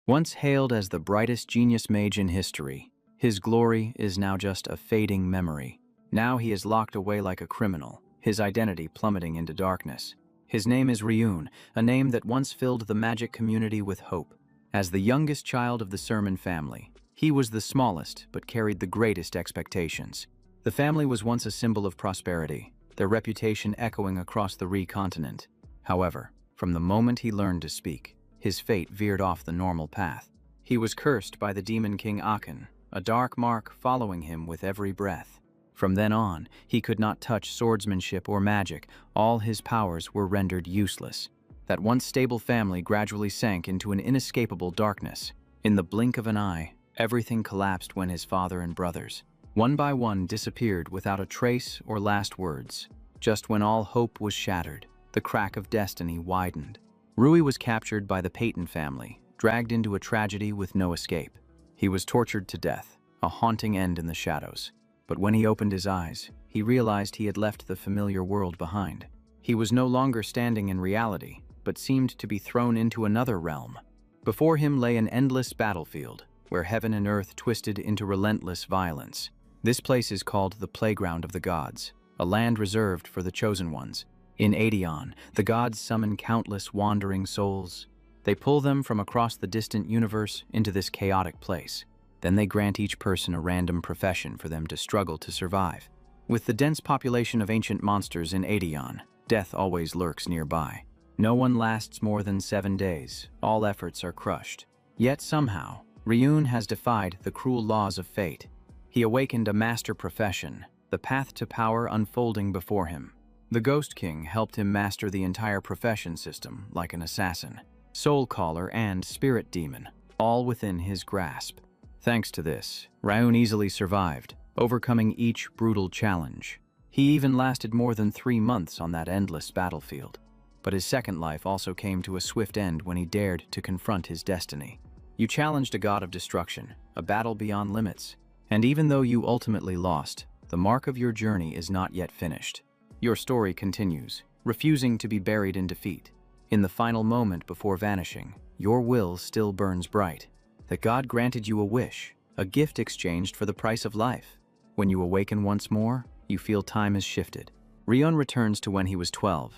Once hailed as the brightest genius mage in history, his glory is now just a fading memory. Now he is locked away like a criminal, his identity plummeting into darkness. His name is Ryun, a name that once filled the magic community with hope. As the youngest child of the Sermon family, he was the smallest but carried the greatest expectations. The family was once a symbol of prosperity, their reputation echoing across the Re continent. However, from the moment he learned to speak, his fate veered off the normal path. He was cursed by the demon king Aken, a dark mark following him with every breath. From then on, he could not touch swordsmanship or magic. All his powers were rendered useless. That once stable family gradually sank into an inescapable darkness. In the blink of an eye, everything collapsed when his father and brothers, one by one, disappeared without a trace or last words. Just when all hope was shattered, the crack of destiny widened. Rui was captured by the Peyton family, dragged into a tragedy with no escape. He was tortured to death, a haunting end in the shadows. But when he opened his eyes, he realized he had left the familiar world behind. He was no longer standing in reality, but seemed to be thrown into another realm. Before him lay an endless battlefield, where heaven and earth twisted into relentless violence. This place is called the Playground of the Gods, a land reserved for the chosen ones. In Aedeon, the gods summon countless wandering souls. They pull them from across the distant universe into this chaotic place. Then they grant each person a random profession for them to struggle to survive. With the dense population of ancient monsters in Aedeon, death always lurks nearby. No one lasts more than 7 days. All efforts are crushed. Yet somehow, Ryun has defied the cruel laws of fate. He awakened a master profession, the path to power unfolding before him. The Ghost King helped him master the entire profession system like an assassin, soul caller, and spirit demon, all within his grasp. Thanks to this, Ryun easily survived, overcoming each brutal challenge. He even lasted more than 3 months on that endless battlefield. But his second life also came to a swift end when he dared to confront his destiny. You challenged a god of destruction, a battle beyond limits. And even though you ultimately lost, the mark of your journey is not yet finished. Your story continues, refusing to be buried in defeat. In the final moment before vanishing, your will still burns bright. That God granted you a wish, a gift exchanged for the price of life. When you awaken once more, you feel time has shifted. Ryun returns to when he was 12,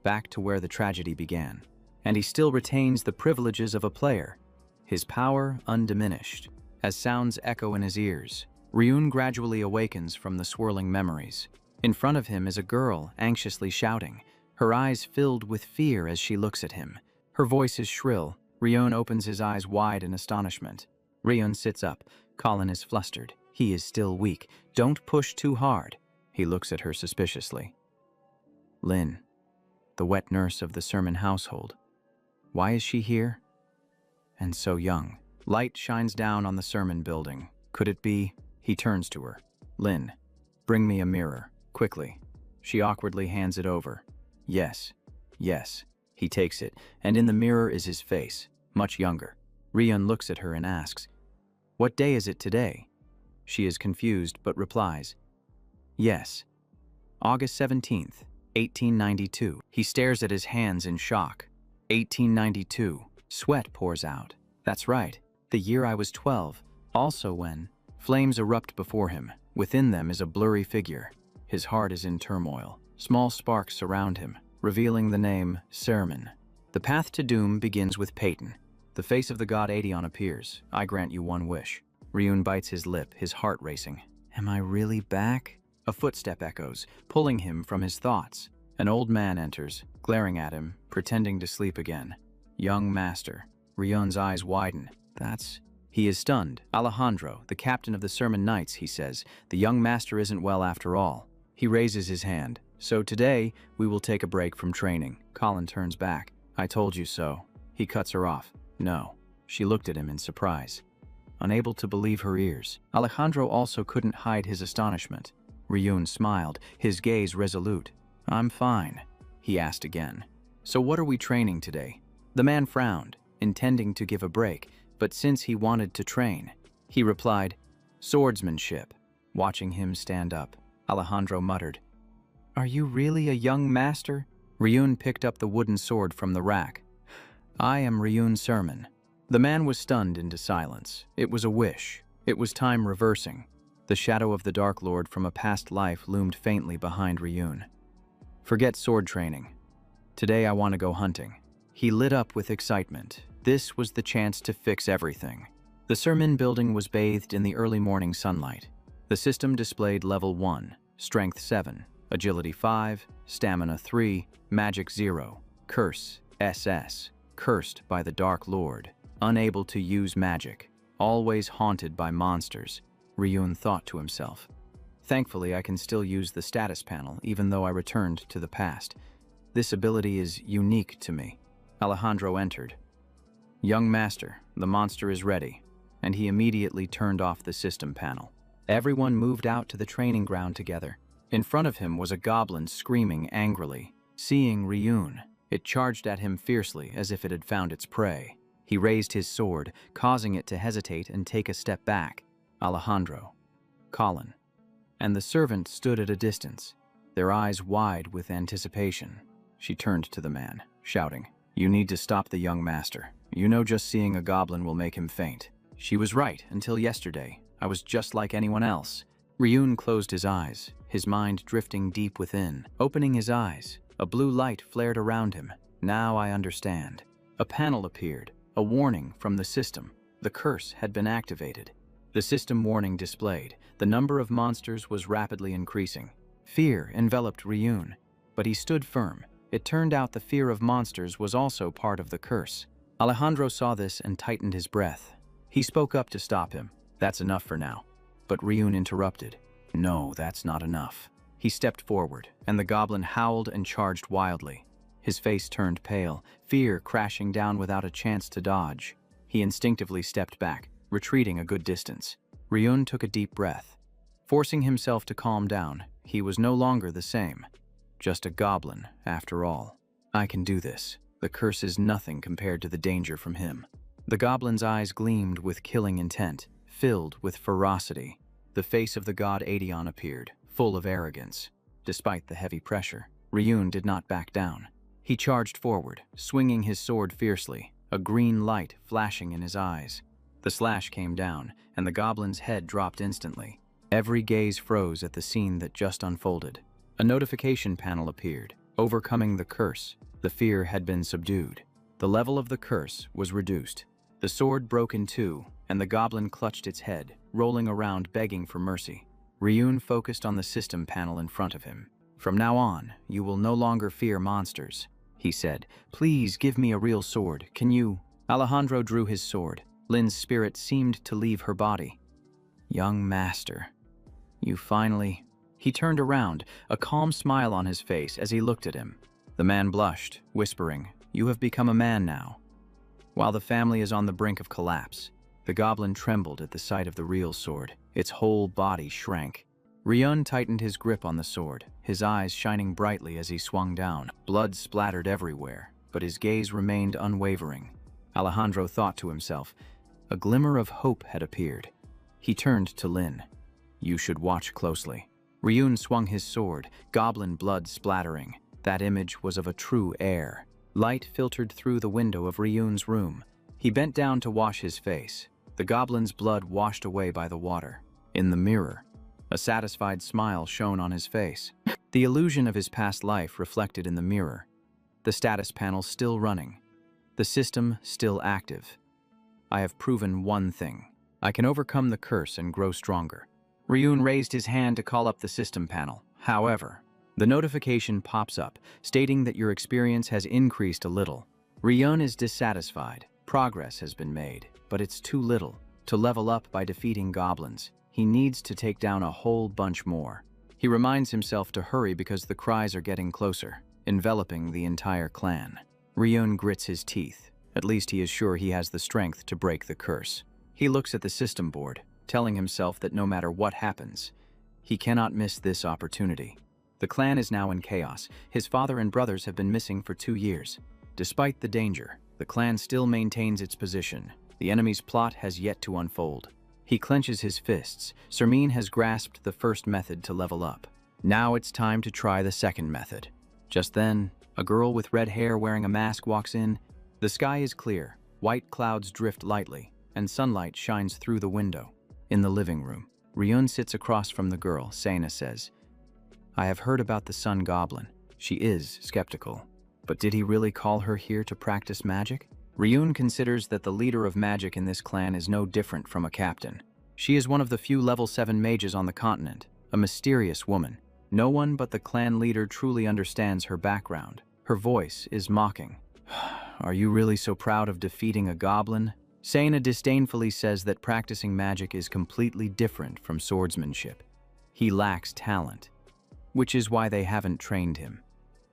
back to where the tragedy began. And he still retains the privileges of a player, his power undiminished. As sounds echo in his ears, Ryun gradually awakens from the swirling memories. In front of him is a girl anxiously shouting, her eyes filled with fear as she looks at him. Her voice is shrill. Ryun opens his eyes wide in astonishment. Ryun sits up. Colin is flustered. He is still weak. Don't push too hard. He looks at her suspiciously. Lynn, the wet nurse of the Sermon household. Why is she here? And so young. Light shines down on the Sermon building. Could it be? He turns to her. Lynn, bring me a mirror, quickly. She awkwardly hands it over. Yes, yes. He takes it, and in the mirror is his face, much younger. Ryun looks at her and asks, What day is it today? She is confused but replies, Yes, August 17th, 1892. He stares at his hands in shock. 1892. Sweat pours out. That's right, the year I was 12. Also when flames erupt before him. Within them is a blurry figure. His heart is in turmoil. Small sparks surround him, revealing the name Sermon. The path to doom begins with Peyton. The face of the god Aedeon appears. I grant you one wish. Ryun bites his lip, his heart racing. Am I really back? A footstep echoes, pulling him from his thoughts. An old man enters, glaring at him, pretending to sleep again. Young master. Ryun's eyes widen. He is stunned. Alejandro, the captain of the Sermon Knights, he says. The young master isn't well after all. He raises his hand. So today, we will take a break from training. Colin turns back. I told you so. He cuts her off. No. She looked at him in surprise, unable to believe her ears. Alejandro also couldn't hide his astonishment. Ryun smiled, his gaze resolute. I'm fine, he asked again. So what are we training today? The man frowned, intending to give a break, but since he wanted to train, he replied, swordsmanship. Watching him stand up, Alejandro muttered, Are you really a young master? Ryun picked up the wooden sword from the rack. I am Ryun Sermon. The man was stunned into silence. It was a wish. It was time reversing. The shadow of the Dark Lord from a past life loomed faintly behind Ryun. Forget sword training. Today I want to go hunting. He lit up with excitement. This was the chance to fix everything. The sermon building was bathed in the early morning sunlight. The system displayed level 1, strength 7, agility 5, stamina 3, magic 0, curse SS, cursed by the Dark Lord, unable to use magic, always haunted by monsters, Ryun thought to himself. Thankfully, I can still use the status panel even though I returned to the past. This ability is unique to me. Alejandro entered. Young master, the monster is ready, and he immediately turned off the system panel. Everyone moved out to the training ground together. In front of him was a goblin screaming angrily. Seeing Ryun, it charged at him fiercely as if it had found its prey. He raised his sword, causing it to hesitate and take a step back. Alejandro, Colin, and the servant stood at a distance, their eyes wide with anticipation. She turned to the man, shouting, "You need to stop the young master. You know just seeing a goblin will make him faint." She was right until yesterday. I was just like anyone else. Ryun closed his eyes, his mind drifting deep within. Opening his eyes, a blue light flared around him. Now I understand. A panel appeared, a warning from the system. The curse had been activated. The system warning displayed. The number of monsters was rapidly increasing. Fear enveloped Ryun, but he stood firm. It turned out the fear of monsters was also part of the curse. Alejandro saw this and tightened his breath. He spoke up to stop him. "That's enough for now." But Ryun interrupted. "No, that's not enough." He stepped forward, and the goblin howled and charged wildly. His face turned pale, fear crashing down without a chance to dodge. He instinctively stepped back, retreating a good distance. Ryun took a deep breath. Forcing himself to calm down, he was no longer the same. Just a goblin, after all. I can do this. The curse is nothing compared to the danger from him. The goblin's eyes gleamed with killing intent, filled with ferocity. The face of the god Aedion appeared, full of arrogance. Despite the heavy pressure, Ryun did not back down. He charged forward, swinging his sword fiercely, a green light flashing in his eyes. The slash came down, and the goblin's head dropped instantly. Every gaze froze at the scene that just unfolded. A notification panel appeared, overcoming the curse. The fear had been subdued. The level of the curse was reduced. The sword broke in two, and the goblin clutched its head, rolling around begging for mercy. Ryun focused on the system panel in front of him. "From now on, you will no longer fear monsters," he said. "Please give me a real sword. Can you?" Alejandro drew his sword. Lynn's spirit seemed to leave her body. "Young master, you finally..." He turned around, a calm smile on his face as he looked at him. The man blushed, whispering, "You have become a man now." While the family is on the brink of collapse, the goblin trembled at the sight of the real sword. Its whole body shrank. Ryun tightened his grip on the sword, his eyes shining brightly as he swung down. Blood splattered everywhere, but his gaze remained unwavering. Alejandro thought to himself, a glimmer of hope had appeared. He turned to Lynn. "You should watch closely." Ryun swung his sword, goblin blood splattering. That image was of a true heir. Light filtered through the window of Ryun's room. He bent down to wash his face. The goblin's blood washed away by the water. In the mirror, a satisfied smile shone on his face. The illusion of his past life reflected in the mirror. The status panel still running. The system still active. I have proven one thing. I can overcome the curse and grow stronger. Ryun raised his hand to call up the system panel. However, the notification pops up, stating that your experience has increased a little. Ryun is dissatisfied. Progress has been made, but it's too little. To level up by defeating goblins, he needs to take down a whole bunch more. He reminds himself to hurry because the cries are getting closer, enveloping the entire clan. Ryun grits his teeth. At least he is sure he has the strength to break the curse. He looks at the system board, telling himself that no matter what happens, he cannot miss this opportunity. The clan is now in chaos. His father and brothers have been missing for 2 years. Despite the danger, the clan still maintains its position. The enemy's plot has yet to unfold. He clenches his fists. Sermine has grasped the first method to level up. Now it's time to try the second method. Just then, a girl with red hair wearing a mask walks in. The sky is clear. White clouds drift lightly, and sunlight shines through the window. In the living room, Ryun sits across from the girl. Sena says, "I have heard about the Sun Goblin." She is skeptical. But did he really call her here to practice magic? Ryun considers that the leader of magic in this clan is no different from a captain. She is one of the few level 7 mages on the continent, a mysterious woman. No one but the clan leader truly understands her background. Her voice is mocking. "Are you really so proud of defeating a goblin?" Sena disdainfully says that practicing magic is completely different from swordsmanship. He lacks talent, which is why they haven't trained him.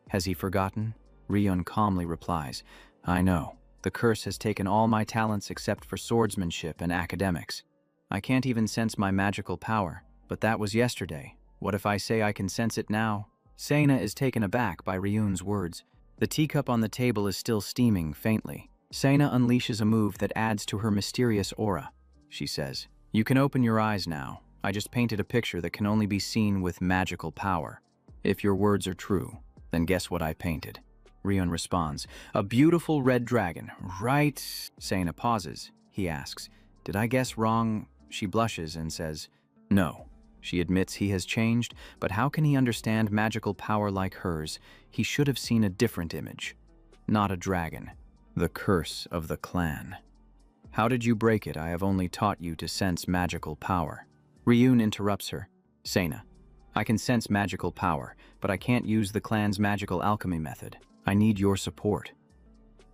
Has he forgotten? Ryun calmly replies, "I know. The curse has taken all my talents except for swordsmanship and academics. I can't even sense my magical power, but that was yesterday. What if I say I can sense it now?" Sena is taken aback by Ryun's words. The teacup on the table is still steaming faintly. Sena unleashes a move that adds to her mysterious aura. She says, "You can open your eyes now. I just painted a picture that can only be seen with magical power. If your words are true, then guess what I painted?" Ryun responds, "A beautiful red dragon, right?" Sena pauses. He asks, "Did I guess wrong?" She blushes and says, "No." She admits he has changed, but how can he understand magical power like hers? He should have seen a different image. Not a dragon. The curse of the clan. "How did you break it? I have only taught you to sense magical power." Ryun interrupts her. "Sena, I can sense magical power, but I can't use the clan's magical alchemy method. I need your support."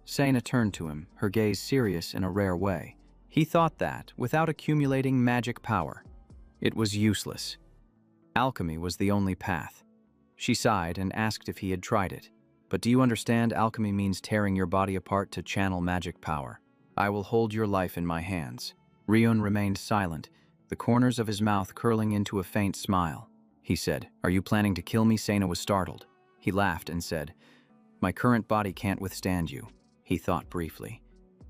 Sena turned to him, her gaze serious in a rare way. He thought that, without accumulating magic power, it was useless. Alchemy was the only path. She sighed and asked if he had tried it. "But do you understand, alchemy means tearing your body apart to channel magic power. I will hold your life in my hands." Ryun remained silent, the corners of his mouth curling into a faint smile. He said, "Are you planning to kill me?" Sena was startled. He laughed and said, "My current body can't withstand you." He thought briefly.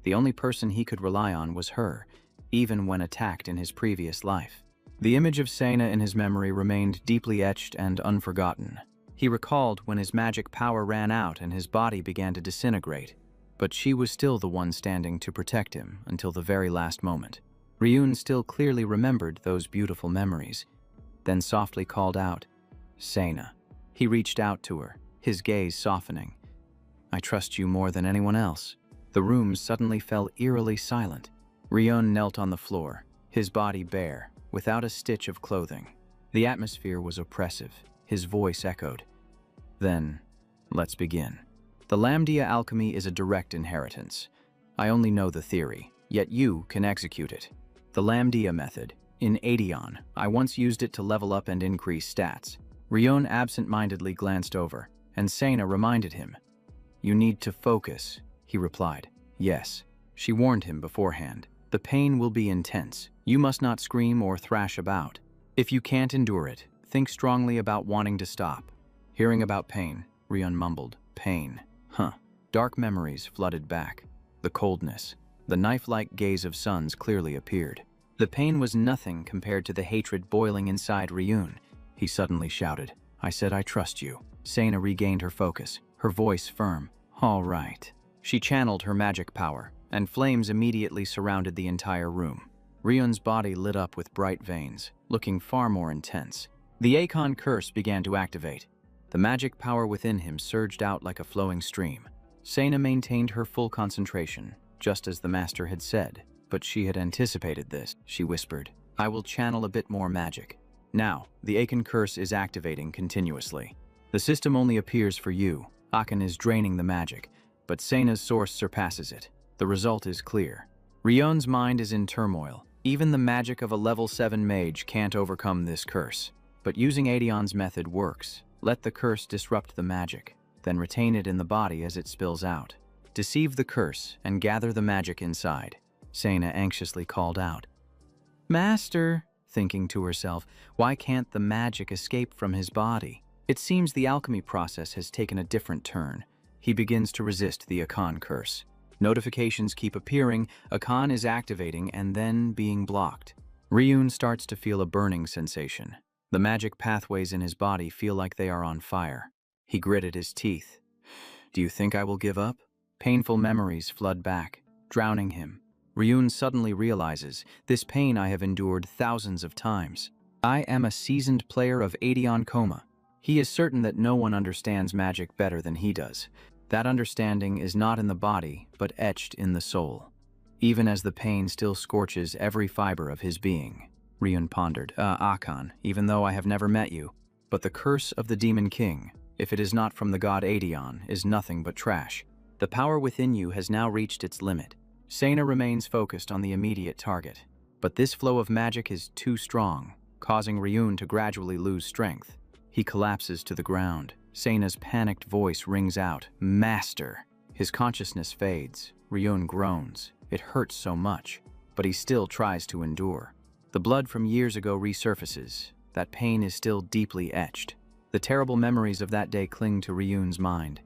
The only person he could rely on was her, even when attacked in his previous life. The image of Sena in his memory remained deeply etched and unforgotten. He recalled when his magic power ran out and his body began to disintegrate, but she was still the one standing to protect him until the very last moment. Ryun still clearly remembered those beautiful memories, then softly called out, "Sena." He reached out to her, his gaze softening. "I trust you more than anyone else." The room suddenly fell eerily silent. Ryun knelt on the floor, his body bare, without a stitch of clothing. The atmosphere was oppressive. His voice echoed. "Then, let's begin. The Lamdia alchemy is a direct inheritance. I only know the theory, yet you can execute it. The Lamdia method. In Aedeon, I once used it to level up and increase stats." Ryun absent-mindedly glanced over, and Sena reminded him. "You need to focus," he replied. "Yes." She warned him beforehand. "The pain will be intense. You must not scream or thrash about. If you can't endure it, think strongly about wanting to stop." Hearing about pain, Ryun mumbled, "Pain. Huh." Dark memories flooded back. The coldness, the knife-like gaze of suns clearly appeared. The pain was nothing compared to the hatred boiling inside Ryun. He suddenly shouted, "I said I trust you." Sena regained her focus, her voice firm. "All right." She channeled her magic power, and flames immediately surrounded the entire room. Ryun's body lit up with bright veins, looking far more intense. The Akon curse began to activate. The magic power within him surged out like a flowing stream. Sena maintained her full concentration, just as the master had said, but she had anticipated this. She whispered, "I will channel a bit more magic." Now, the Akon curse is activating continuously. The system only appears for you. Akon is draining the magic, but Sena's source surpasses it. The result is clear. Ryun's mind is in turmoil. Even the magic of a level 7 mage can't overcome this curse. But using Aedeon's method works. Let the curse disrupt the magic, then retain it in the body as it spills out. Deceive the curse and gather the magic inside. Sena anxiously called out. "Master," thinking to herself, why can't the magic escape from his body? It seems the alchemy process has taken a different turn. He begins to resist the Akon curse. Notifications keep appearing, Akon is activating and then being blocked. Ryun starts to feel a burning sensation. The magic pathways in his body feel like they are on fire. He gritted his teeth. "Do you think I will give up?" Painful memories flood back. drowning him. Ryun suddenly realizes, this pain I have endured thousands of times. I am a seasoned player of Aeon Coma. He is certain that no one understands magic better than he does. That understanding is not in the body, but etched in the soul. Even as the pain still scorches every fiber of his being. Ryun pondered, Akan, even though I have never met you. But the curse of the Demon King, if it is not from the god Aeon, is nothing but trash. The power within you has now reached its limit. Sena remains focused on the immediate target. But this flow of magic is too strong, causing Ryun to gradually lose strength. He collapses to the ground. Sena's panicked voice rings out, Master! His consciousness fades. Ryun groans. It hurts so much, but he still tries to endure. The blood from years ago resurfaces. That pain is still deeply etched. The terrible memories of that day cling to Ryun's mind,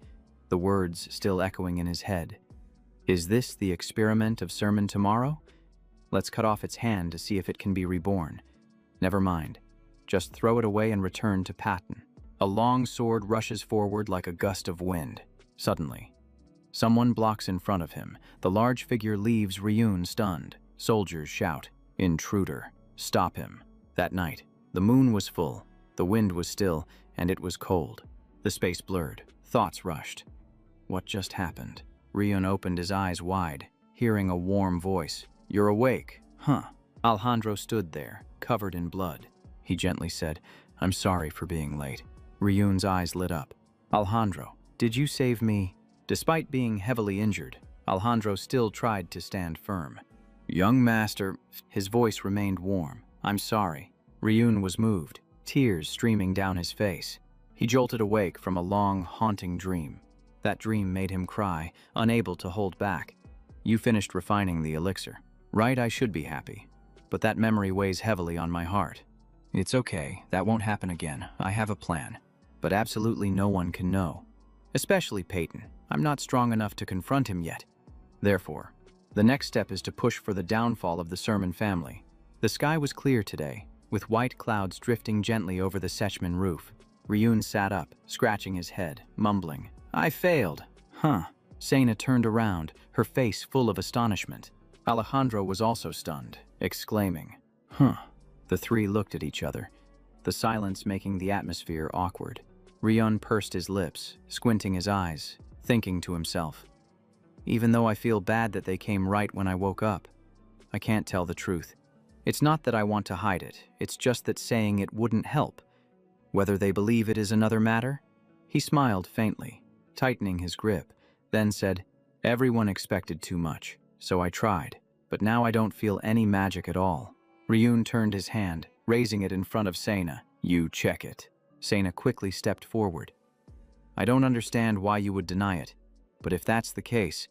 the words still echoing in his head. Is this the experiment of sermon tomorrow? Let's cut off its hand to see if it can be reborn. Never mind. Just throw it away and return to Patton. A long sword rushes forward like a gust of wind. Suddenly, someone blocks in front of him. The large figure leaves Ryun stunned. Soldiers shout, Intruder, stop him. That night, the moon was full, the wind was still, and it was cold. The space blurred. Thoughts rushed. What just happened? Ryun opened his eyes wide, hearing a warm voice. You're awake, huh? Alejandro stood there, covered in blood. He gently said, I'm sorry for being late. Ryun's eyes lit up. Alejandro, did you save me? Despite being heavily injured, Alejandro still tried to stand firm. Young master, his voice remained warm. I'm sorry. Ryun was moved, tears streaming down his face. He jolted awake from a long, haunting dream. That dream made him cry, unable to hold back. You finished refining the elixir. Right, I should be happy. But that memory weighs heavily on my heart. It's okay, that won't happen again. I have a plan. But absolutely no one can know. Especially Peyton. I'm not strong enough to confront him yet. Therefore, the next step is to push for the downfall of the Sermon family. The sky was clear today, with white clouds drifting gently over the Sechman roof. Ryun sat up, scratching his head, mumbling, I failed. Huh. Sena turned around, her face full of astonishment. Alejandro was also stunned, exclaiming, Huh. The three looked at each other, the silence making the atmosphere awkward. Ryun pursed his lips, squinting his eyes, thinking to himself, even though I feel bad that they came right when I woke up, I can't tell the truth. It's not that I want to hide it, it's just that saying it wouldn't help. Whether they believe it is another matter? He smiled faintly, tightening his grip, then said, Everyone expected too much, so I tried, but now I don't feel any magic at all. Ryun turned his hand, raising it in front of Sena. You check it. Sena quickly stepped forward. I don't understand why you would deny it, but if that's the case,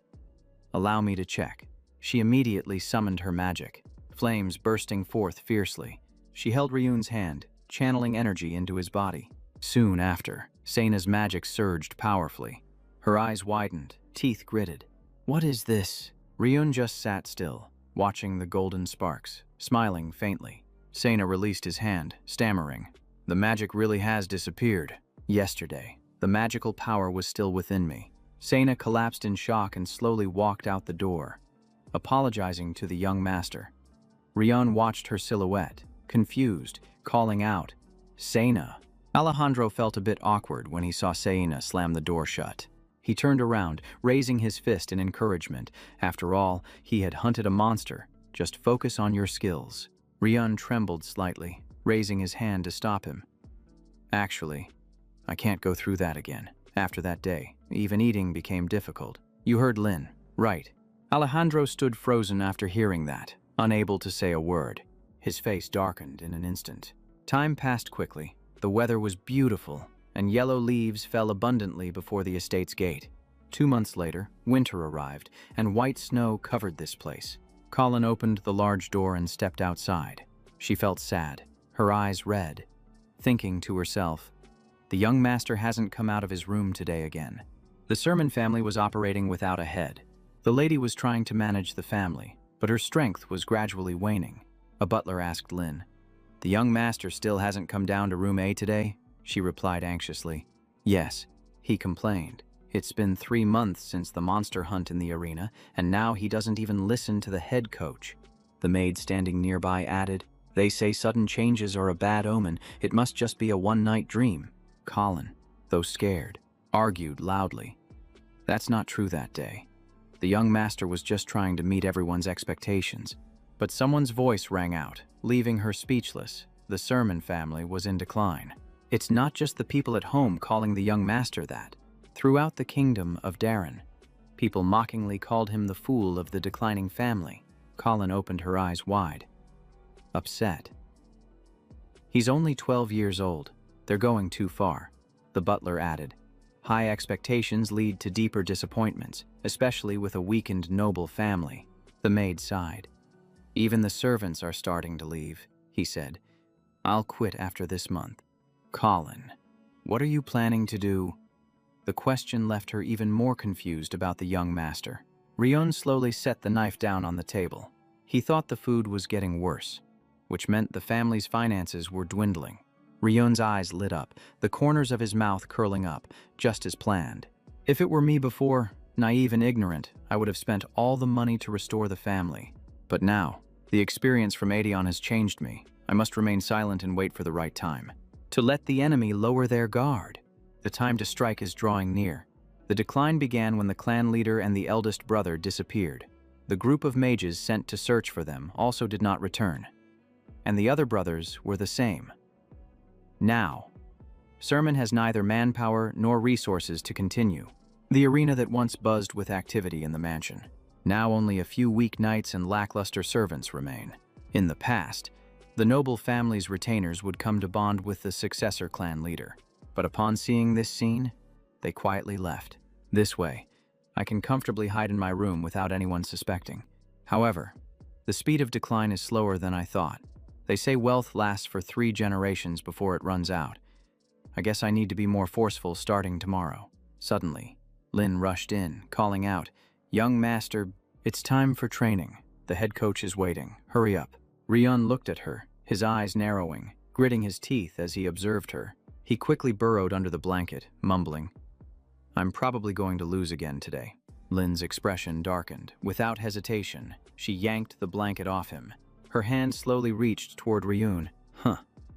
allow me to check. She immediately summoned her magic, flames bursting forth fiercely. She held Ryun's hand, channeling energy into his body. Soon after, Sena's magic surged powerfully. Her eyes widened, teeth gritted. What is this? Ryun just sat still, watching the golden sparks, smiling faintly. Sena released his hand, stammering. The magic really has disappeared. Yesterday, the magical power was still within me. Sena collapsed in shock and slowly walked out the door, apologizing to the young master. Ryun watched her silhouette, confused, calling out, Sena. Alejandro felt a bit awkward when he saw Sena slam the door shut. He turned around, raising his fist in encouragement. After all, he had hunted a monster. Just focus on your skills. Ryun trembled slightly, raising his hand to stop him. Actually, I can't go through that again. After that day, even eating became difficult. You heard Lin, right? Alejandro stood frozen after hearing that, unable to say a word. His face darkened in an instant. Time passed quickly. The weather was beautiful, and yellow leaves fell abundantly before the estate's gate. 2 months later, winter arrived, and white snow covered this place. Colin opened the large door and stepped outside. She felt sad, her eyes red, thinking to herself, the young master hasn't come out of his room today again. The Sermon family was operating without a head. The lady was trying to manage the family, but her strength was gradually waning. A butler asked Lin, The young master still hasn't come down to room A today? She replied anxiously. Yes, he complained. It's been 3 months since the monster hunt in the arena, and now he doesn't even listen to the head coach. The maid standing nearby added, "They say sudden changes are a bad omen. It must just be a one-night dream." Colin, though scared, argued loudly. That's not true that day. The young master was just trying to meet everyone's expectations. But someone's voice rang out, leaving her speechless. The Sermon family was in decline. It's not just the people at home calling the young master that. Throughout the kingdom of Darren, people mockingly called him the fool of the declining family. Colin opened her eyes wide, upset. He's only 12 years old. They're going too far, the butler added. High expectations lead to deeper disappointments, especially with a weakened noble family. The maid sighed. Even the servants are starting to leave, he said. I'll quit after this month. Colin, what are you planning to do? The question left her even more confused about the young master. Rion slowly set the knife down on the table. He thought the food was getting worse, which meant the family's finances were dwindling. Rion's eyes lit up, the corners of his mouth curling up, just as planned. If it were me before, naive and ignorant, I would have spent all the money to restore the family. But now, the experience from Aedion has changed me. I must remain silent and wait for the right time. To let the enemy lower their guard. The time to strike is drawing near. The decline began when the clan leader and the eldest brother disappeared. The group of mages sent to search for them also did not return. And the other brothers were the same. Now, Sermon has neither manpower nor resources to continue. The arena that once buzzed with activity in the mansion. Now only a few weeknights and lackluster servants remain. In the past, the noble family's retainers would come to bond with the successor clan leader. But upon seeing this scene, they quietly left. This way, I can comfortably hide in my room without anyone suspecting. However, the speed of decline is slower than I thought. They say wealth lasts for 3 generations before it runs out. I guess I need to be more forceful starting tomorrow. Suddenly, Lin rushed in, calling out, "Young master, it's time for training. The head coach is waiting. Hurry up." Rion looked at her, his eyes narrowing, gritting his teeth as he observed her. He quickly burrowed under the blanket, mumbling, "I'm probably going to lose again today." Lin's expression darkened. Without hesitation, she yanked the blanket off him. Her hand slowly reached toward Ryun.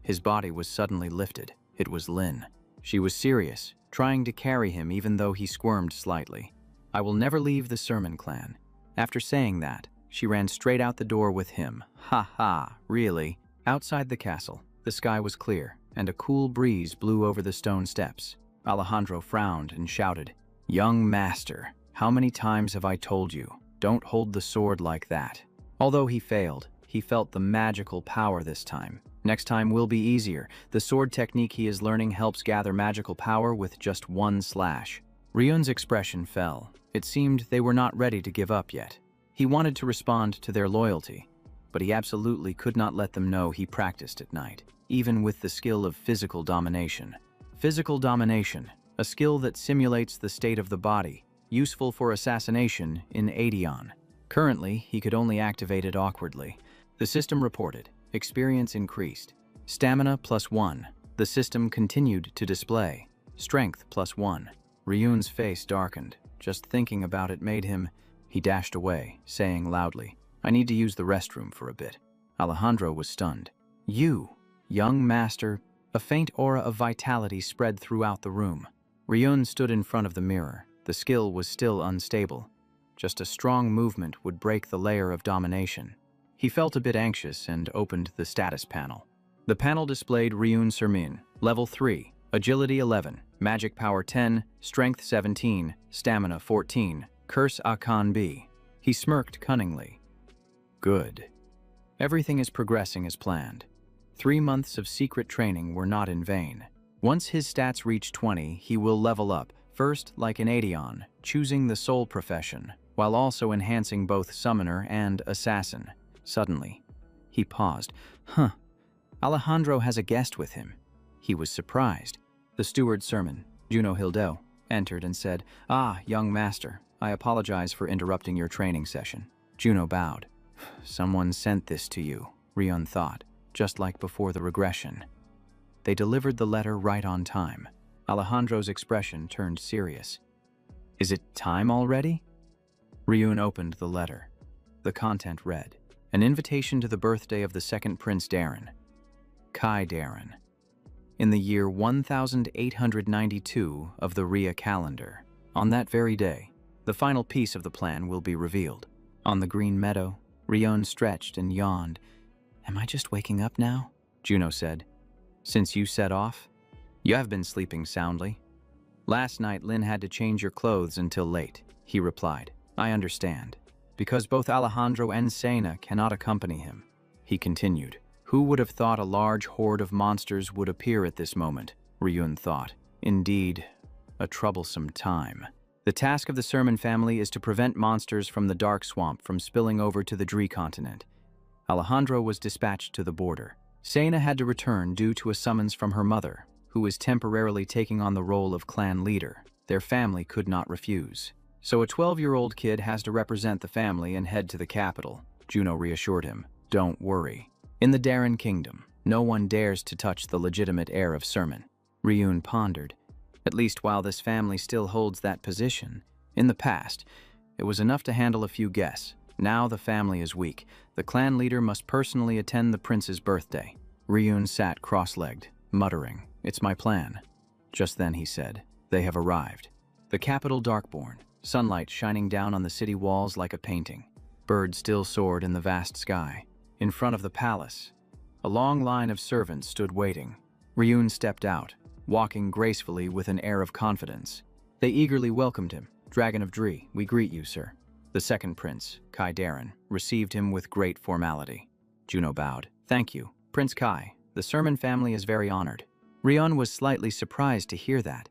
His body was suddenly lifted. It was Lin. She was serious, trying to carry him even though he squirmed slightly. "I will never leave the Sermon clan." After saying that, she ran straight out the door with him. Ha ha, really? Outside the castle, the sky was clear, and a cool breeze blew over the stone steps. Alejandro frowned and shouted, "Young master, how many times have I told you, don't hold the sword like that?" Although he failed, he felt the magical power this time. Next time will be easier. The sword technique he is learning helps gather magical power with just one slash. Ryun's expression fell. It seemed they were not ready to give up yet. He wanted to respond to their loyalty, but he absolutely could not let them know he practiced at night, even with the skill of physical domination. Physical domination, a skill that simulates the state of the body, useful for assassination in Aedion. Currently, he could only activate it awkwardly. The system reported. Experience increased. Stamina +1. The system continued to display. Strength +1. Ryun's face darkened. Just thinking about it made him... He dashed away, saying loudly, "I need to use the restroom for a bit." Alejandro was stunned. "You, young master..." A faint aura of vitality spread throughout the room. Ryun stood in front of the mirror. The skill was still unstable. Just a strong movement would break the layer of domination. He felt a bit anxious and opened the status panel. The panel displayed Ryun Sermin, Level 3, Agility 11, Magic Power 10, Strength 17, Stamina 14, Curse Akan B. He smirked cunningly. Good. Everything is progressing as planned. 3 months of secret training were not in vain. Once his stats reach 20, he will level up, first like in Aedion, choosing the soul profession, while also enhancing both summoner and assassin. Suddenly, he paused. Alejandro has a guest with him. He was surprised. The steward Sermon, Juno Hildo, entered and said, "Ah, young master, I apologize for interrupting your training session." Juno bowed. "Someone sent this to you," Rion thought, just like before the regression. They delivered the letter right on time. Alejandro's expression turned serious. Is it time already? Ryun opened the letter. The content read, an invitation to the birthday of the second Prince Darren, Kai Darren, in the year 1892 of the Rhea calendar. On that very day, the final piece of the plan will be revealed. On the green meadow, Ryun stretched and yawned. Am I just waking up now? Juno said. Since you set off? You have been sleeping soundly. Last night Lin had to change your clothes until late, he replied. I understand. Because both Alejandro and Sena cannot accompany him, he continued. Who would have thought a large horde of monsters would appear at this moment? Ryun thought. Indeed, a troublesome time. The task of the Sermon family is to prevent monsters from the Dark Swamp from spilling over to the Dree continent. Alejandro was dispatched to the border. Sena had to return due to a summons from her mother, who was temporarily taking on the role of clan leader. Their family could not refuse. So a 12-year-old kid has to represent the family and head to the capital. Juno reassured him. Don't worry. In the Darren Kingdom, no one dares to touch the legitimate heir of Sermon. Ryun pondered. At least while this family still holds that position. In the past, it was enough to handle a few guests. Now the family is weak. The clan leader must personally attend the prince's birthday. Ryun sat cross-legged, muttering, It's my plan. Just then he said, They have arrived. The capital Darkborn, sunlight shining down on the city walls like a painting. Birds still soared in the vast sky. In front of the palace, a long line of servants stood waiting. Ryun stepped out, walking gracefully with an air of confidence. They eagerly welcomed him. Dragon of Dree, we greet you, sir. The second prince, Kai Darren, received him with great formality. Juno bowed. Thank you, Prince Kai. The Sermon family is very honored. Ryun was slightly surprised to hear that,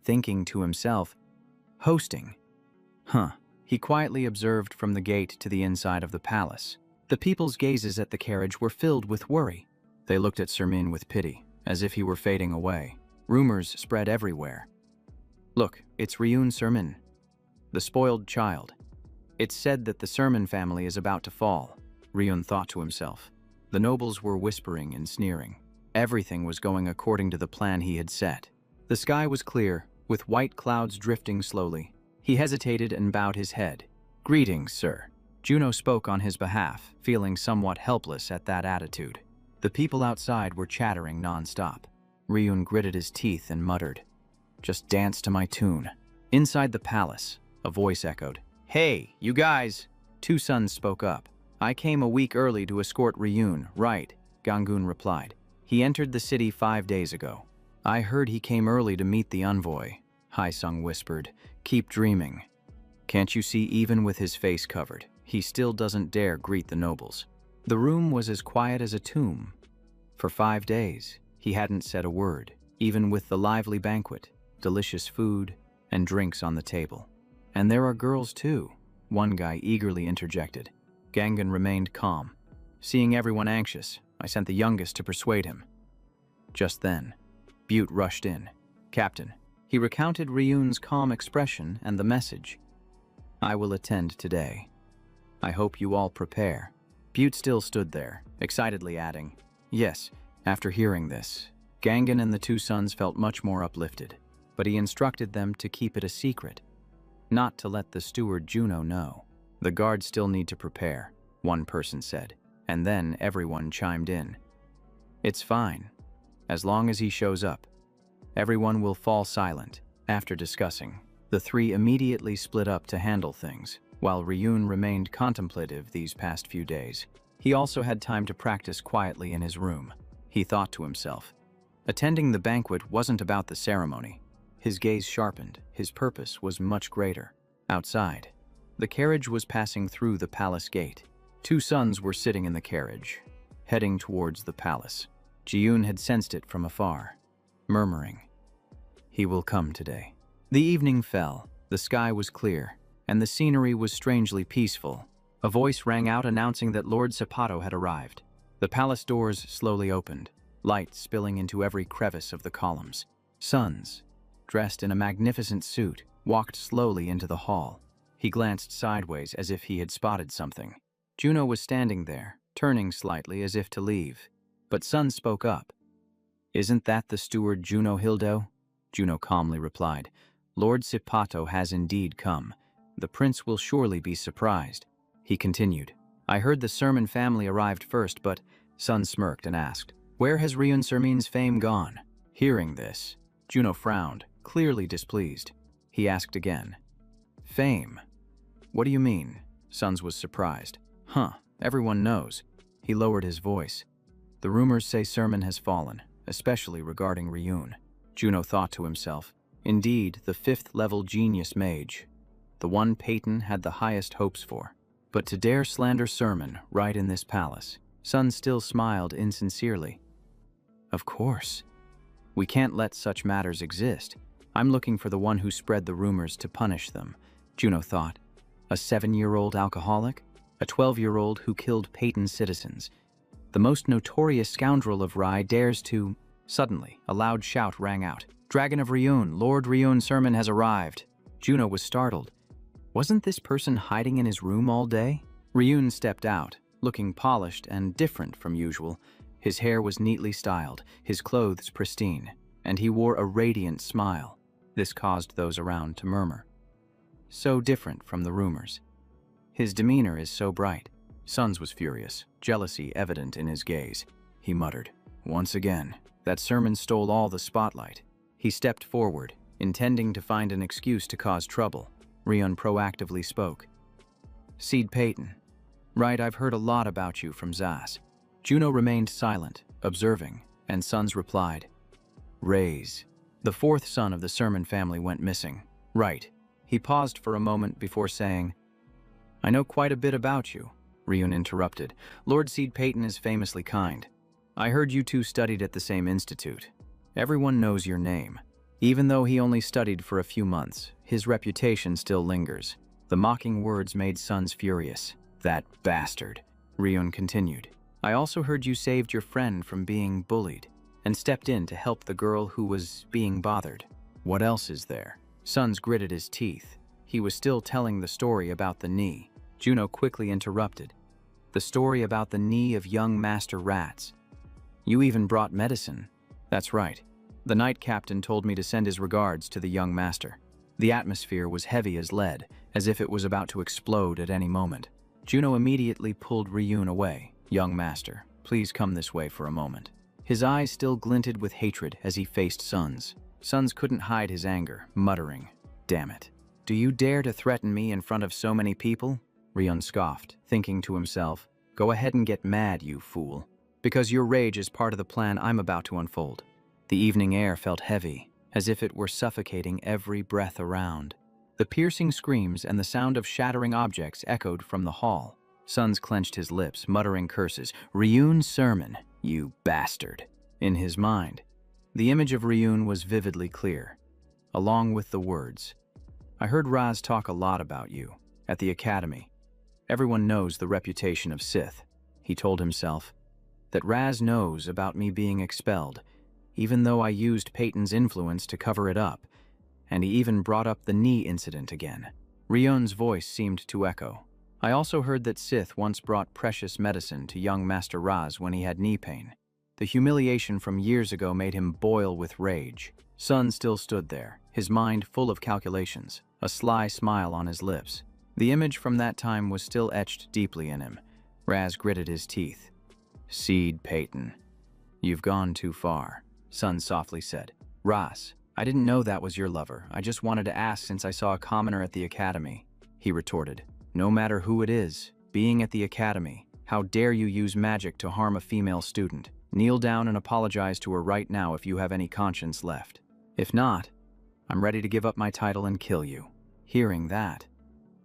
thinking to himself, hosting. He quietly observed from the gate to the inside of the palace. The people's gazes at the carriage were filled with worry. They looked at Sermin with pity, as if he were fading away. Rumors spread everywhere. Look, it's Ryun Sermin, the spoiled child. It's said that the Sermon family is about to fall. Ryun thought to himself. The nobles were whispering and sneering. Everything was going according to the plan he had set. The sky was clear, with white clouds drifting slowly. He hesitated and bowed his head. Greetings, sir. Juno spoke on his behalf, feeling somewhat helpless at that attitude. The people outside were chattering non-stop. Ryun gritted his teeth and muttered, Just dance to my tune. Inside the palace, a voice echoed. Hey, you guys! Two sons spoke up. I came a week early to escort Ryun, right? Gangun replied. He entered the city 5 days ago. I heard he came early to meet the envoy. Haisung whispered. Keep dreaming. Can't you see even with his face covered, he still doesn't dare greet the nobles. The room was as quiet as a tomb. For 5 days, he hadn't said a word, even with the lively banquet, delicious food, and drinks on the table. And there are girls too, one guy eagerly interjected. Gangan remained calm. Seeing everyone anxious, I sent the youngest to persuade him. Just then, Butte rushed in. Captain, he recounted Ryun's calm expression and the message. I will attend today. I hope you all prepare. Butte still stood there, excitedly adding, Yes, after hearing this, Gangan and the two sons felt much more uplifted, but he instructed them to keep it a secret, not to let the steward Juno know. The guards still need to prepare, one person said, and then everyone chimed in. It's fine, as long as he shows up. Everyone will fall silent. After discussing, the three immediately split up to handle things, while Ryun remained contemplative these past few days. He also had time to practice quietly in his room. He thought to himself. Attending the banquet wasn't about the ceremony. His gaze sharpened. His purpose was much greater. Outside, the carriage was passing through the palace gate. Two sons were sitting in the carriage, heading towards the palace. Ji-yoon had sensed it from afar, murmuring, He will come today. The evening fell, the sky was clear, and the scenery was strangely peaceful. A voice rang out announcing that Lord Sapato had arrived. The palace doors slowly opened, light spilling into every crevice of the columns. Sons, dressed in a magnificent suit, walked slowly into the hall. He glanced sideways as if he had spotted something. Juno was standing there, turning slightly as if to leave. But Sun spoke up. Isn't that the steward Juno Hildo? Juno calmly replied. Lord Sipato has indeed come. The prince will surely be surprised. He continued. I heard the Sermon family arrived first, but Sun smirked and asked, where has Ryun Sermin's fame gone? Hearing this, Juno frowned, clearly displeased. He asked again, fame? What do you mean? Suns was surprised. Everyone knows. He lowered his voice. The rumors say Sermon has fallen, especially regarding Ryun. Juno thought to himself, indeed, the 5th-level genius mage, the one Peyton had the highest hopes for. But to dare slander Sermon right in this palace, Sun still smiled insincerely. Of course. We can't let such matters exist. I'm looking for the one who spread the rumors to punish them, Juno thought. A 7-year-old alcoholic? A 12-year-old who killed Peyton's citizens? The most notorious scoundrel of Rai dares to… Suddenly, a loud shout rang out. Dragon of Ryun, Lord Ryun Sermon has arrived. Juno was startled. Wasn't this person hiding in his room all day? Ryun stepped out, looking polished and different from usual. His hair was neatly styled, his clothes pristine, and he wore a radiant smile. This caused those around to murmur. So different from the rumors. His demeanor is so bright. Suns was furious, jealousy evident in his gaze. He muttered, once again, that Sermon stole all the spotlight. He stepped forward, intending to find an excuse to cause trouble. Ryun proactively spoke. Seed Peyton. Right, I've heard a lot about you from Zas. Juno remained silent, observing, and Suns replied. Raise. The 4th son of the Sermon family went missing. Right. He paused for a moment before saying, I know quite a bit about you. Ryun interrupted. Lord Seed Peyton is famously kind. I heard you two studied at the same institute. Everyone knows your name. Even though he only studied for a few months, his reputation still lingers. The mocking words made Suns furious. That bastard. Ryun continued. I also heard you saved your friend from being bullied and stepped in to help the girl who was being bothered. What else is there? Suns gritted his teeth. He was still telling the story about the knee. Juno quickly interrupted. The story about the knee of young Master Rats. You even brought medicine. That's right. The Knight Captain told me to send his regards to the young master. The atmosphere was heavy as lead, as if it was about to explode at any moment. Juno immediately pulled Ryun away. Young master, please come this way for a moment. His eyes still glinted with hatred as he faced Suns. Suns couldn't hide his anger, muttering, Damn it. Do you dare to threaten me in front of so many people? Ryun scoffed, thinking to himself, Go ahead and get mad, you fool. Because your rage is part of the plan I'm about to unfold. The evening air felt heavy, as if it were suffocating every breath around. The piercing screams and the sound of shattering objects echoed from the hall. Suns clenched his lips, muttering curses. Ryun Sermon, you bastard. In his mind, the image of Ryun was vividly clear, along with the words. I heard Raz talk a lot about you, at the academy. Everyone knows the reputation of Sith. He told himself that Raz knows about me being expelled, even though I used Peyton's influence to cover it up, and he even brought up the knee incident again. Ryun's voice seemed to echo. I also heard that Sith once brought precious medicine to young Master Raz when he had knee pain. The humiliation from years ago made him boil with rage. Sun still stood there, his mind full of calculations, a sly smile on his lips. The image from that time was still etched deeply in him. Raz gritted his teeth. Seed Peyton. You've gone too far, Sun softly said. Raz, I didn't know that was your lover. I just wanted to ask since I saw a commoner at the academy. He retorted. No matter who it is, being at the academy, how dare you use magic to harm a female student? Kneel down and apologize to her right now if you have any conscience left. If not, I'm ready to give up my title and kill you. Hearing that,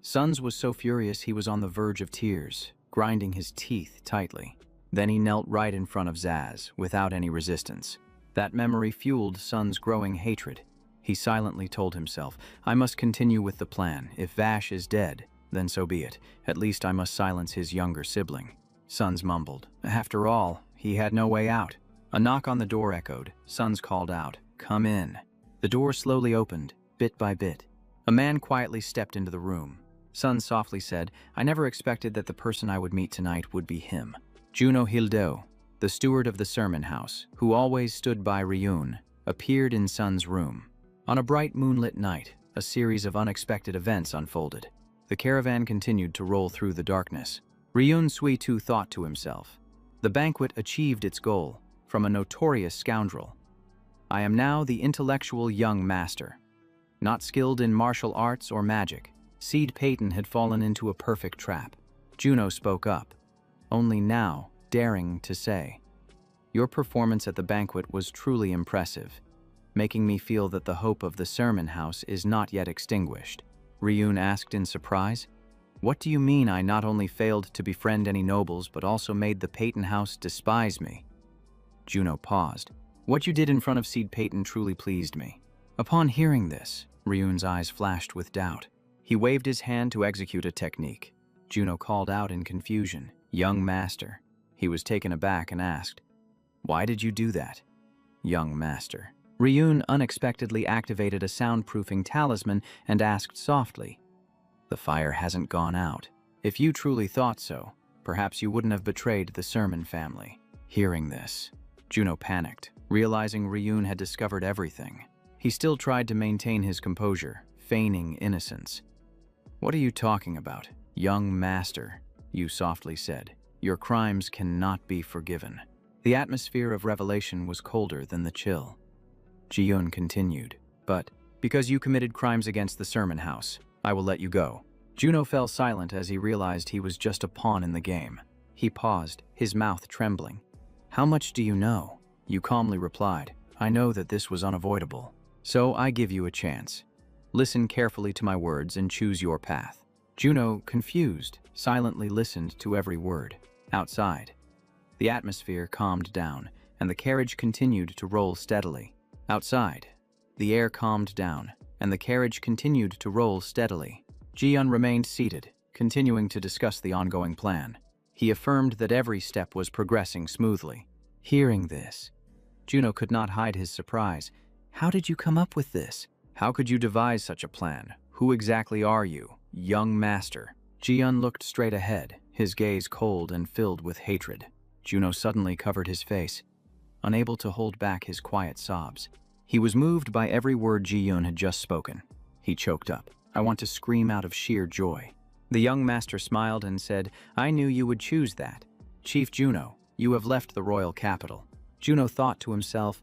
Suns was so furious he was on the verge of tears, grinding his teeth tightly. Then he knelt right in front of Zaz, without any resistance. That memory fueled Sun's growing hatred. He silently told himself, I must continue with the plan. If Vash is dead, then so be it. At least I must silence his younger sibling. Suns mumbled. After all, he had no way out. A knock on the door echoed. Suns called out, Come in. The door slowly opened, bit by bit. A man quietly stepped into the room. Suns softly said, I never expected that the person I would meet tonight would be him. Juno Hildo, the steward of the sermon house, who always stood by Ryun, appeared in Sun's room. On a bright moonlit night, a series of unexpected events unfolded. The caravan continued to roll through the darkness. Ryun Sui-tu thought to himself, the banquet achieved its goal, from a notorious scoundrel. I am now the intellectual young master. Not skilled in martial arts or magic, Seed Peyton had fallen into a perfect trap. Juno spoke up, only now daring to say, your performance at the banquet was truly impressive, making me feel that the hope of the sermon house is not yet extinguished. Ryun asked in surprise, what do you mean I not only failed to befriend any nobles but also made the Peyton house despise me? Juno paused. What you did in front of Seed Peyton truly pleased me. Upon hearing this, Ryun's eyes flashed with doubt. He waved his hand to execute a technique. Juno called out in confusion, young master. He was taken aback and asked, why did you do that? Young master. Ryun unexpectedly activated a soundproofing talisman and asked softly, the fire hasn't gone out. If you truly thought so, perhaps you wouldn't have betrayed the Sermon family. Hearing this, Juno panicked, realizing Ryun had discovered everything. He still tried to maintain his composure, feigning innocence. What are you talking about, young master? You softly said. Your crimes cannot be forgiven. The atmosphere of revelation was colder than the chill. Ji-yun continued, but because you committed crimes against the sermon house, I will let you go. Juno fell silent as he realized he was just a pawn in the game. He paused, his mouth trembling. How much do you know? You calmly replied, I know that this was unavoidable. So I give you a chance. Listen carefully to my words and choose your path. Juno, confused, silently listened to every word. Outside, the atmosphere calmed down, and the carriage continued to roll steadily. Outside, the air calmed down, and the carriage continued to roll steadily. Ji-yun remained seated, continuing to discuss the ongoing plan. He affirmed that every step was progressing smoothly. Hearing this, Juno could not hide his surprise. How did you come up with this? How could you devise such a plan? Who exactly are you, young master? Ji-yun looked straight ahead, his gaze cold and filled with hatred. Juno suddenly covered his face, unable to hold back his quiet sobs. He was moved by every word Ji-yun had just spoken. He choked up. I want to scream out of sheer joy. The young master smiled and said, I knew you would choose that. Chief Juno, you have left the royal capital. Juno thought to himself,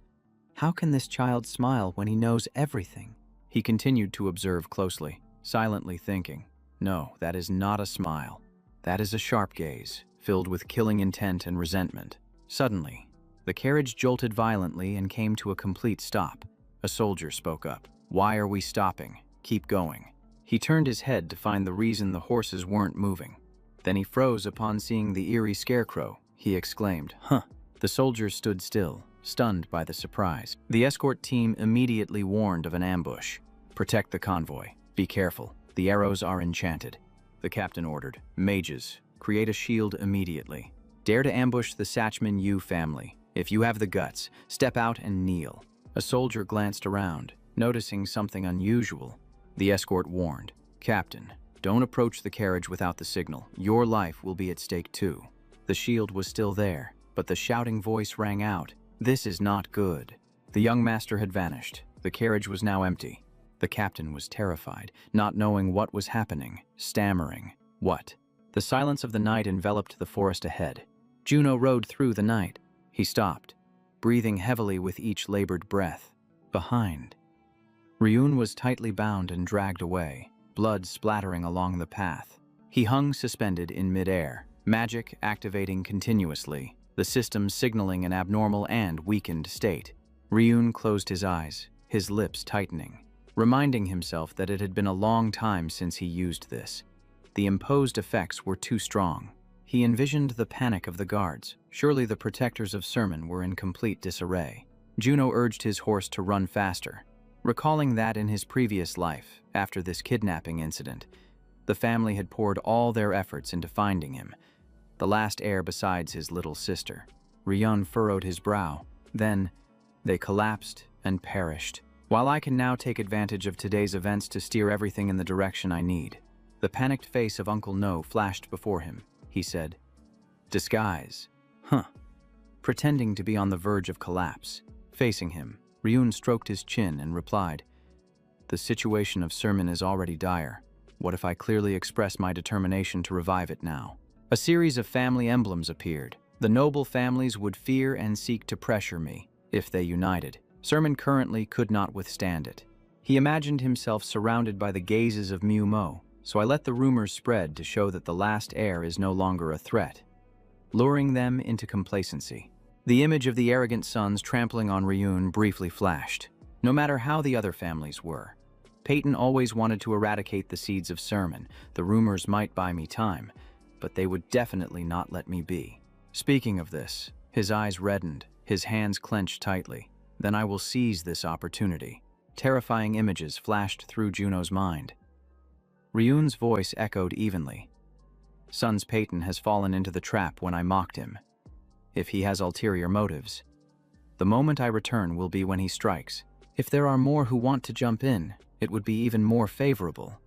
how can this child smile when he knows everything? He continued to observe closely, silently thinking, no, that is not a smile. That is a sharp gaze, filled with killing intent and resentment. Suddenly, the carriage jolted violently and came to a complete stop. A soldier spoke up. Why are we stopping? Keep going. He turned his head to find the reason the horses weren't moving. Then he froze upon seeing the eerie scarecrow. He exclaimed, huh. The soldiers stood still, stunned by the surprise. The escort team immediately warned of an ambush. Protect the convoy. Be careful. The arrows are enchanted. The captain ordered, mages, create a shield immediately. Dare to ambush the Satchman Yu family. If you have the guts, step out and kneel. A soldier glanced around, noticing something unusual. The escort warned, Captain, don't approach the carriage without the signal. Your life will be at stake too. The shield was still there, but the shouting voice rang out, this is not good. The young master had vanished. The carriage was now empty. The captain was terrified, not knowing what was happening, stammering, what? The silence of the night enveloped the forest ahead. Juno rode through the night. He stopped, breathing heavily with each labored breath. Behind, Ryun was tightly bound and dragged away, blood splattering along the path. He hung suspended in midair, magic activating continuously, the system signaling an abnormal and weakened state. Ryun closed his eyes, his lips tightening, reminding himself that it had been a long time since he used this. The imposed effects were too strong. He envisioned the panic of the guards. Surely the protectors of Sermon were in complete disarray. Juno urged his horse to run faster, recalling that in his previous life, after this kidnapping incident, the family had poured all their efforts into finding him, the last heir besides his little sister. Ryun furrowed his brow. Then, they collapsed and perished. While I can now take advantage of today's events to steer everything in the direction I need. The panicked face of Uncle No flashed before him. He said, disguise. Huh. Pretending to be on the verge of collapse. Facing him, Ryun stroked his chin and replied, the The situation of Sermon is already dire. What if I clearly express my determination to revive it now? A series of family emblems appeared. The noble families would fear and seek to pressure me if they united. Sermon currently could not withstand it. He imagined himself surrounded by the gazes of Mu Mo, so I let the rumors spread to show that the last heir is no longer a threat, luring them into complacency. The image of the arrogant sons trampling on Ryun briefly flashed. No matter how the other families were, Peyton always wanted to eradicate the seeds of Sermon. The rumors might buy me time, but they would definitely not let me be. Speaking of this, his eyes reddened, his hands clenched tightly. Then I will seize this opportunity. Terrifying images flashed through Juno's mind. Ryun's voice echoed evenly. Sons Peyton has fallen into the trap when I mocked him. If he has ulterior motives, the moment I return will be when he strikes. If there are more who want to jump in, it would be even more favorable.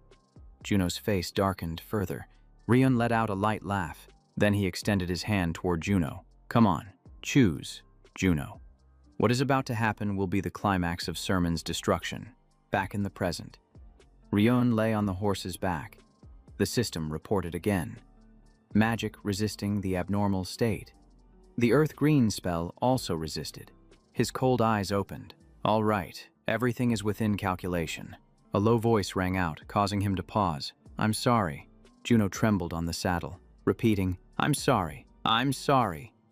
Juno's face darkened further. Ryun let out a light laugh. Then he extended his hand toward Juno. Come on, choose, Juno. What is about to happen will be the climax of Sermon's destruction. Back in the present, Ryun lay on the horse's back. The system reported again. Magic resisting the abnormal state. The Earth Green spell also resisted. His cold eyes opened. All right, everything is within calculation. A low voice rang out, causing him to pause. I'm sorry. Juno trembled on the saddle, repeating, I'm sorry,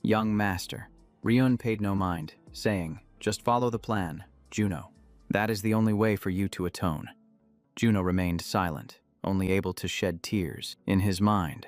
young master. Ryun paid no mind, saying, just follow the plan, Juno. That is the only way for you to atone. Juno remained silent, only able to shed tears. In his mind,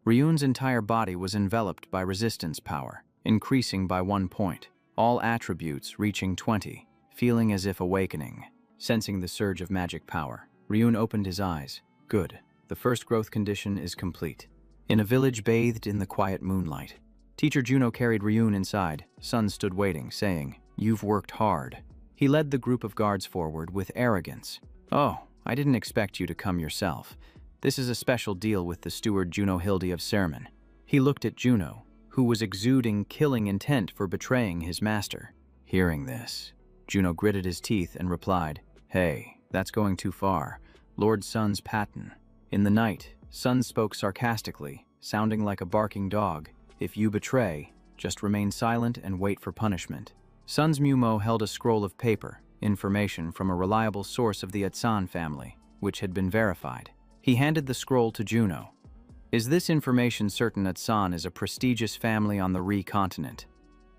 Ryun's entire body was enveloped by resistance power, increasing by 1 point, all attributes reaching 20, feeling as if awakening. Sensing the surge of magic power, Ryun opened his eyes. Good, the first growth condition is complete. In a village bathed in the quiet moonlight, Teacher Juno carried Ryun inside. Sun stood waiting, saying, You've worked hard. He led the group of guards forward with arrogance. Oh, I didn't expect you to come yourself. This is a special deal with the steward Juno Hildy of Sermon. He looked at Juno, who was exuding killing intent for betraying his master. Hearing this, Juno gritted his teeth and replied, Hey, that's going too far. Lord Sun's paten. In the night, Sun spoke sarcastically, sounding like a barking dog. If you betray, just remain silent and wait for punishment. Sun's Mumo held a scroll of paper, information from a reliable source of the Atsan family, which had been verified. He handed the scroll to Juno. Is this information certain Atsan is a prestigious family on the Re continent,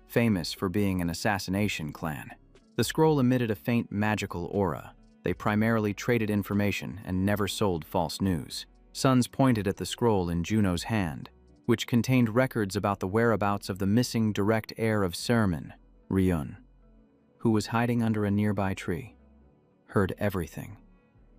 famous for being an assassination clan? The scroll emitted a faint magical aura. They primarily traded information and never sold false news. Suns pointed at the scroll in Juno's hand, which contained records about the whereabouts of the missing direct heir of Sermon, Ryun, who was hiding under a nearby tree. Heard everything.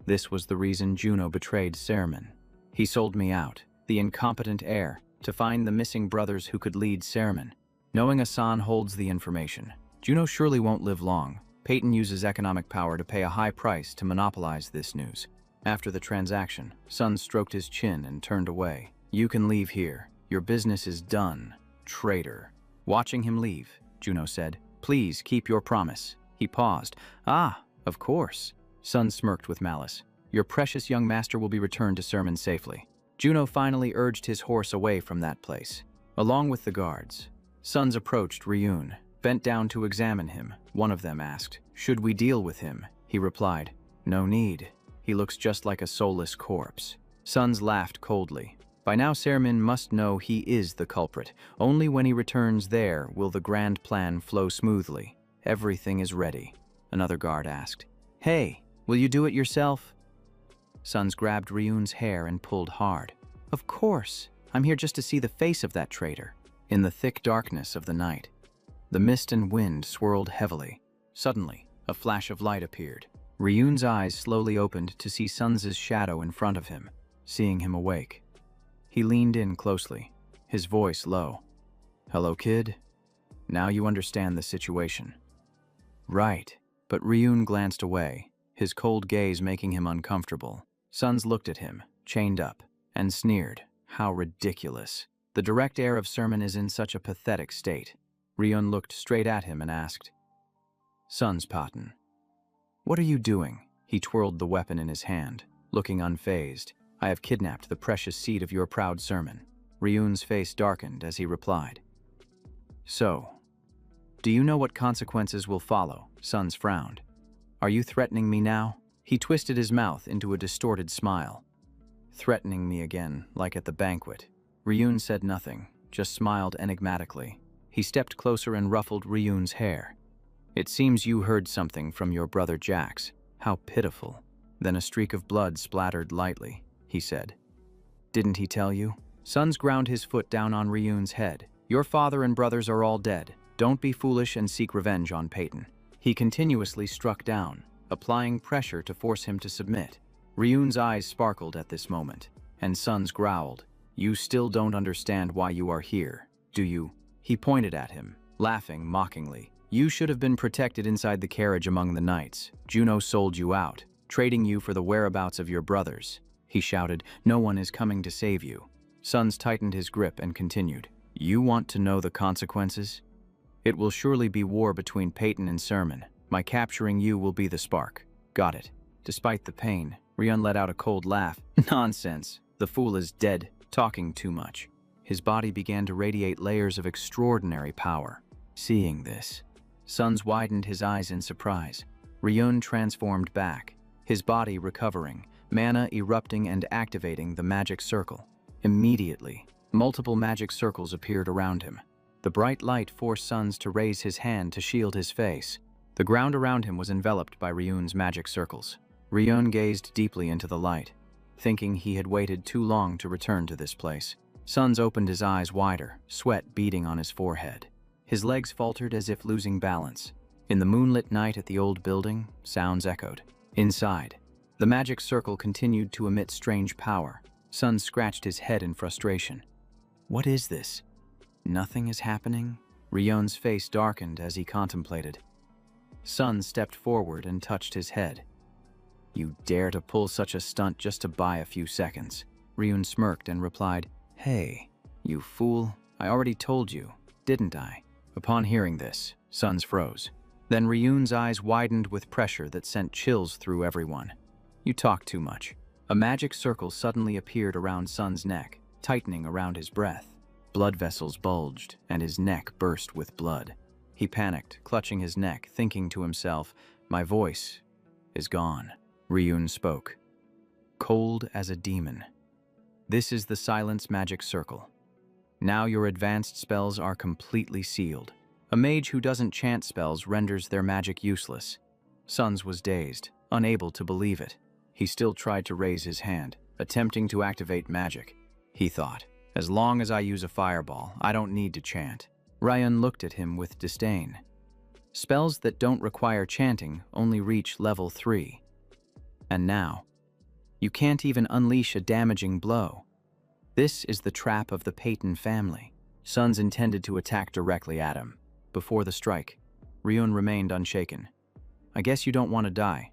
This was the reason Juno betrayed Sermon. He sold me out, the incompetent heir, to find the missing brothers who could lead Sermon. Knowing Asan holds the information, Juno surely won't live long. Peyton uses economic power to pay a high price to monopolize this news. After the transaction, Sun stroked his chin and turned away. You can leave here. Your business is done, traitor. Watching him leave, Juno said, Please keep your promise. He paused. Ah, of course. Sun smirked with malice. Your precious young master will be returned to Sermon safely. Juno finally urged his horse away from that place, along with the guards. Sons approached Ryun, bent down to examine him. One of them asked, Should we deal with him? He replied, No need. He looks just like a soulless corpse. Sons laughed coldly. By now Sermon must know he is the culprit. Only when he returns there will the grand plan flow smoothly. Everything is ready. Another guard asked, Hey, will you do it yourself? Sons grabbed Ryun's hair and pulled hard. Of course. I'm here just to see the face of that traitor. In the thick darkness of the night, the mist and wind swirled heavily. Suddenly, a flash of light appeared. Ryun's eyes slowly opened to see Sun's shadow in front of him, seeing him awake. He leaned in closely, his voice low. Hello, kid. Now you understand the situation. Right, but Ryun glanced away, his cold gaze making him uncomfortable. Sons looked at him, chained up, and sneered. How ridiculous. The direct heir of Sermon is in such a pathetic state. Ryun looked straight at him and asked, Sons Paten, what are you doing? He twirled the weapon in his hand, looking unfazed. I have kidnapped the precious seed of your proud sermon. Ryun's face darkened as he replied. So, do you know what consequences will follow? Sun's frowned. Are you threatening me now? He twisted his mouth into a distorted smile. Threatening me again, like at the banquet. Ryun said nothing, just smiled enigmatically. He stepped closer and ruffled Ryun's hair. It seems you heard something from your brother Jax. How pitiful. Then a streak of blood splattered lightly, he said. Didn't he tell you? Sun's ground his foot down on Ryun's head. Your father and brothers are all dead. Don't be foolish and seek revenge on Peyton. He continuously struck down, applying pressure to force him to submit. Ryun's eyes sparkled at this moment, and Sun's growled. You still don't understand why you are here, do you? He pointed at him, laughing mockingly. You should have been protected inside the carriage among the knights. Juno sold you out, trading you for the whereabouts of your brothers. He shouted, no one is coming to save you. Suns tightened his grip and continued. You want to know the consequences? It will surely be war between Peyton and Sermon. My capturing you will be the spark. Got it. Despite the pain, Ryun let out a cold laugh. Nonsense. The fool is dead, talking too much. His body began to radiate layers of extraordinary power. Seeing this, Suns widened his eyes in surprise. Ryun transformed back, his body recovering, mana erupting and activating the magic circle. Immediately, multiple magic circles appeared around him. The bright light forced Suns to raise his hand to shield his face. The ground around him was enveloped by Ryun's magic circles. Ryun gazed deeply into the light, thinking he had waited too long to return to this place. Suns opened his eyes wider, sweat beading on his forehead. His legs faltered as if losing balance. In the moonlit night at the old building, sounds echoed. Inside, the magic circle continued to emit strange power. Suns scratched his head in frustration. What is this? Nothing is happening? Ryun's face darkened as he contemplated. Suns stepped forward and touched his head. You dare to pull such a stunt just to buy a few seconds. Ryun smirked and replied, Hey, you fool, I already told you, didn't I? Upon hearing this, Suns froze. Then Ryun's eyes widened with pressure that sent chills through everyone. You talk too much. A magic circle suddenly appeared around Sun's neck, tightening around his breath. Blood vessels bulged, and his neck burst with blood. He panicked, clutching his neck, thinking to himself, my voice is gone. Ryun spoke, cold as a demon. This is the Silence Magic Circle. Now your advanced spells are completely sealed. A mage who doesn't chant spells renders their magic useless. Suns was dazed, unable to believe it. He still tried to raise his hand, attempting to activate magic. He thought, as long as I use a fireball, I don't need to chant. Ryun looked at him with disdain. Spells that don't require chanting only reach level 3. And now, you can't even unleash a damaging blow. This is the trap of the Peyton family. Suns intended to attack directly at him. Before the strike, Ryun remained unshaken. I guess you don't want to die.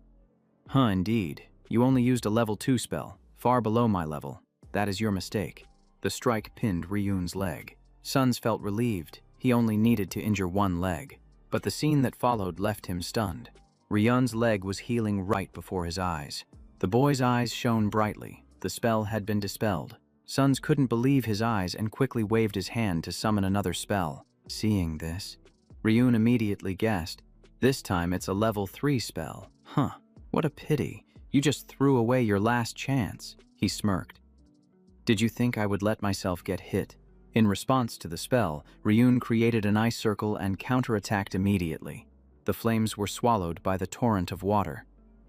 Huh, indeed. You only used a level 2 spell, far below my level. That is your mistake. The strike pinned Ryun's leg. Suns felt relieved. He only needed to injure one leg. But the scene that followed left him stunned. Ryun's leg was healing right before his eyes. The boy's eyes shone brightly. The spell had been dispelled. Suns couldn't believe his eyes and quickly waved his hand to summon another spell. Seeing this, Ryun immediately guessed. This time it's a level 3 spell. Huh, what a pity. You just threw away your last chance. He smirked. Did you think I would let myself get hit? In response to the spell, Ryun created an ice circle and counterattacked immediately. The flames were swallowed by the torrent of water.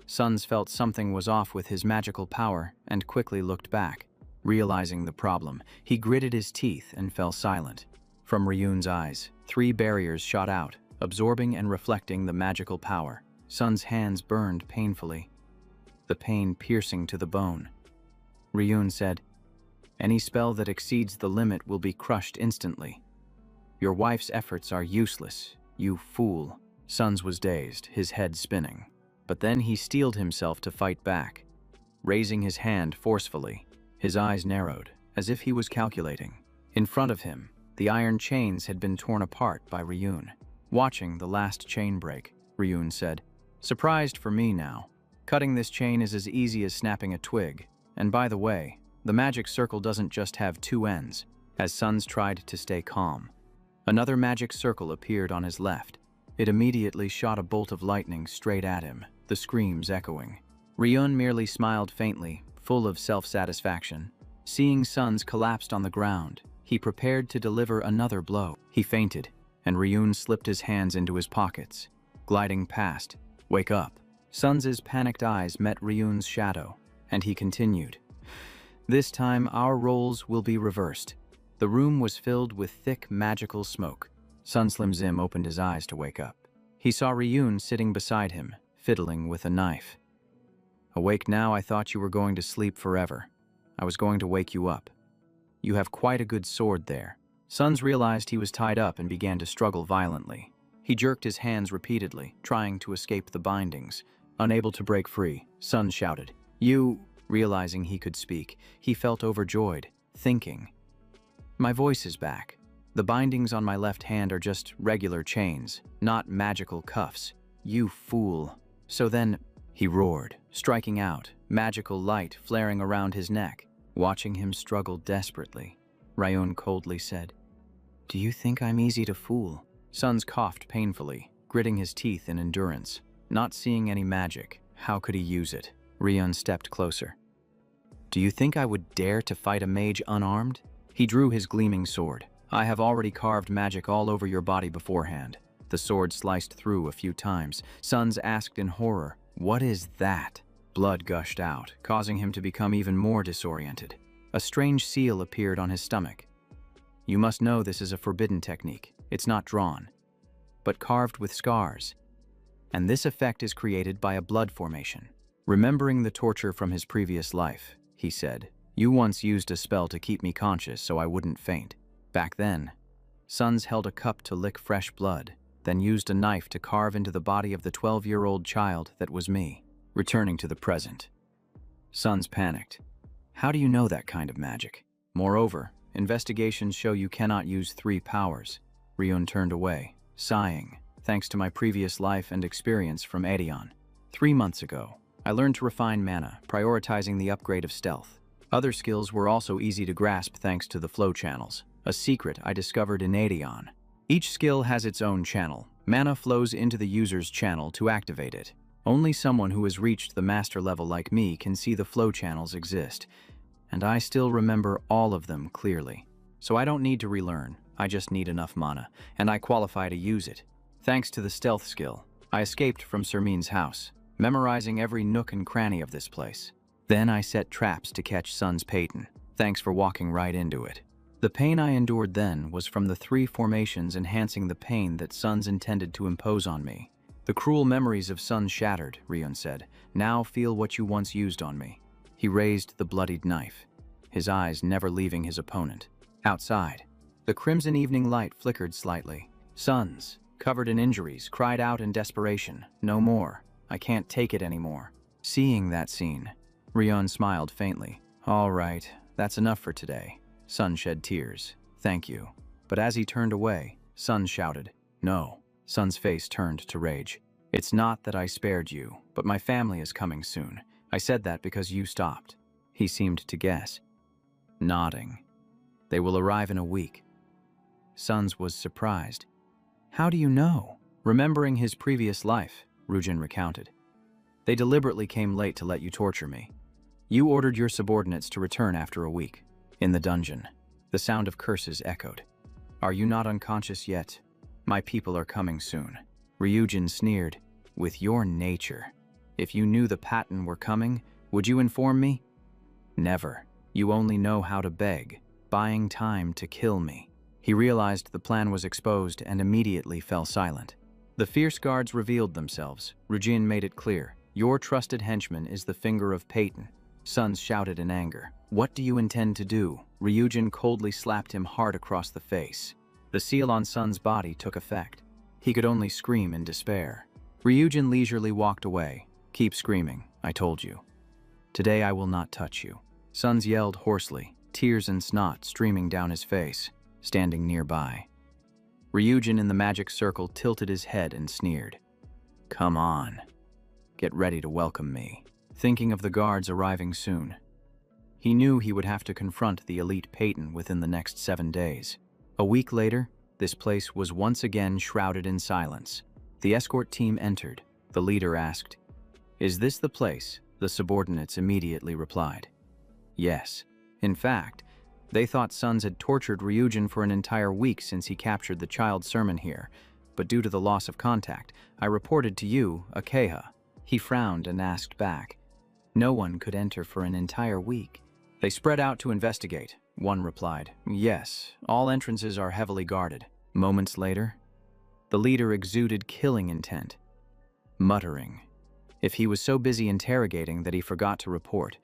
Suns felt something was off with his magical power and quickly looked back. Realizing the problem, he gritted his teeth and fell silent. From Ryun's eyes, 3 barriers shot out, absorbing and reflecting the magical power. Sun's hands burned painfully, the pain piercing to the bone. Ryun said, any spell that exceeds the limit will be crushed instantly. Your wife's efforts are useless, you fool. Suns was dazed, his head spinning. But then he steeled himself to fight back. Raising his hand forcefully, his eyes narrowed, as if he was calculating. In front of him, the iron chains had been torn apart by Ryun. Watching the last chain break, Ryun said, surprised for me now. Cutting this chain is as easy as snapping a twig. And by the way, the magic circle doesn't just have two ends, as Suns tried to stay calm. Another magic circle appeared on his left. It immediately shot a bolt of lightning straight at him, the screams echoing. Ryun merely smiled faintly, full of self-satisfaction. Seeing Suns collapsed on the ground, he prepared to deliver another blow. He fainted, and Ryun slipped his hands into his pockets, gliding past. "Wake up." Suns' panicked eyes met Ryun's shadow, and he continued. "This time our roles will be reversed." The room was filled with thick magical smoke. Sun Slim Zim opened his eyes to wake up. He saw Ryun sitting beside him, fiddling with a knife. "Awake now, I thought you were going to sleep forever. I was going to wake you up. You have quite a good sword there." Suns realized he was tied up and began to struggle violently. He jerked his hands repeatedly, trying to escape the bindings. Unable to break free, Sun shouted, "You..." Realizing he could speak, he felt overjoyed, thinking, "My voice is back. The bindings on my left hand are just regular chains, not magical cuffs. You fool." So then, he roared, striking out, magical light flaring around his neck. Watching him struggle desperately, Ryun coldly said, "Do you think I'm easy to fool?" Suns coughed painfully, gritting his teeth in endurance. Not seeing any magic, how could he use it? Ryun stepped closer. "Do you think I would dare to fight a mage unarmed?" He drew his gleaming sword. "I have already carved magic all over your body beforehand." The sword sliced through a few times. Suns asked in horror, "What is that?" Blood gushed out, causing him to become even more disoriented. A strange seal appeared on his stomach. "You must know this is a forbidden technique. It's not drawn, but carved with scars. And this effect is created by a blood formation." Remembering the torture from his previous life, he said, "You once used a spell to keep me conscious so I wouldn't faint. Back then, Suns held a cup to lick fresh blood, then used a knife to carve into the body of the 12-year-old child that was me." Returning to the present, Suns panicked. "How do you know that kind of magic? Moreover, investigations show you cannot use 3 powers." Ryun turned away, sighing, "Thanks to my previous life and experience from Aedion. 3 months ago, I learned to refine mana, prioritizing the upgrade of stealth. Other skills were also easy to grasp thanks to the flow channels, a secret I discovered in Aedion. Each skill has its own channel. Mana flows into the user's channel to activate it. Only someone who has reached the master level like me can see the flow channels exist, and I still remember all of them clearly. So I don't need to relearn, I just need enough mana, and I qualify to use it. Thanks to the stealth skill, I escaped from Sermin's house, memorizing every nook and cranny of this place. Then I set traps to catch Sun's Peyton. Thanks for walking right into it." The pain I endured then was from the 3 formations enhancing the pain that Suns intended to impose on me. "The cruel memories of Suns shattered," Ryun said. "Now feel what you once used on me." He raised the bloodied knife, his eyes never leaving his opponent. Outside, the crimson evening light flickered slightly. Suns, covered in injuries, cried out in desperation, "No more. I can't take it anymore." Seeing that scene, Ryun smiled faintly. "All right, that's enough for today." Sun shed tears. "Thank you." But as he turned away, Sun shouted, "No." Sun's face turned to rage. "It's not that I spared you, but my family is coming soon. I said that because you stopped." He seemed to guess, nodding. "They will arrive in a week." Suns was surprised. "How do you know?" Remembering his previous life, Ryujin recounted. "They deliberately came late to let you torture me. You ordered your subordinates to return after a week." In the dungeon, the sound of curses echoed. "Are you not unconscious yet? My people are coming soon." Ryujin sneered, "With your nature. If you knew the Patton were coming, would you inform me?" "Never. You only know how to beg, buying time to kill me." He realized the plan was exposed and immediately fell silent. The fierce guards revealed themselves. Ryujin made it clear, "Your trusted henchman is the finger of Peyton." Suns shouted in anger, "What do you intend to do?" Ryujin coldly slapped him hard across the face. The seal on Sun's body took effect. He could only scream in despair. Ryujin leisurely walked away. "Keep screaming, I told you. Today I will not touch you." Suns yelled hoarsely, tears and snot streaming down his face, standing nearby. Ryujin in the magic circle tilted his head and sneered. "Come on. get ready to welcome me, thinking of the guards arriving soon. He knew he would have to confront the elite Peyton within the next 7 days. A week later, this place was once again shrouded in silence. The escort team entered. The leader asked, "Is this the place?" The subordinates immediately replied, "Yes." In fact, they thought Sons had tortured Ryujin for an entire week since he captured the child sermon here, but due to the loss of contact, I reported to you, Akeha. He frowned and asked back, "No one could enter for an entire week." "They spread out to investigate," one replied. "Yes, all entrances are heavily guarded." Moments later, the leader exuded killing intent, muttering. If he was so busy interrogating that he forgot to report,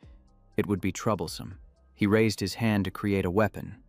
it would be troublesome. He raised his hand to create a weapon.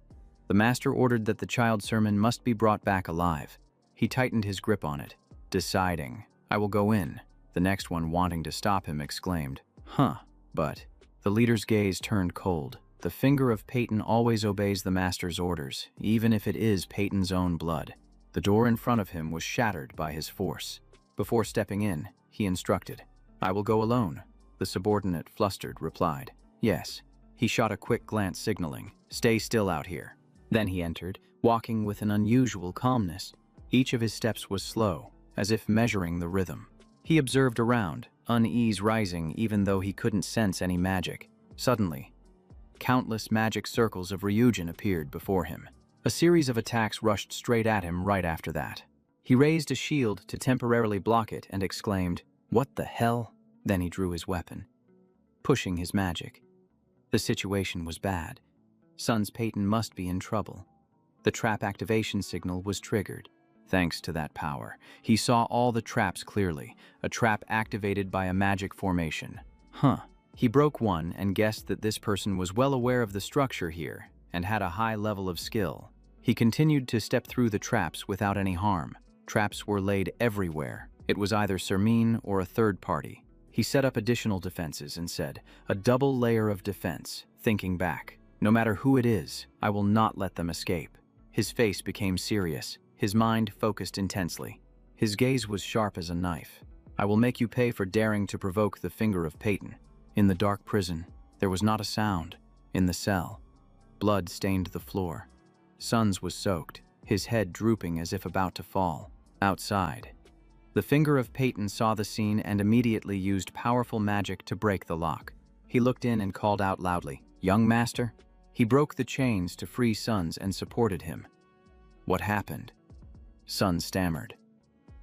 The master ordered that the child sermon must be brought back alive. He tightened his grip on it, deciding, "I will go in." The next one, wanting to stop him, exclaimed, "Huh, but..." The leader's gaze turned cold. The finger of Peyton always obeys the master's orders, even if it is Peyton's own blood. The door in front of him was shattered by his force. Before stepping in, he instructed, "I will go alone." The subordinate, flustered, replied, "Yes." He shot a quick glance signaling, "Stay still out here." Then he entered, walking with an unusual calmness. Each of his steps was slow, as if measuring the rhythm. He observed around, unease rising even though he couldn't sense any magic. Suddenly, countless magic circles of Ryujin appeared before him. A series of attacks rushed straight at him right after that. He raised a shield to temporarily block it and exclaimed, "What the hell?" Then he drew his weapon, pushing his magic. The situation was bad. Sons Peyton must be in trouble. The trap activation signal was triggered. Thanks to that power, he saw all the traps clearly, a trap activated by a magic formation. He broke one and guessed that this person was well aware of the structure here and had a high level of skill. He continued to step through the traps without any harm. Traps were laid everywhere. It was either Sermine or a third party. He set up additional defenses and said, "A double layer of defense," thinking back, "No matter who it is, I will not let them escape." His face became serious. His mind focused intensely. His gaze was sharp as a knife. "I will make you pay for daring to provoke the finger of Peyton." In the dark prison, there was not a sound. In the cell, blood stained the floor. Sons was soaked, his head drooping as if about to fall. Outside, the finger of Peyton saw the scene and immediately used powerful magic to break the lock. He looked in and called out loudly, "Young master?" He broke the chains to free Sons and supported him. "What happened?" Sons stammered.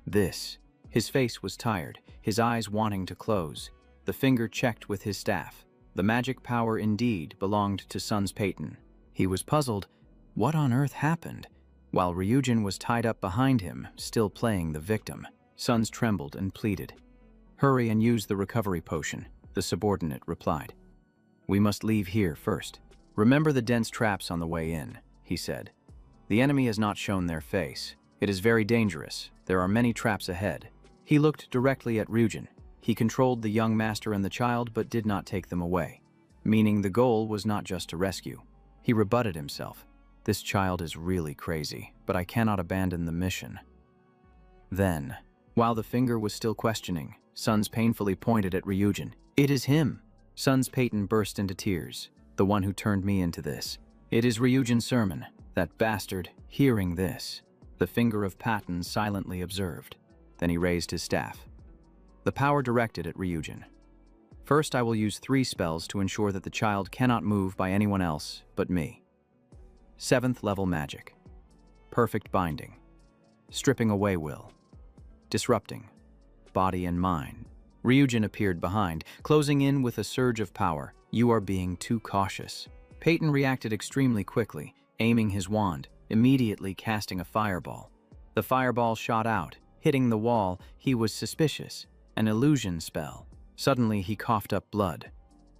"This." His face was tired, his eyes wanting to close. The finger checked with his staff. The magic power indeed belonged to Sons Peyton. He was puzzled. What on earth happened? While Ryujin was tied up behind him, still playing the victim, Sons trembled and pleaded. "Hurry and use the recovery potion," the subordinate replied. "We must leave here first. Remember the dense traps on the way in," he said. "The enemy has not shown their face. It is very dangerous. There are many traps ahead." He looked directly at Ryujin. He controlled the young master and the child but did not take them away, meaning the goal was not just to rescue. He rebutted himself. "This child is really crazy, but I cannot abandon the mission." Then, while the finger was still questioning, Sons painfully pointed at Ryujin. "It is him!" Sons Peyton burst into tears. "The one who turned me into this. It is Ryujin's sermon. That bastard." Hearing this, the finger of Patton silently observed. Then he raised his staff. The power directed at Ryujin. "First, I will use 3 spells to ensure that the child cannot move by anyone else but me. 7th level magic. Perfect binding. Stripping away will. Disrupting. Body and mind." Ryujin appeared behind, closing in with a surge of power. "You are being too cautious." Peyton reacted extremely quickly, aiming his wand, immediately casting a fireball. The fireball shot out, hitting the wall. He was suspicious. An illusion spell. Suddenly he coughed up blood.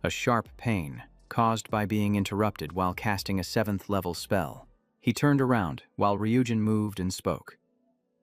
A sharp pain, caused by being interrupted while casting a 7th level spell. He turned around while Ryujin moved and spoke.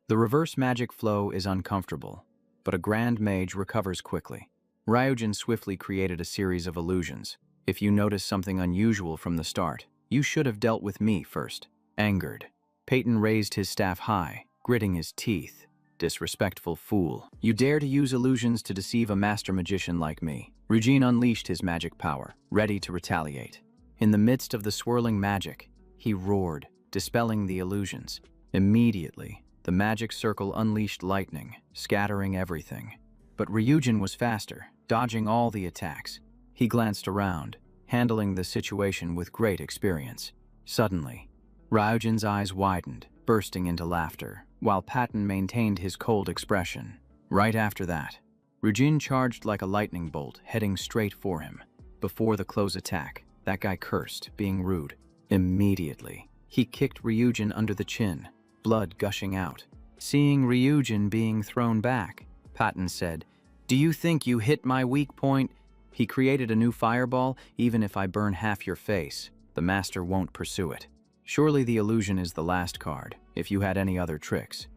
"The reverse magic flow is uncomfortable, but a grand mage recovers quickly." Ryujin swiftly created a series of illusions. "If you notice something unusual from the start, you should have dealt with me first." Angered, Peyton raised his staff high, gritting his teeth. Disrespectful fool. You dare to use illusions to deceive a master magician like me. Ryujin unleashed his magic power, ready to retaliate. In the midst of the swirling magic, he roared, dispelling the illusions. Immediately, the magic circle unleashed lightning, scattering everything. But Ryujin was faster, dodging all the attacks. He glanced around, handling the situation with great experience. Suddenly, Ryujin's eyes widened, bursting into laughter, while Patton maintained his cold expression. Right after that, Ryujin charged like a lightning bolt, heading straight for him. Before the close attack, that guy cursed, being rude. Immediately, he kicked Ryujin under the chin, blood gushing out. Seeing Ryujin being thrown back, Patton said, "Do you think you hit my weak point? He created a new fireball. Even if I burn half your face, the master won't pursue it. Surely the illusion is the last card. If you had any other tricks,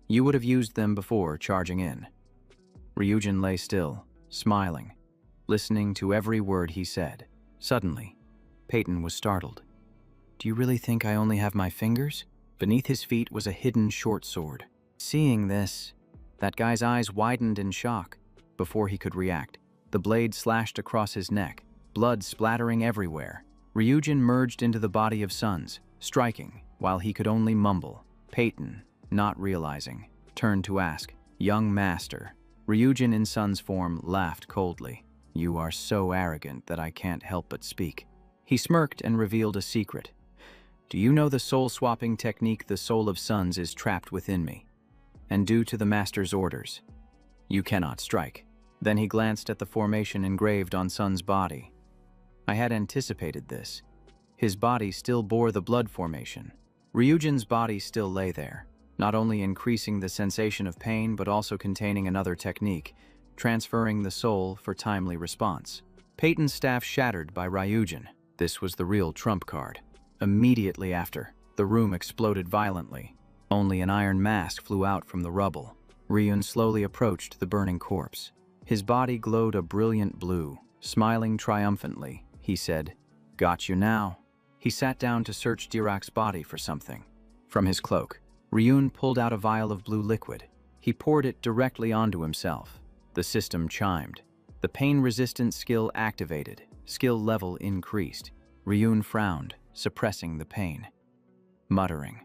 you would have used them before charging in." Ryujin lay still, smiling, listening to every word he said. Suddenly, Peyton was startled. "Do you really think I only have my fingers?" Beneath his feet was a hidden short sword. Seeing this, that guy's eyes widened in shock. Before he could react, the blade slashed across his neck, blood splattering everywhere. Ryujin merged into the body of Suns, striking, while he could only mumble. Peyton, not realizing, turned to ask, "Young master." Ryujin in Sun's form laughed coldly. "You are so arrogant that I can't help but speak." He smirked and revealed a secret. "Do you know the soul-swapping technique? The soul of Suns is trapped within me, and due to the master's orders, you cannot strike." Then he glanced at the formation engraved on Sun's body. I had anticipated this. His body still bore the blood formation. Ryujin's body still lay there, not only increasing the sensation of pain but also containing another technique, transferring the soul for timely response. Peyton's staff shattered by Ryujin. This was the real trump card. Immediately after, the room exploded violently. Only an iron mask flew out from the rubble. Ryujin slowly approached the burning corpse. His body glowed a brilliant blue. Smiling triumphantly, he said, "Got you now." He sat down to search Dirac body for something. From his cloak, Ryujin pulled out a vial of blue liquid. He poured it directly onto himself. The system chimed. The pain-resistant skill activated. Skill level increased. Ryujin frowned, suppressing the pain. Muttering,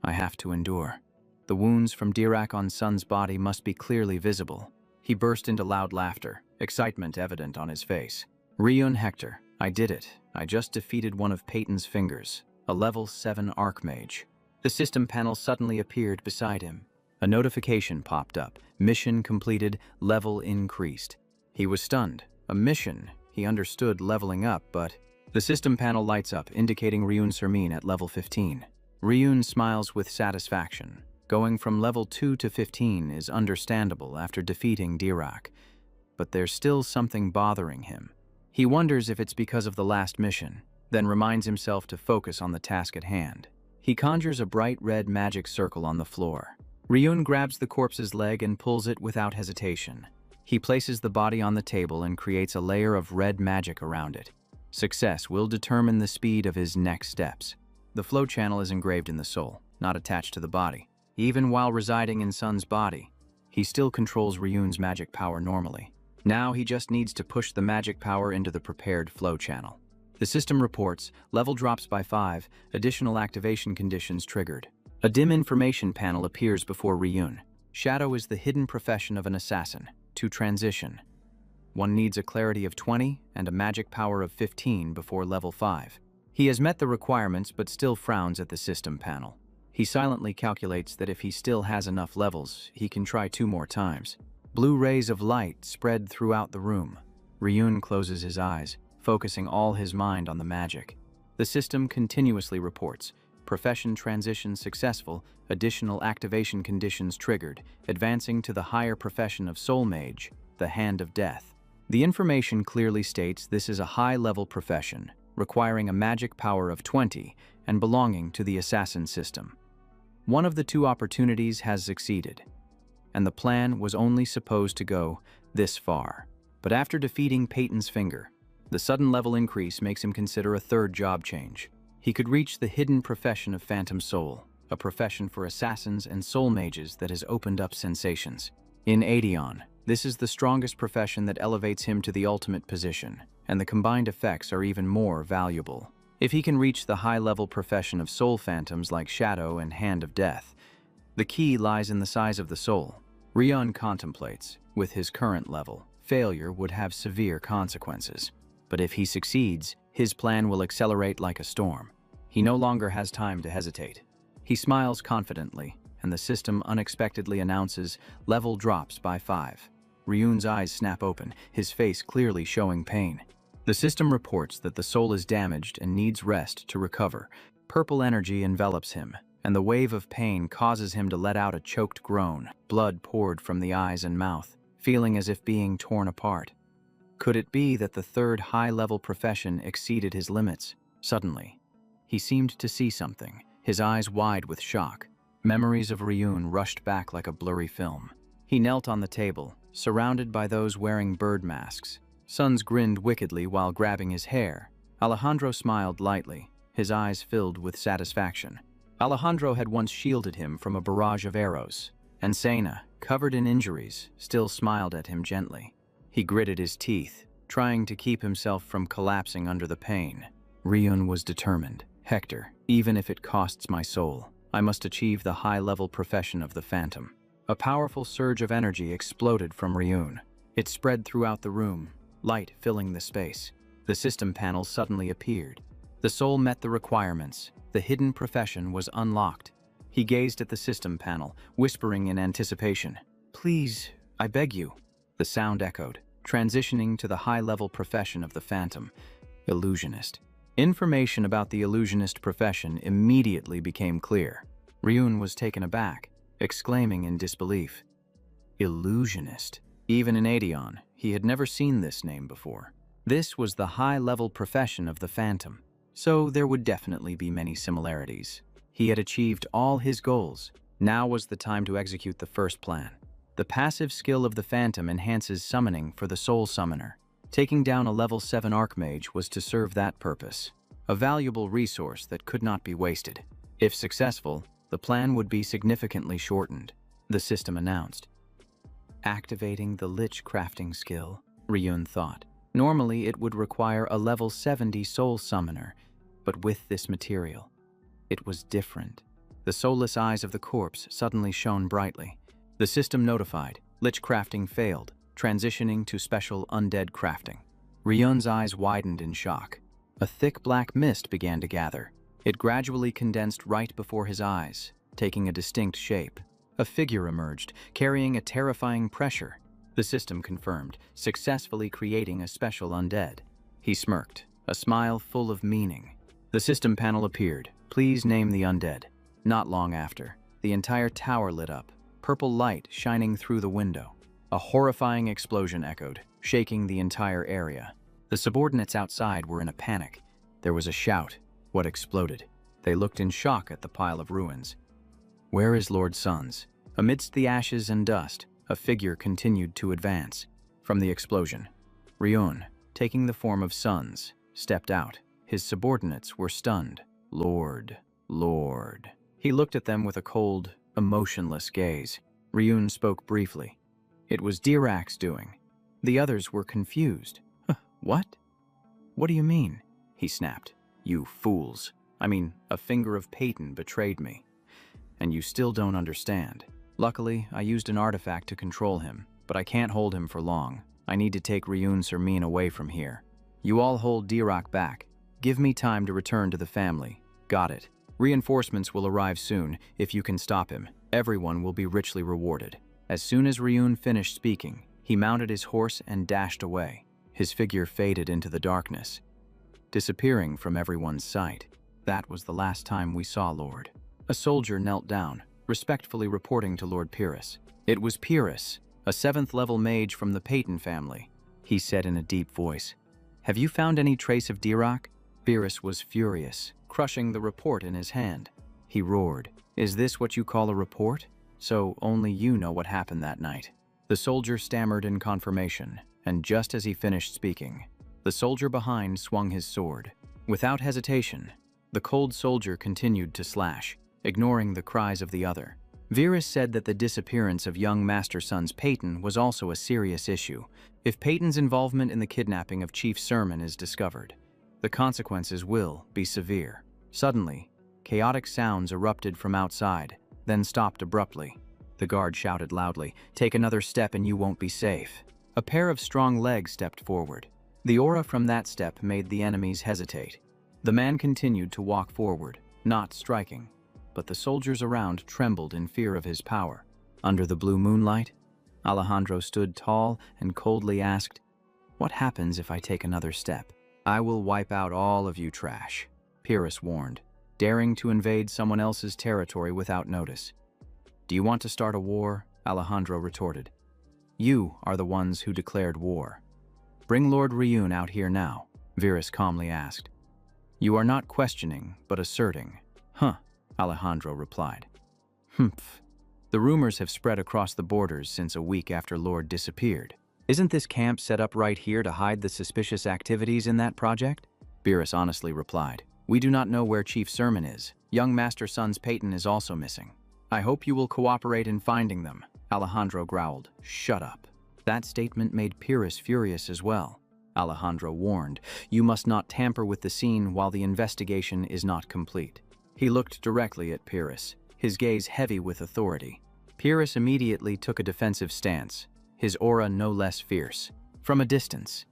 "I have to endure. The wounds from Dirac on Sun's body must be clearly visible." He burst into loud laughter, excitement evident on his face. "Ryujin Hector, I did it. I just defeated one of Peyton's fingers, a level 7 Archmage." The system panel suddenly appeared beside him. A notification popped up. Mission completed, level increased. He was stunned. A mission. He understood leveling up, but... The system panel lights up, indicating Ryujin Sermine at level 15. Ryujin smiles with satisfaction. Going from level 2 to 15 is understandable after defeating Dirac, but there's still something bothering him. He wonders if it's because of the last mission, then reminds himself to focus on the task at hand. He conjures a bright red magic circle on the floor. Ryujin grabs the corpse's leg and pulls it without hesitation. He places the body on the table and creates a layer of red magic around it. Success will determine the speed of his next steps. The flow channel is engraved in the soul, not attached to the body. Even while residing in Sun's body, he still controls Ryujin's magic power normally. Now he just needs to push the magic power into the prepared flow channel. The system reports, level drops by 5, additional activation conditions triggered. A dim information panel appears before Ryujin. Shadow is the hidden profession of an assassin. To transition, one needs a clarity of 20 and a magic power of 15 before level 5. He has met the requirements but still frowns at the system panel. He silently calculates that if he still has enough levels, he can try 2 more times. Blue rays of light spread throughout the room. Ryujin closes his eyes, focusing all his mind on the magic. The system continuously reports, profession transition successful, additional activation conditions triggered, advancing to the higher profession of Soul Mage, the Hand of Death. The information clearly states this is a high-level profession, requiring a magic power of 20 and belonging to the assassin system. One of the 2 opportunities has succeeded, and the plan was only supposed to go this far. But after defeating Peyton's finger, the sudden level increase makes him consider a 3rd job change. He could reach the hidden profession of Phantom Soul, a profession for assassins and soul mages that has opened up sensations. In Aedeon, this is the strongest profession that elevates him to the ultimate position, and the combined effects are even more valuable. If he can reach the high-level profession of soul phantoms like Shadow and Hand of Death, the key lies in the size of the soul. Ryun contemplates, with his current level, failure would have severe consequences. But if he succeeds, his plan will accelerate like a storm. He no longer has time to hesitate. He smiles confidently, and the system unexpectedly announces level drops by 5. Ryun's eyes snap open, his face clearly showing pain. The system reports that the soul is damaged and needs rest to recover. Purple energy envelops him, and the wave of pain causes him to let out a choked groan. Blood poured from the eyes and mouth, feeling as if being torn apart. Could it be that the third high-level profession exceeded his limits? Suddenly, he seemed to see something, his eyes wide with shock. Memories of Ryun rushed back like a blurry film. He knelt on the table, surrounded by those wearing bird masks. Sons grinned wickedly while grabbing his hair. Alejandro smiled lightly, his eyes filled with satisfaction. Alejandro had once shielded him from a barrage of arrows, and Sena, covered in injuries, still smiled at him gently. He gritted his teeth, trying to keep himself from collapsing under the pain. Ryun was determined. Hector, even if it costs my soul, I must achieve the high-level profession of the Phantom. A powerful surge of energy exploded from Ryun. It spread throughout the room, light filling the space. The system panel suddenly appeared. The soul met the requirements. The hidden profession was unlocked. He gazed at the system panel, whispering in anticipation. "Please, I beg you." The sound echoed, transitioning to the high-level profession of the Phantom, illusionist. Information about the illusionist profession immediately became clear. Ryun was taken aback, exclaiming in disbelief. Illusionist. Even in Aedeon, he had never seen this name before. This was the high-level profession of the Phantom, so there would definitely be many similarities. He had achieved all his goals. Now was the time to execute the first plan. The passive skill of the Phantom enhances summoning for the Soul Summoner. Taking down a level 7 Archmage was to serve that purpose, a valuable resource that could not be wasted. If successful, the plan would be significantly shortened, the system announced. Activating the Lich crafting skill, Ryun thought. Normally it would require a level 70 Soul Summoner, but with this material, it was different. The soulless eyes of the corpse suddenly shone brightly. The system notified, Lich crafting failed, transitioning to special undead crafting. Ryun's eyes widened in shock. A thick black mist began to gather. It gradually condensed right before his eyes, taking a distinct shape. A figure emerged, carrying a terrifying pressure. The system confirmed, successfully creating a special undead. He smirked, a smile full of meaning. The system panel appeared. Please name the undead. Not long after, the entire tower lit up, purple light shining through the window. A horrifying explosion echoed, shaking the entire area. The subordinates outside were in a panic. There was a shout. What exploded? They looked in shock at the pile of ruins. Where is Lord Suns? Amidst the ashes and dust, a figure continued to advance. From the explosion, Ryun, taking the form of Suns, stepped out. His subordinates were stunned. Lord. He looked at them with a cold, emotionless gaze. Ryun spoke briefly. It was Dirac's doing. The others were confused. What? What do you mean? He snapped. You fools. I mean, a finger of Peyton betrayed me. And you still don't understand. Luckily, I used an artifact to control him, but I can't hold him for long. I need to take Ryun Sermine away from here. You all hold Dirac back. Give me time to return to the family. Got it. Reinforcements will arrive soon. If you can stop him, everyone will be richly rewarded. As soon as Ryun finished speaking, he mounted his horse and dashed away. His figure faded into the darkness, disappearing from everyone's sight. That was the last time we saw Lord. A soldier knelt down, respectfully reporting to Lord Pyrrhus. It was Pyrrhus, a 7th-level mage from the Peyton family. He said in a deep voice, "Have you found any trace of Dirac?" Pyrrhus was furious, crushing the report in his hand. He roared, "Is this what you call a report? So only you know what happened that night." The soldier stammered in confirmation, and just as he finished speaking, the soldier behind swung his sword. Without hesitation, the cold soldier continued to slash. ignoring the cries of the other. Virus said that the disappearance of young Master Son's Peyton was also a serious issue. If Peyton's involvement in the kidnapping of Chief Sermon is discovered, the consequences will be severe. Suddenly, chaotic sounds erupted from outside, then stopped abruptly. The guard shouted loudly, "Take another step and you won't be safe." A pair of strong legs stepped forward. The aura from that step made the enemies hesitate. The man continued to walk forward, not striking, but the soldiers around trembled in fear of his power. Under the blue moonlight, Alejandro stood tall and coldly asked, "What happens if I take another step?" "I will wipe out all of you trash," Pyrrhus warned, daring to invade someone else's territory without notice. "Do you want to start a war?" Alejandro retorted. "You are the ones who declared war." "Bring Lord Ryun out here now," Virus calmly asked. "You are not questioning, but asserting." "Huh," Alejandro replied. "Humph. The rumors have spread across the borders since a week after Lord disappeared. Isn't this camp set up right here to hide the suspicious activities in that project?" Virus honestly replied. "We do not know where Chief Sermon is. Young Master Son's Peyton is also missing. I hope you will cooperate in finding them," Alejandro growled. "Shut up." That statement made Pyrrhus furious as well. Alejandro warned, "You must not tamper with the scene while the investigation is not complete." He looked directly at Pyrrhus, his gaze heavy with authority. Pyrrhus immediately took a defensive stance, his aura no less fierce. From a distance,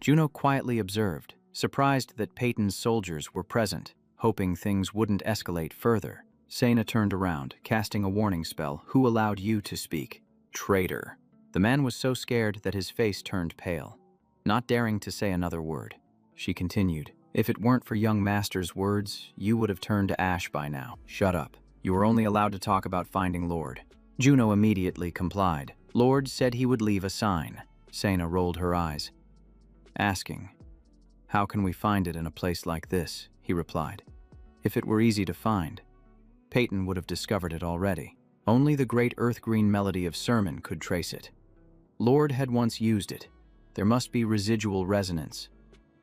Juno quietly observed, surprised that Peyton's soldiers were present, hoping things wouldn't escalate further. Sena turned around, casting a warning spell. "Who allowed you to speak?" "Traitor." The man was so scared that his face turned pale. Not daring to say another word, she continued, "If it weren't for young Master's words, you would have turned to ash by now." "Shut up. You are only allowed to talk about finding Lord." Juno immediately complied. "Lord said he would leave a sign." Sena rolled her eyes, asking, "How can we find it in a place like this?" He replied, "If it were easy to find, Peyton would have discovered it already. Only the great earth-green melody of Sermon could trace it. Lord had once used it. There must be residual resonance.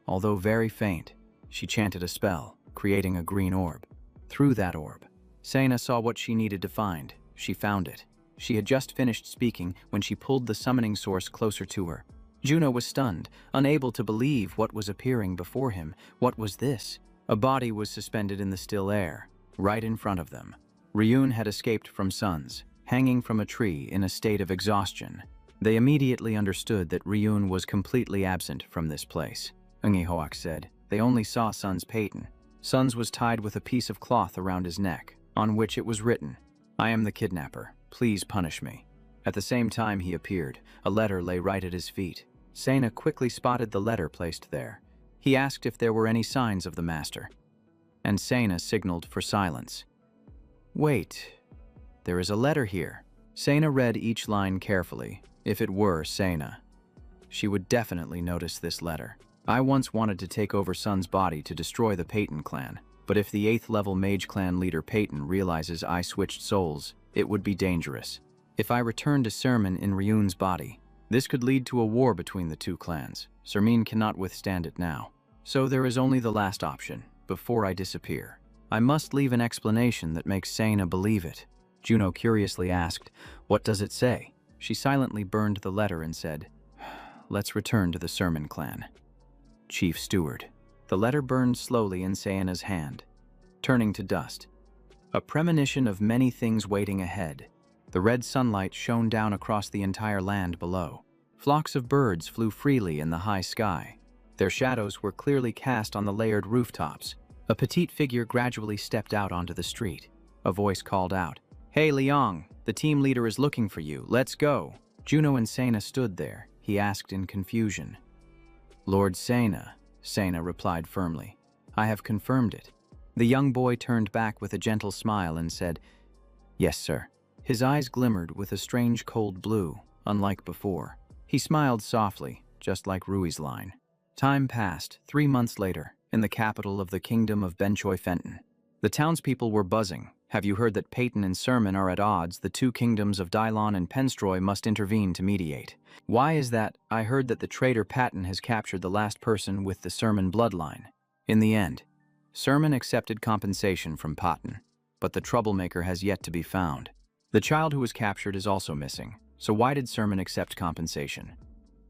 Although very faint, she chanted a spell, creating a green orb. Through that orb, Sena saw what she needed to find. She found it. She had just finished speaking when she pulled the summoning source closer to her. Juno was stunned, unable to believe what was appearing before him. What was this? A body was suspended in the still air, right in front of them. Ryun had escaped from Suns, hanging from a tree in a state of exhaustion. They immediately understood that Ryun was completely absent from this place. Ungihoak said, "They only saw Sun's Peyton." Suns was tied with a piece of cloth around his neck, on which it was written, "I am the kidnapper. Please punish me." At the same time he appeared, a letter lay right at his feet. Sena quickly spotted the letter placed there. He asked if there were any signs of the Master, and Sena signaled for silence. "Wait, there is a letter here." Sena read each line carefully. If it were Sena, she would definitely notice this letter. "I once wanted to take over Sun's body to destroy the Peyton clan, but if the 8th level mage clan leader Peyton realizes I switched souls, it would be dangerous. If I return to Sermon in Ryun's body, this could lead to a war between the two clans. Sermon cannot withstand it now. So there is only the last option, before I disappear. I must leave an explanation that makes Sena believe it." Juno curiously asked, "What does it say?" She silently burned the letter and said, "Let's return to the Sermon clan. Chief Steward." The letter burned slowly in Sena's hand, turning to dust. A premonition of many things waiting ahead. The red sunlight shone down across the entire land below. Flocks of birds flew freely in the high sky. Their shadows were clearly cast on the layered rooftops. A petite figure gradually stepped out onto the street. A voice called out, "Hey Liang, the team leader is looking for you. Let's go." Juno and Sena stood there. He asked in confusion. "Lord Sena," Sena replied firmly. "I have confirmed it." The young boy turned back with a gentle smile and said, "Yes, sir." His eyes glimmered with a strange cold blue, unlike before. He smiled softly, just like Rui's line. Time passed. 3 months later, in the capital of the kingdom of Benchoi Fenton. The townspeople were buzzing. "Have you heard that Peyton and Sermon are at odds? The two kingdoms of Dylon and Penstroy must intervene to mediate." "Why is that?" "I heard that the traitor Patton has captured the last person with the Sermon bloodline." In the end, Sermon accepted compensation from Patton. but the troublemaker has yet to be found. The child who was captured is also missing, so why did Sermon accept compensation?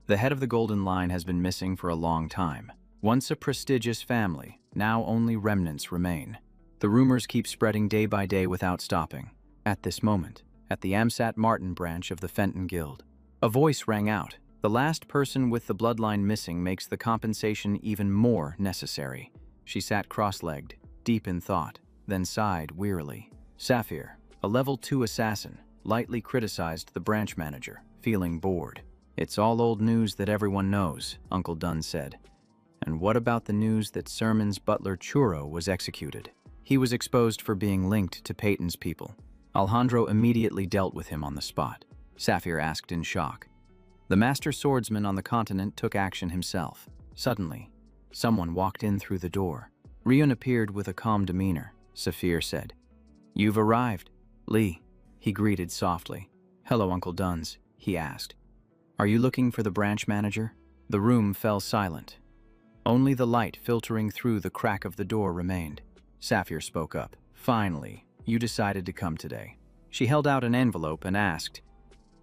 The head of the Golden Line has been missing for a long time. Once a prestigious family, now only remnants remain. The rumors keep spreading day by day without stopping. At this moment, at the Amsat Martin branch of the Fenton Guild, a voice rang out. The last person with the bloodline missing makes the compensation even more necessary. She sat cross-legged, deep in thought, then sighed wearily. Sapphire, a level 2 assassin, lightly criticized the branch manager, feeling bored. "It's all old news that everyone knows," Uncle Dunn said. "And what about the news that Sermon's butler Churro was executed? He was exposed for being linked to Peyton's people. Alejandro immediately dealt with him on the spot," Sapphire asked in shock. The master swordsman on the continent took action himself. Suddenly, someone walked in through the door. Ryun appeared with a calm demeanor. Sapphire said, "You've arrived, Lee," he greeted softly. "Hello, Uncle Duns," he asked. "Are you looking for the branch manager?" The room fell silent. Only the light filtering through the crack of the door remained. Sapphire spoke up. "Finally, you decided to come today." She held out an envelope and asked,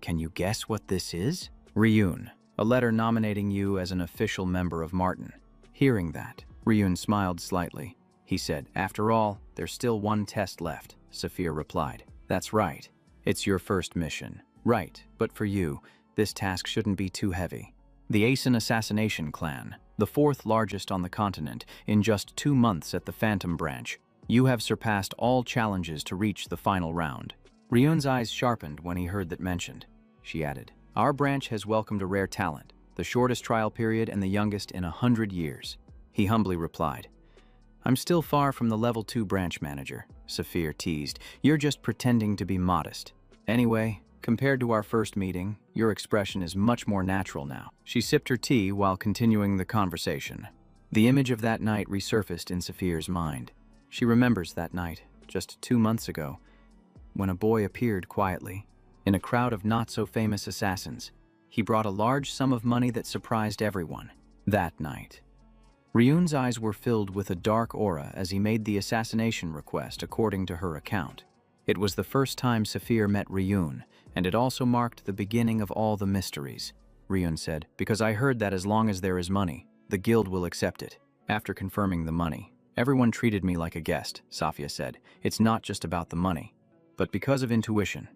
"Can you guess what this is?" "Ryun, a letter nominating you as an official member of Martin." Hearing that, Ryun smiled slightly. He said, "After all, there's still one test left," Sapphire replied. "That's right. It's your first mission." "Right, but for you, this task shouldn't be too heavy." The Asen assassination clan, the fourth largest on the continent, in just 2 months at the Phantom branch, you have surpassed all challenges to reach the final round. Ryun's eyes sharpened when he heard that mentioned. She added, "Our branch has welcomed a rare talent, the shortest trial period and the youngest in 100 years. He humbly replied, "I'm still far from the level 2 branch manager," Sapphire teased. "You're just pretending to be modest. Anyway, compared to our first meeting, your expression is much more natural now." She sipped her tea while continuing the conversation. The image of that night resurfaced in Sapphire's mind. She remembers that night, just 2 months ago, when a boy appeared quietly, in a crowd of not-so-famous assassins. He brought a large sum of money that surprised everyone. That night, Ryun's eyes were filled with a dark aura as he made the assassination request according to her account. It was the first time Sapphire met Ryun, and it also marked the beginning of all the mysteries. Ryun said, "Because I heard that as long as there is money, the guild will accept it." After confirming the money, "Everyone treated me like a guest," Sapphire said. "It's not just about the money, but because of intuition.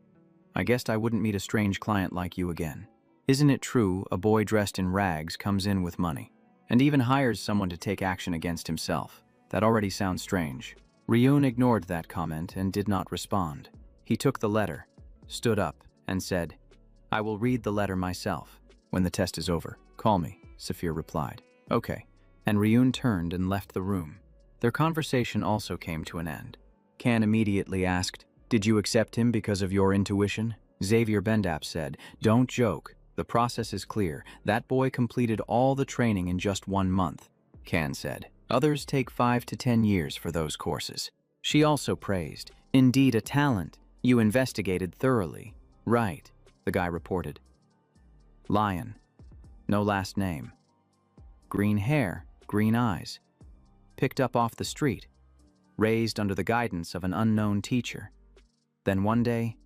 I guessed I wouldn't meet a strange client like you again. Isn't it true a boy dressed in rags comes in with money, and even hires someone to take action against himself? That already sounds strange." Ryun ignored that comment and did not respond. He took the letter, stood up, and said, "I will read the letter myself. When the test is over, call me," Sapphire replied. "Okay." And Ryun turned and left the room. Their conversation also came to an end. Kan immediately asked, "Did you accept him because of your intuition?" Xavier Bendap said, "Don't joke. The process is clear. That boy completed all the training in just 1 month." Kan said, "Others take 5 to 10 years for those courses." She also praised, "Indeed a talent. You investigated thoroughly." "Right," the guy reported. "Lion. No last name. Green hair, green eyes. Picked up off the street. Raised under the guidance of an unknown teacher. Then one day,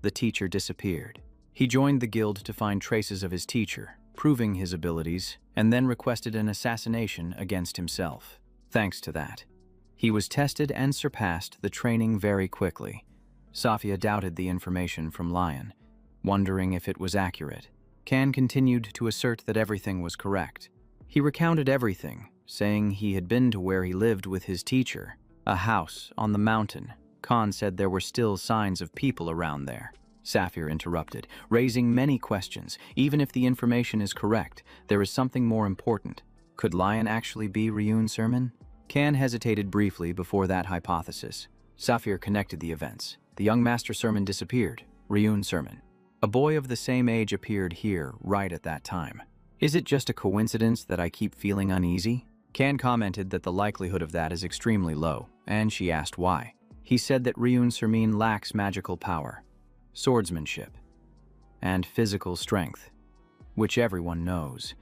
the teacher disappeared. He joined the guild to find traces of his teacher, proving his abilities, and then requested an assassination against himself. Thanks to that, he was tested and surpassed the training very quickly." Sapphire doubted the information from Lion, wondering if it was accurate. Kan continued to assert that everything was correct. He recounted everything, saying he had been to where he lived with his teacher, a house on the mountain. Kan said there were still signs of people around there. Sapphire interrupted, raising many questions. Even if the information is correct, there is something more important. Could Lion actually be Ryun Sermon? Kan hesitated briefly before that hypothesis. Sapphire connected the events. The young Master Sermon disappeared. Ryun Sermon. A boy of the same age appeared here right at that time. Is it just a coincidence that I keep feeling uneasy? Kan commented that the likelihood of that is extremely low, and she asked why. He said that Ryun Sermon lacks magical power, swordsmanship, and physical strength, which everyone knows.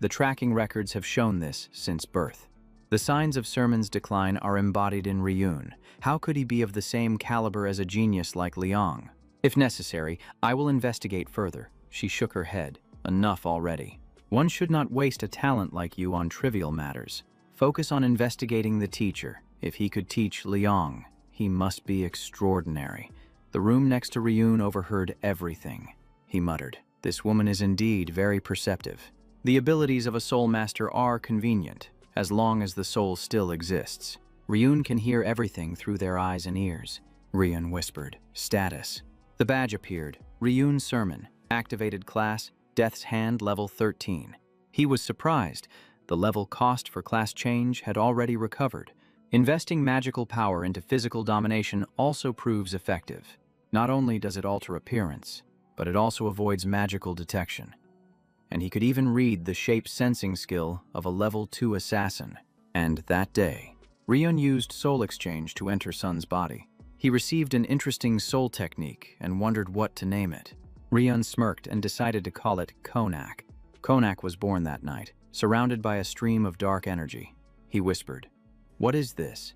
The tracking records have shown this since birth. The signs of Sermon's decline are embodied in Ryun. How could he be of the same caliber as a genius like Liang? If necessary, I will investigate further. She shook her head. Enough already. One should not waste a talent like you on trivial matters. Focus on investigating the teacher. If he could teach Liang, he must be extraordinary. The room next to Ryun overheard everything. He muttered, "This woman is indeed very perceptive." The abilities of a soul master are convenient, as long as the soul still exists. Ryun can hear everything through their eyes and ears. Ryun whispered, "Status." The badge appeared. Ryun Sermon, activated class, Death's Hand level 13. He was surprised. The level cost for class change had already recovered. Investing magical power into physical domination also proves effective. Not only does it alter appearance, but it also avoids magical detection. And he could even read the shape sensing skill of a level 2 assassin. And that day, Ryun used soul exchange to enter Sun's body. He received an interesting soul technique and wondered what to name it. Ryun smirked and decided to call it Konak. Konak was born that night, surrounded by a stream of dark energy. He whispered, "What is this?"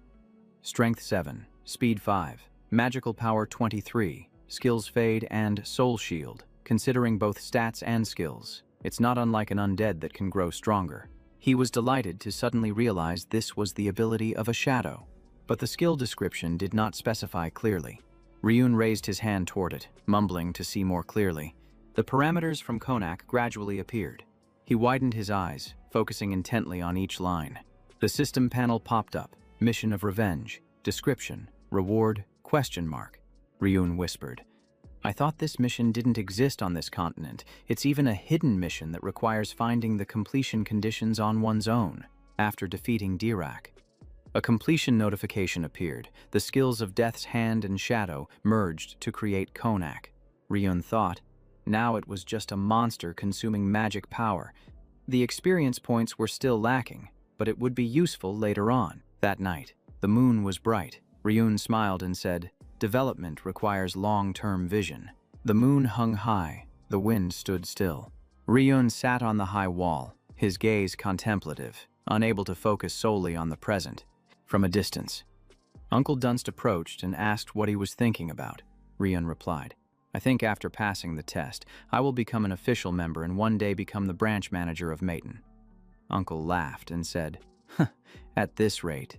Strength 7, Speed 5, Magical Power 23, Skills Fade and Soul Shield. Considering both stats and skills, it's not unlike an undead that can grow stronger. He was delighted to suddenly realize this was the ability of a shadow. But the skill description did not specify clearly. Ryun raised his hand toward it, mumbling to see more clearly. The parameters from Konak gradually appeared. He widened his eyes, focusing intently on each line. The system panel popped up. Mission of Revenge. Description. Reward. ? Ryun whispered, "I thought this mission didn't exist on this continent. It's even a hidden mission that requires finding the completion conditions on one's own, after defeating Dirac." A completion notification appeared. The skills of Death's Hand and Shadow merged to create Konak. Ryun thought, now it was just a monster consuming magic power. The experience points were still lacking, but it would be useful later on. That night, the moon was bright. Ryun smiled and said, "Development requires long-term vision." The moon hung high. The wind stood still. Ryun sat on the high wall, his gaze contemplative, unable to focus solely on the present. From a distance, Uncle Dunst approached and asked what he was thinking about. Ryun replied, "I think after passing the test, I will become an official member and one day become the branch manager of Maton." Uncle laughed and said, "At this rate,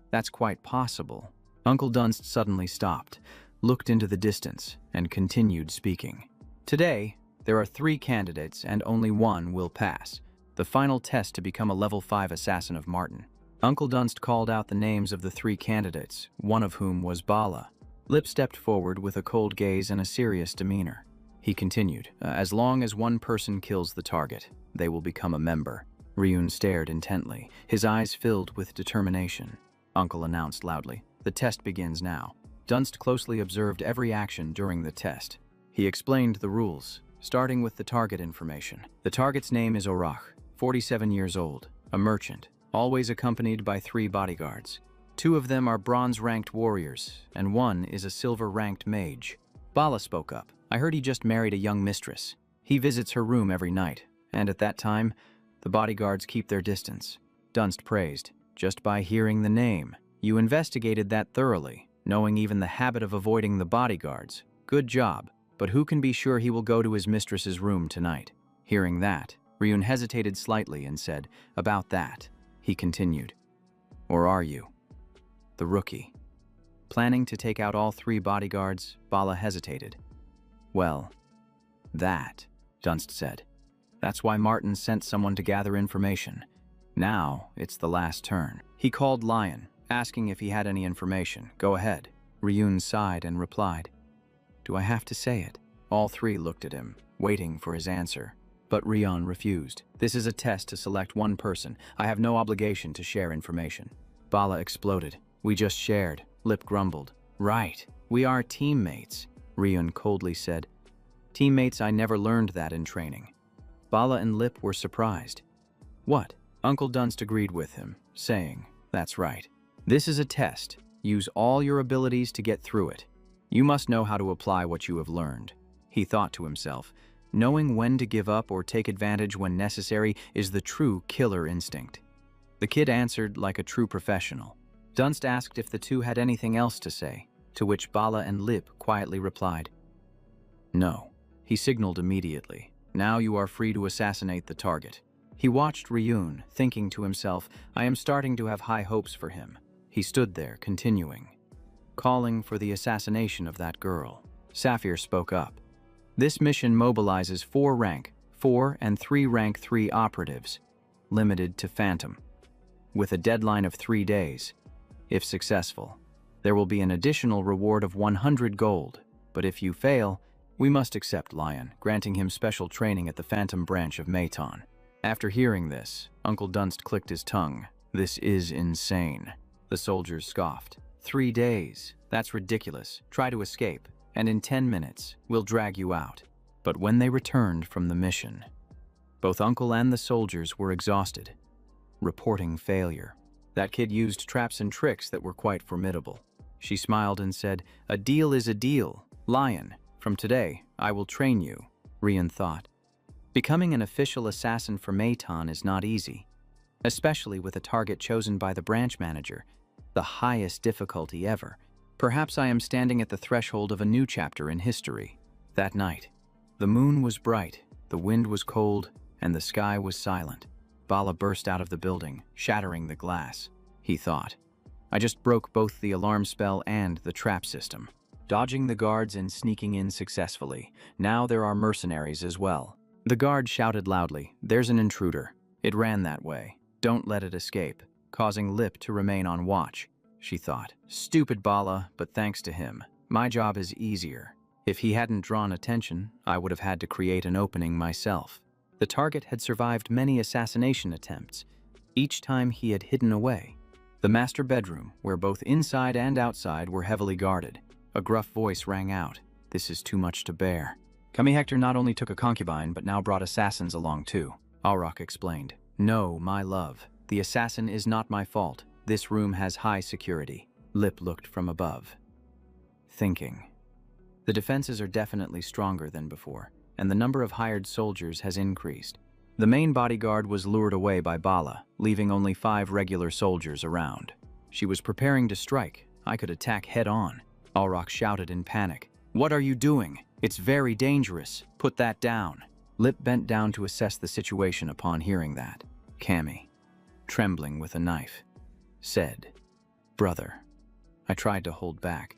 that's quite possible." Uncle Dunst suddenly stopped, looked into the distance, and continued speaking. "Today, there are 3 candidates and only one will pass. The final test to become a level 5 assassin of Martin." Uncle Dunst called out the names of the 3 candidates, one of whom was Bala. Lip stepped forward with a cold gaze and a serious demeanor. He continued, "As long as one person kills the target, they will become a member." Ryun stared intently, his eyes filled with determination. Uncle announced loudly, "The test begins now." Dunst closely observed every action during the test. He explained the rules, starting with the target information. The target's name is Orach, 47 years old, a merchant, always accompanied by 3 bodyguards. 2 of them are bronze-ranked warriors, and 1 is a silver-ranked mage. Bala spoke up. "I heard he just married a young mistress. He visits her room every night, and at that time, the bodyguards keep their distance." Dunst praised. "Just by hearing the name, you investigated that thoroughly, knowing even the habit of avoiding the bodyguards. Good job, but who can be sure he will go to his mistress's room tonight?" Hearing that, Ryun hesitated slightly and said, "About that," he continued. "Or are you?" The rookie. Planning to take out all 3 bodyguards, Bala hesitated. "Well, that," Dunst said. "That's why Martin sent someone to gather information. Now, it's the last turn." He called Lion, asking if he had any information. "Go ahead." Ryun sighed and replied, "Do I have to say it?" All 3 looked at him, waiting for his answer. But Ryun refused. "This is a test to select one person. I have no obligation to share information." Bala exploded. "We just shared." Lip grumbled. "Right. We are teammates," Ryun coldly said. "Teammates, I never learned that in training." Bala and Lip were surprised. "What?" Uncle Dunst agreed with him, saying, "That's right. This is a test. Use all your abilities to get through it. You must know how to apply what you have learned." He thought to himself, knowing when to give up or take advantage when necessary is the true killer instinct. The kid answered like a true professional. Dunst asked if the two had anything else to say, to which Bala and Lip quietly replied, "No." He signaled immediately. "Now you are free to assassinate the target." He watched Ryun, thinking to himself, "I am starting to have high hopes for him." He stood there, continuing, "Calling for the assassination of that girl." Saphir spoke up. "This mission mobilizes 4 rank 4 and 3 rank 3 operatives, limited to Phantom, with a deadline of 3 days. If successful, there will be an additional reward of 100 gold, but if you fail, we must accept Lion, granting him special training at the Phantom branch of Mayton." After hearing this, Uncle Dunst clicked his tongue. "This is insane." The soldiers scoffed. 3 days? That's ridiculous. Try to escape, and in 10 minutes, we'll drag you out." But when they returned from the mission, both Uncle and the soldiers were exhausted, reporting failure. That kid used traps and tricks that were quite formidable. She smiled and said, "A deal is a deal. Lion, from today, I will train you." Rian thought. Becoming an official assassin for Mayton is not easy, especially with a target chosen by the branch manager, the highest difficulty ever. Perhaps I am standing at the threshold of a new chapter in history. That night, the moon was bright, the wind was cold, and the sky was silent. Bala burst out of the building, shattering the glass. He thought, "I just broke both the alarm spell and the trap system, dodging the guards and sneaking in successfully. Now there are mercenaries as well." The guard shouted loudly, "There's an intruder. It ran that way. Don't let it escape," causing Lip to remain on watch. She thought, "Stupid Bala, but thanks to him, my job is easier. If he hadn't drawn attention, I would have had to create an opening myself." The target had survived many assassination attempts. Each time he had hidden away. The master bedroom, where both inside and outside were heavily guarded. A gruff voice rang out, "This is too much to bear." Kami Hector not only took a concubine, but now brought assassins along too. Auroch explained, "No, my love. The assassin is not my fault. This room has high security." Lip looked from above, thinking. The defenses are definitely stronger than before, and the number of hired soldiers has increased. The main bodyguard was lured away by Bala, leaving only 5 regular soldiers around. She was preparing to strike. I could attack head-on. Auroch shouted in panic, "What are you doing? It's very dangerous. Put that down." Lip bent down to assess the situation upon hearing that. Kami, trembling with a knife, said, "Brother, I tried to hold back.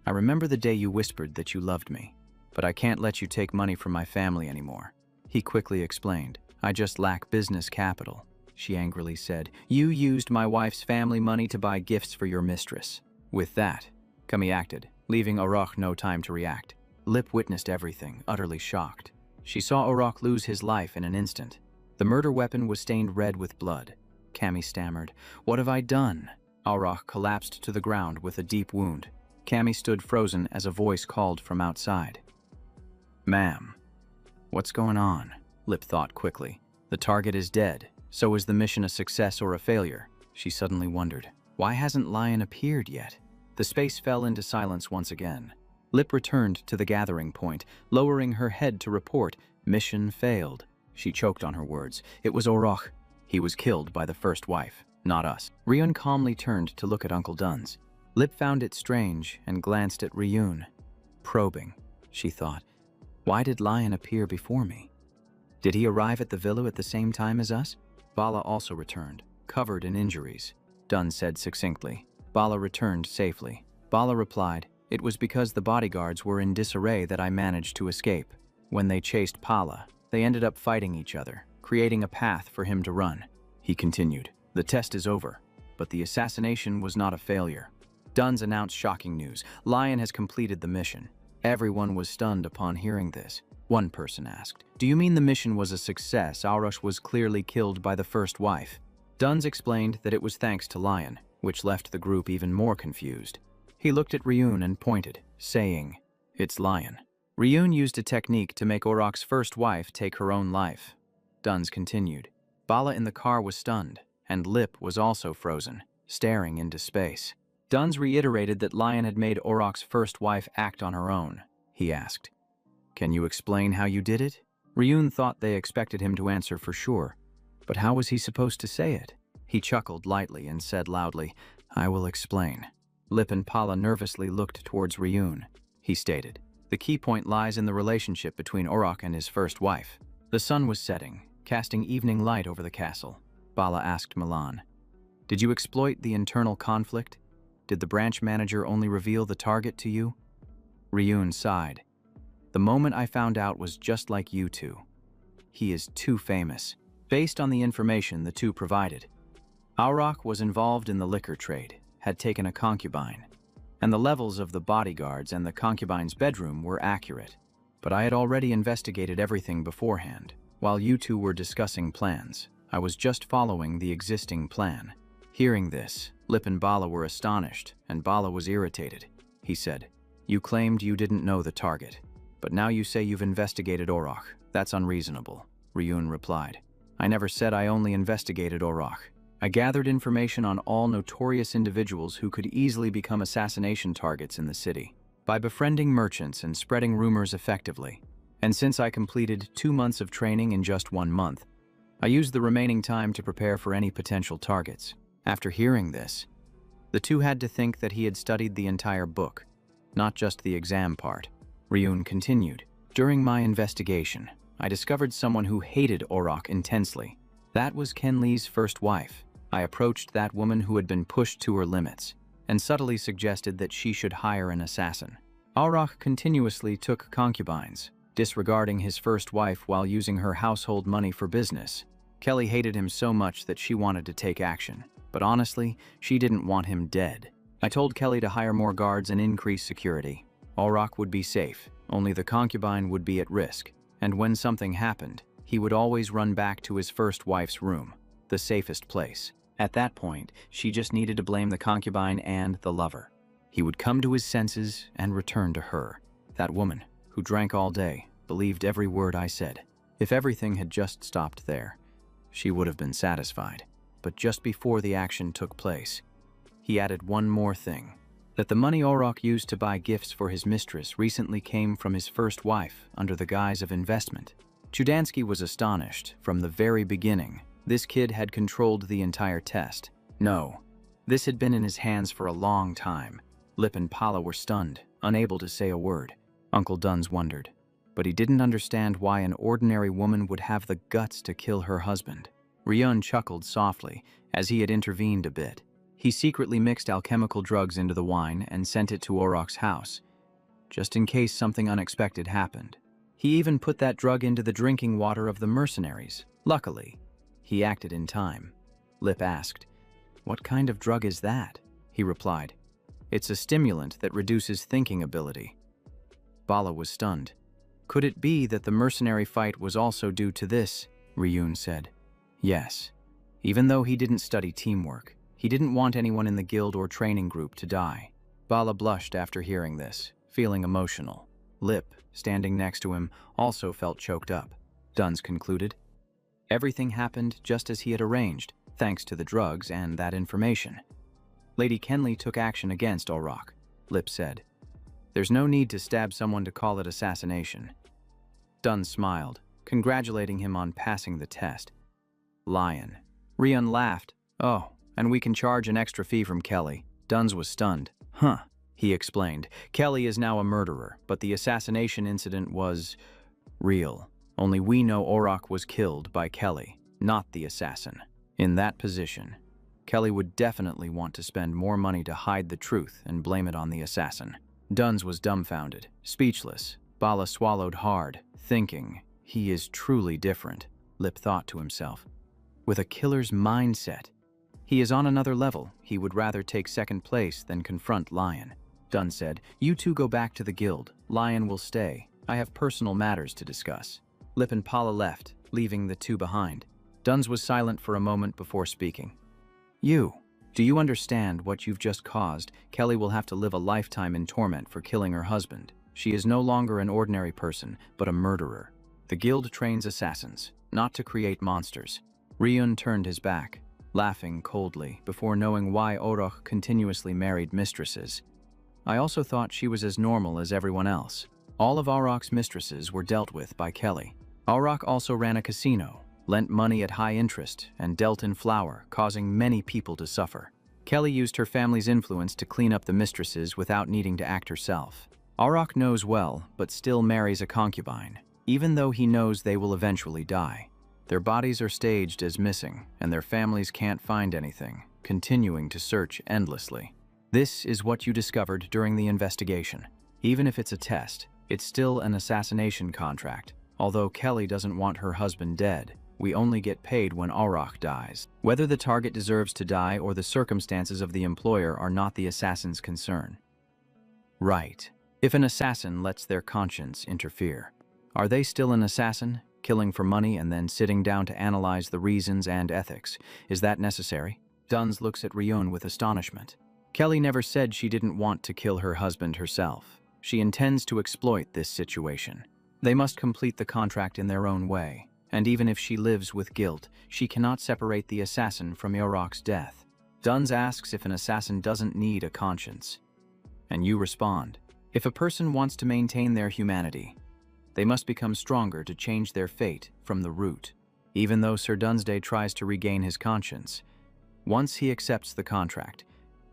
I remember the day you whispered that you loved me, but I can't let you take money from my family anymore." He quickly explained, "I just lack business capital." She angrily said, "You used my wife's family money to buy gifts for your mistress." With that, Kami acted, leaving Auroch no time to react. Lip witnessed everything, utterly shocked. She saw Auroch lose his life in an instant. The murder weapon was stained red with blood. Kami stammered, "What have I done?" Auroch collapsed to the ground with a deep wound. Kami stood frozen as a voice called from outside. "Ma'am, what's going on?" Lip thought quickly. The target is dead. So is the mission a success or a failure? She suddenly wondered, why hasn't Lion appeared yet? The space fell into silence once again. Lip returned to the gathering point, lowering her head to report, "Mission failed." She choked on her words. It was Auroch. He was killed by the first wife, not us. Ryun calmly turned to look at Uncle Duns. Lip found it strange and glanced at Ryun. Probing, she thought. Why did Lion appear before me? Did he arrive at the villa at the same time as us? Bala also returned, covered in injuries. Dunn said succinctly. Bala returned safely. Bala replied, "It was because the bodyguards were in disarray that I managed to escape. When they chased Pala, they ended up fighting each other, creating a path for him to run." He continued, "The test is over, but the assassination was not a failure." Duns announced shocking news. Lion has completed the mission. Everyone was stunned upon hearing this. One person asked, "Do you mean the mission was a success? Auroch was clearly killed by the first wife." Duns explained that it was thanks to Lion, which left the group even more confused. He looked at Ryun and pointed, saying, "It's Lion." Ryun used a technique to make Auroch's first wife take her own life. Duns continued. Bala in the car was stunned, and Lip was also frozen, staring into space. Duns reiterated that Lion had made Auroch's first wife act on her own. He asked, "Can you explain how you did it?" Ryun thought they expected him to answer for sure, but how was he supposed to say it? He chuckled lightly and said loudly, "I will explain." Lip and Pala nervously looked towards Ryun. He stated, "The key point lies in the relationship between Orok and his first wife." The sun was setting, casting evening light over the castle. Bala asked Milan, "Did you exploit the internal conflict? Did the branch manager only reveal the target to you?" Ryun sighed. "The moment I found out was just like you two. He is too famous." Based on the information the two provided, Orok was involved in the liquor trade, had taken a concubine, and the levels of the bodyguards and the concubine's bedroom were accurate. But I had already investigated everything beforehand. While you two were discussing plans, I was just following the existing plan. Hearing this, Lip and Bala were astonished, and Bala was irritated. He said, "You claimed you didn't know the target, but now you say you've investigated Orok. That's unreasonable," Ryun replied. "I never said I only investigated Orok. I gathered information on all notorious individuals who could easily become assassination targets in the city, by befriending merchants and spreading rumors effectively. And since I completed 2 months of training in just 1 month, I used the remaining time to prepare for any potential targets." After hearing this, the two had to think that he had studied the entire book, not just the exam part. Ryun continued, "During my investigation, I discovered someone who hated Orok intensely. That was Ken Lee's first wife. I approached that woman who had been pushed to her limits, and subtly suggested that she should hire an assassin. Orok continuously took concubines, disregarding his first wife while using her household money for business. Kelly hated him so much that she wanted to take action. But honestly, she didn't want him dead. I told Kelly to hire more guards and increase security. Orok would be safe, only the concubine would be at risk. And when something happened, he would always run back to his first wife's room, the safest place. At that point, she just needed to blame the concubine and the lover. He would come to his senses and return to her. That woman, who drank all day, believed every word I said. If everything had just stopped there, she would have been satisfied. But just before the action took place, he added one more thing, that the money Orok used to buy gifts for his mistress recently came from his first wife under the guise of investment. Chudansky was astonished. From the very beginning, this kid had controlled the entire test. No, this had been in his hands for a long time. Lip and Pala were stunned, unable to say a word. Uncle Duns wondered, but he didn't understand why an ordinary woman would have the guts to kill her husband. Ryun chuckled softly, as he had intervened a bit. He secretly mixed alchemical drugs into the wine and sent it to Orok's house, just in case something unexpected happened. He even put that drug into the drinking water of the mercenaries. Luckily, he acted in time. Lip asked, "What kind of drug is that?" He replied, "It's a stimulant that reduces thinking ability." Bala was stunned. "Could it be that the mercenary fight was also due to this?" Ryun said. "Yes. Even though he didn't study teamwork, he didn't want anyone in the guild or training group to die." Bala blushed after hearing this, feeling emotional. Lip, standing next to him, also felt choked up. Duns concluded, "Everything happened just as he had arranged, thanks to the drugs and that information." Lady Kenley took action against Orok. Lip said, "There's no need to stab someone to call it assassination." Duns smiled, congratulating him on passing the test. Lion. Ryun laughed. "Oh, and we can charge an extra fee from Kelly." Duns was stunned. "Huh," he explained. "Kelly is now a murderer, but the assassination incident was real. Only we know Orok was killed by Kelly, not the assassin. In that position, Kelly would definitely want to spend more money to hide the truth and blame it on the assassin." Duns was dumbfounded, speechless. Bala swallowed hard, thinking, "He is truly different," Lip thought to himself. "With a killer's mindset. He is on another level. He would rather take second place than confront Lion." Dunn said, "You two go back to the guild. Lion will stay. I have personal matters to discuss." Lip and Pala left, leaving the two behind. Duns was silent for a moment before speaking. Do you understand what you've just caused? Kelly will have to live a lifetime in torment for killing her husband. She is no longer an ordinary person, but a murderer. The guild trains assassins, not to create monsters." Ryun turned his back, laughing coldly, before knowing why Orok continuously married mistresses. "I also thought she was as normal as everyone else. All of Orok's mistresses were dealt with by Kelly. Orok also ran a casino, lent money at high interest, and dealt in flour, causing many people to suffer. Kelly used her family's influence to clean up the mistresses without needing to act herself. Auroch knows well, but still marries a concubine, even though he knows they will eventually die. Their bodies are staged as missing, and their families can't find anything, continuing to search endlessly. This is what you discovered during the investigation. Even if it's a test, it's still an assassination contract. Although Kelly doesn't want her husband dead, we only get paid when Auroch dies. Whether the target deserves to die or the circumstances of the employer are not the assassin's concern. Right. If an assassin lets their conscience interfere, are they still an assassin, killing for money and then sitting down to analyze the reasons and ethics? Is that necessary? Duns looks at Ryun with astonishment. Kelly never said she didn't want to kill her husband herself. She intends to exploit this situation. They must complete the contract in their own way, and even if she lives with guilt, she cannot separate the assassin from Auroch's death. Duns asks if an assassin doesn't need a conscience. And you respond, if a person wants to maintain their humanity, they must become stronger to change their fate from the root. Even though Sir Dunsday tries to regain his conscience, once he accepts the contract,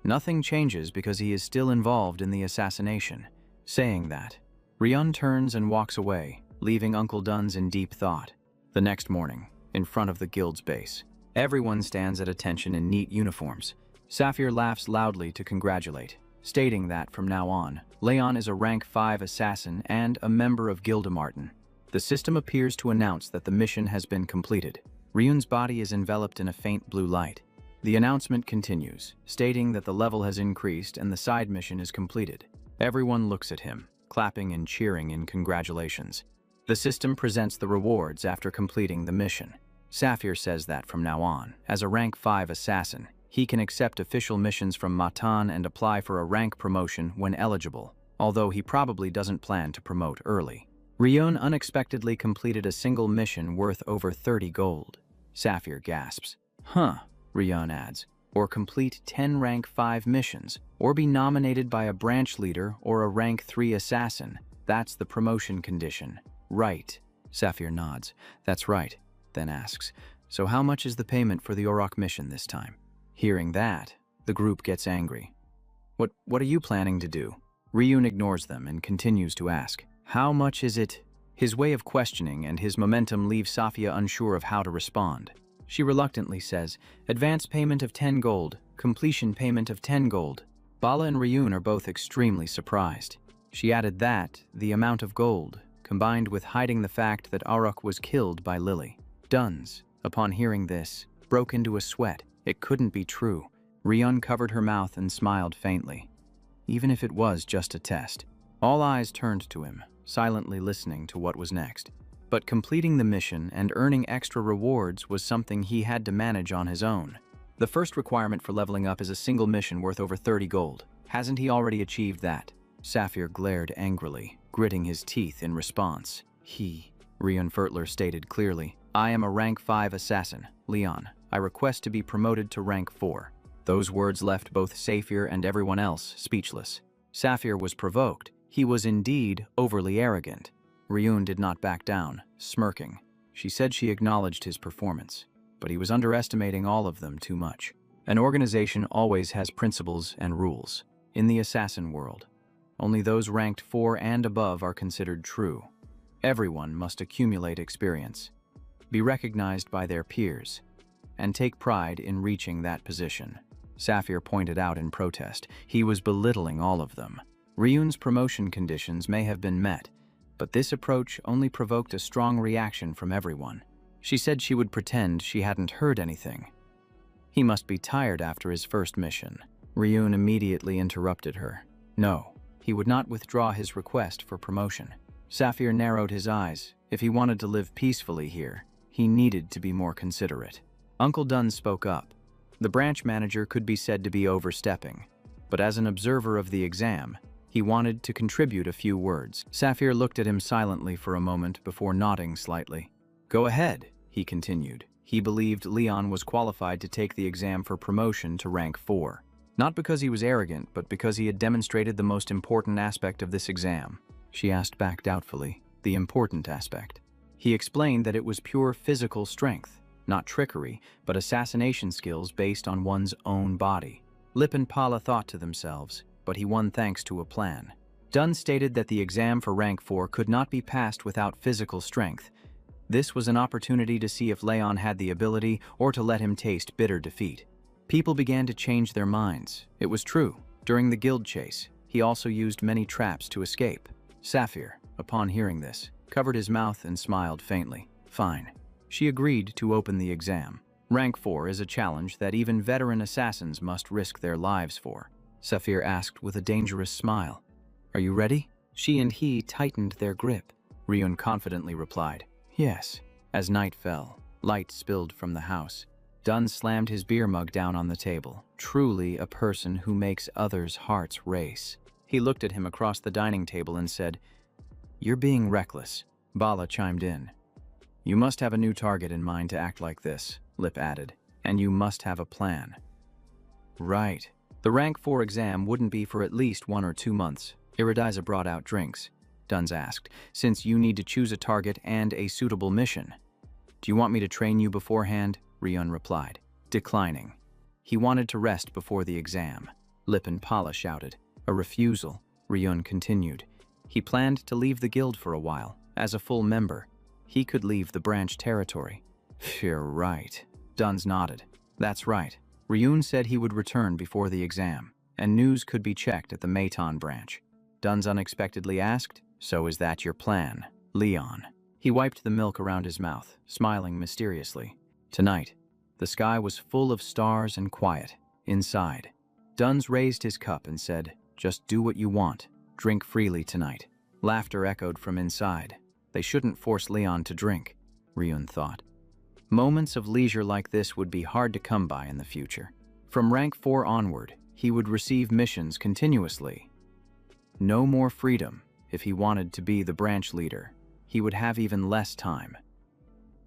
nothing changes because he is still involved in the assassination. Saying that, Ryun turns and walks away, leaving Uncle Duns in deep thought. The next morning, in front of the guild's base, everyone stands at attention in neat uniforms. Saphir laughs loudly to congratulate, stating that from now on, Leon is a rank 5 assassin and a member of Gildemartin. The system appears to announce that the mission has been completed. Ryun's body is enveloped in a faint blue light. The announcement continues, stating that the level has increased and the side mission is completed. Everyone looks at him, clapping and cheering in congratulations. The system presents the rewards after completing the mission. Saphir says that from now on, as a rank 5 assassin, he can accept official missions from Matan and apply for a rank promotion when eligible, although he probably doesn't plan to promote early. Ryun unexpectedly completed a single mission worth over 30 gold. Saphir gasps. Huh, Ryun adds. Or complete 10 rank 5 missions, or be nominated by a branch leader or a rank 3 assassin. That's the promotion condition. Right. Saphir nods. That's right. Then asks, so how much is the payment for the Auroch mission this time? Hearing that, the group gets angry. What are you planning to do? Ryun ignores them and continues to ask, how much is it? His way of questioning and his momentum leave Saphia unsure of how to respond. She reluctantly says, advance payment of 10 gold, completion payment of 10 gold. Bala and Ryun are both extremely surprised. She added that, the amount of gold, combined with hiding the fact that Auroch was killed by Lily. Duns, upon hearing this, broke into a sweat. It couldn't be true. Ryun covered her mouth and smiled faintly. Even if it was just a test. All eyes turned to him, silently listening to what was next. But completing the mission and earning extra rewards was something he had to manage on his own. The first requirement for leveling up is a single mission worth over 30 gold. Hasn't he already achieved that? Saphir glared angrily, gritting his teeth in response. Ryun Fertler stated clearly, I am a rank 5 assassin, Leon. I request to be promoted to rank 4. Those words left both Saphir and everyone else speechless. Saphir was provoked. He was indeed overly arrogant. Ryun did not back down, smirking. She said she acknowledged his performance, but he was underestimating all of them too much. An organization always has principles and rules. In the assassin world, only those ranked 4 and above are considered true. Everyone must accumulate experience, be recognized by their peers, and take pride in reaching that position. Saphir pointed out in protest. He was belittling all of them. Ryun's promotion conditions may have been met, but this approach only provoked a strong reaction from everyone. She said she would pretend she hadn't heard anything. He must be tired after his first mission. Ryun immediately interrupted her. No, he would not withdraw his request for promotion. Saphir narrowed his eyes. If he wanted to live peacefully here, he needed to be more considerate. Uncle Duns spoke up. The branch manager could be said to be overstepping, but as an observer of the exam, he wanted to contribute a few words. Saphir looked at him silently for a moment before nodding slightly. Go ahead, he continued. He believed Leon was qualified to take the exam for promotion to rank 4. Not because he was arrogant, but because he had demonstrated the most important aspect of this exam. She asked back doubtfully, the important aspect. He explained that it was pure physical strength, not trickery, but assassination skills based on one's own body. Lip and Pala thought to themselves, but he won thanks to a plan. Dunn stated that the exam for rank 4 could not be passed without physical strength. This was an opportunity to see if Leon had the ability or to let him taste bitter defeat. People began to change their minds. It was true. During the guild chase, he also used many traps to escape. Sapphire, upon hearing this, covered his mouth and smiled faintly. Fine. She agreed to open the exam. Rank 4 is a challenge that even veteran assassins must risk their lives for. Sapphire asked with a dangerous smile. Are you ready? She and he tightened their grip. Ryun confidently replied, yes. As night fell, light spilled from the house. Dunn slammed his beer mug down on the table. Truly a person who makes others' hearts race. He looked at him across the dining table and said, you're being reckless. Bala chimed in. You must have a new target in mind to act like this, Lip added, and you must have a plan. Right. The rank 4 exam wouldn't be for at least 1 or 2 months. Iridiza brought out drinks. Duns asked, since you need to choose a target and a suitable mission. Do you want me to train you beforehand? Ryun replied, declining. He wanted to rest before the exam. Lip and Pala shouted. A refusal, Ryun continued. He planned to leave the guild for a while. As a full member, he could leave the branch territory. You're right. Duns nodded. That's right. Ryun said he would return before the exam, and news could be checked at the Meitan branch. Duns unexpectedly asked, so is that your plan, Leon? He wiped the milk around his mouth, smiling mysteriously. Tonight, the sky was full of stars and quiet. Inside, Duns raised his cup and said, just do what you want. Drink freely tonight. Laughter echoed from inside. They shouldn't force Leon to drink, Ryun thought. Moments of leisure like this would be hard to come by in the future. From rank 4 onward, he would receive missions continuously. No more freedom. If he wanted to be the branch leader, he would have even less time.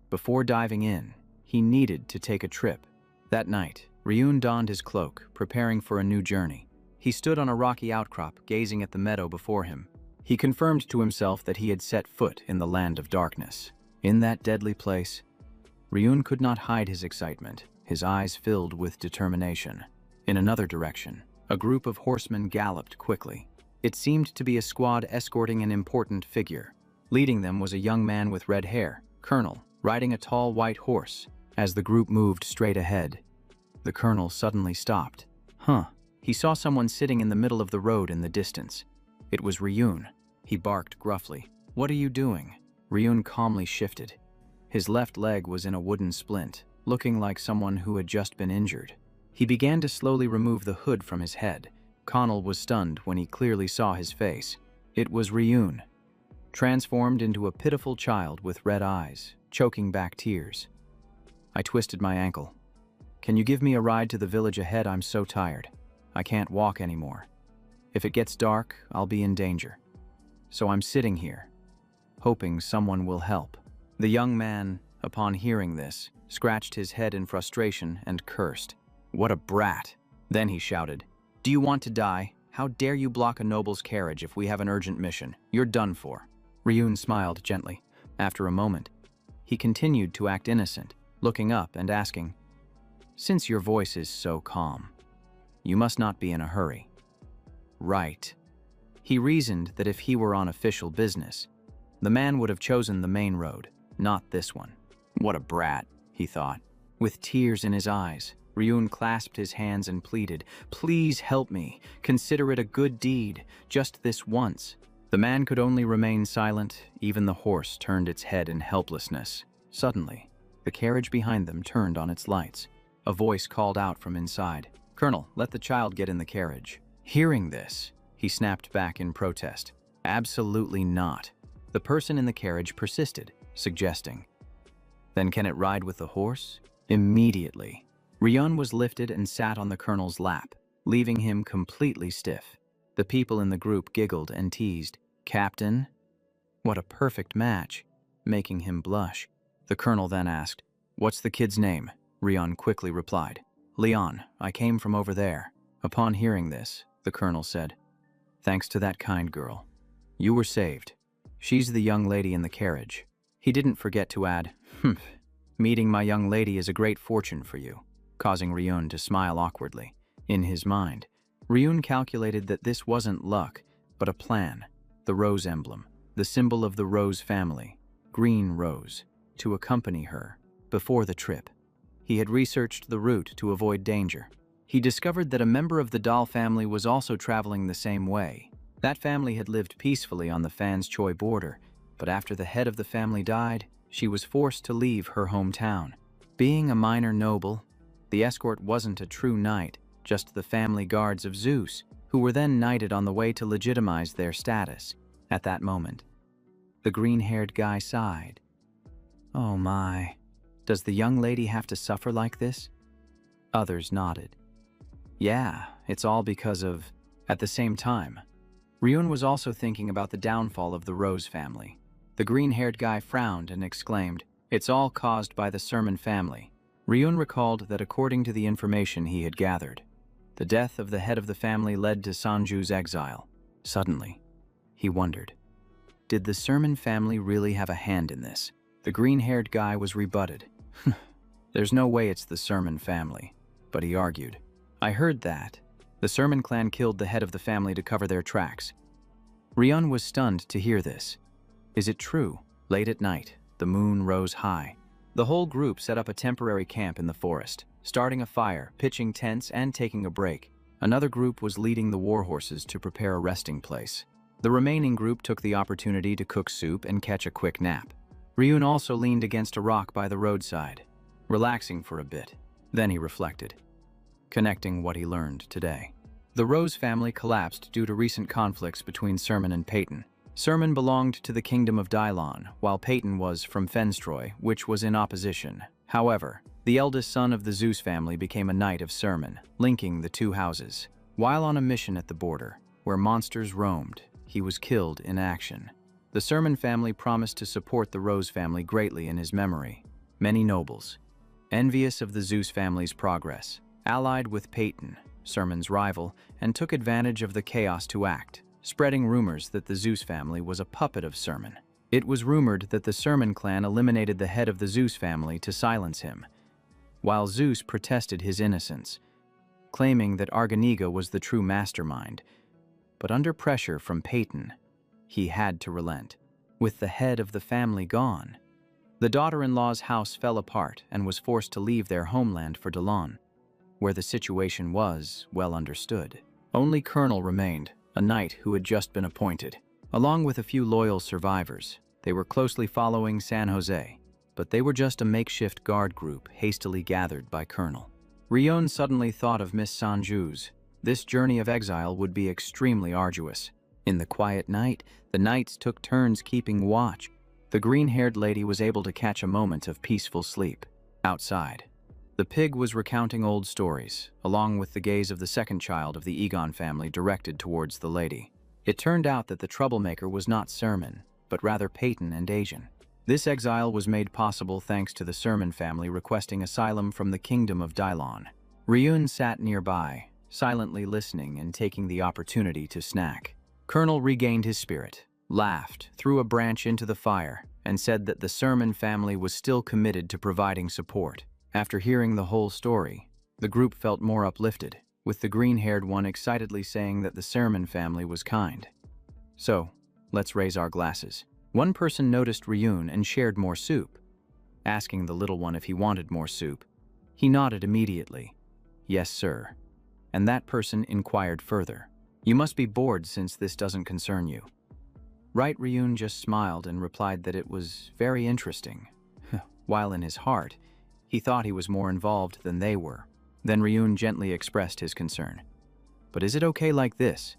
Before diving in, he needed to take a trip. That night, Ryun donned his cloak, preparing for a new journey. He stood on a rocky outcrop, gazing at the meadow before him. He confirmed to himself that he had set foot in the land of darkness. In that deadly place, Ryun could not hide his excitement, his eyes filled with determination. In another direction, a group of horsemen galloped quickly. It seemed to be a squad escorting an important figure. Leading them was a young man with red hair, Colonel, riding a tall white horse. As the group moved straight ahead, the Colonel suddenly stopped. He saw someone sitting in the middle of the road in the distance. It was Ryun. He barked gruffly. What are you doing? Ryun calmly shifted. His left leg was in a wooden splint, looking like someone who had just been injured. He began to slowly remove the hood from his head. Connell was stunned when he clearly saw his face. It was Ryun, transformed into a pitiful child with red eyes, choking back tears. I twisted my ankle. Can you give me a ride to the village ahead? I'm so tired. I can't walk anymore. If it gets dark, I'll be in danger. So I'm sitting here, hoping someone will help. The young man, upon hearing this, scratched his head in frustration and cursed. What a brat! Then he shouted, do you want to die? How dare you block a noble's carriage if we have an urgent mission? You're done for. Ryun smiled gently. After a moment, he continued to act innocent, looking up and asking, since your voice is so calm, you must not be in a hurry. Right. He reasoned that if he were on official business, the man would have chosen the main road, not this one. What a brat, he thought. With tears in his eyes, Ryun clasped his hands and pleaded, please help me. Consider it a good deed, just this once. The man could only remain silent. Even the horse turned its head in helplessness. Suddenly, the carriage behind them turned on its lights. A voice called out from inside, Colonel, let the child get in the carriage. Hearing this, he snapped back in protest. Absolutely not. The person in the carriage persisted, suggesting, then can it ride with the horse? Immediately, Ryun was lifted and sat on the Colonel's lap, leaving him completely stiff. The people in the group giggled and teased, Captain? What a perfect match, making him blush. The Colonel then asked, what's the kid's name? Ryun quickly replied, Leon, I came from over there. Upon hearing this, the Colonel said, thanks to that kind girl. You were saved. She's the young lady in the carriage. He didn't forget to add, "Humph, meeting my young lady is a great fortune for you," causing Ryun to smile awkwardly. In his mind, Ryun calculated that this wasn't luck, but a plan. The rose emblem, the symbol of the Rose family, green rose, to accompany her before the trip. He had researched the route to avoid danger. He discovered that a member of the Dahl family was also traveling the same way. That family had lived peacefully on the Fan's Choi border, but after the head of the family died, she was forced to leave her hometown. Being a minor noble, the escort wasn't a true knight, just the family guards of Zeus, who were then knighted on the way to legitimize their status. At that moment, the green-haired guy sighed. Oh my, does the young lady have to suffer like this? Others nodded. Yeah, it's all because of... At the same time, Ryun was also thinking about the downfall of the Rose family. The green-haired guy frowned and exclaimed, "It's all caused by the Sermon family." Ryun recalled that according to the information he had gathered, the death of the head of the family led to Sanju's exile. Suddenly, he wondered, did the Sermon family really have a hand in this? The green-haired guy was rebutted. There's no way it's the Sermon family, but he argued. I heard that. The Sermon clan killed the head of the family to cover their tracks. Ryun was stunned to hear this. Is it true? Late at night, the moon rose high. The whole group set up a temporary camp in the forest, starting a fire, pitching tents, and taking a break. Another group was leading the war horses to prepare a resting place. The remaining group took the opportunity to cook soup and catch a quick nap. Ryun also leaned against a rock by the roadside, relaxing for a bit. Then he reflected, connecting what he learned today. The Rose family collapsed due to recent conflicts between Sermon and Peyton. Sermon belonged to the kingdom of Dylon, while Peyton was from Fenstroy, which was in opposition. However, the eldest son of the Zeus family became a knight of Sermon, linking the two houses. While on a mission at the border, where monsters roamed, he was killed in action. The Sermon family promised to support the Rose family greatly in his memory. Many nobles, envious of the Zeus family's progress, allied with Peyton, Sermon's rival, and took advantage of the chaos to act, spreading rumors that the Zeus family was a puppet of Sermon. It was rumored that the Sermon clan eliminated the head of the Zeus family to silence him, while Zeus protested his innocence, claiming that Arganiga was the true mastermind. But under pressure from Peyton, he had to relent. With the head of the family gone, the daughter-in-law's house fell apart and was forced to leave their homeland for Dylon, where the situation was well understood. Only Colonel remained, a knight who had just been appointed. Along with a few loyal survivors, they were closely following San Jose, but they were just a makeshift guard group hastily gathered by Colonel. Ryun suddenly thought of Miss Sanju's. This journey of exile would be extremely arduous. In the quiet night, the knights took turns keeping watch. The green-haired lady was able to catch a moment of peaceful sleep. Outside, the pig was recounting old stories, along with the gaze of the second child of the Egon family directed towards the lady. It turned out that the troublemaker was not Sermon, but rather Peyton and Asian. This exile was made possible thanks to the Sermon family requesting asylum from the kingdom of Dylon. Ryun sat nearby, silently listening and taking the opportunity to snack. Colonel regained his spirit, laughed, threw a branch into the fire, and said that the Sermon family was still committed to providing support. After hearing the whole story, the group felt more uplifted, with the green-haired one excitedly saying that the Sermon family was kind. So, let's raise our glasses. One person noticed Ryun and shared more soup. Asking the little one if he wanted more soup, he nodded immediately. Yes, sir. And that person inquired further. You must be bored since this doesn't concern you. Right, Ryun just smiled and replied that it was very interesting, while in his heart, he thought he was more involved than they were. Then Ryun gently expressed his concern. But is it okay like this?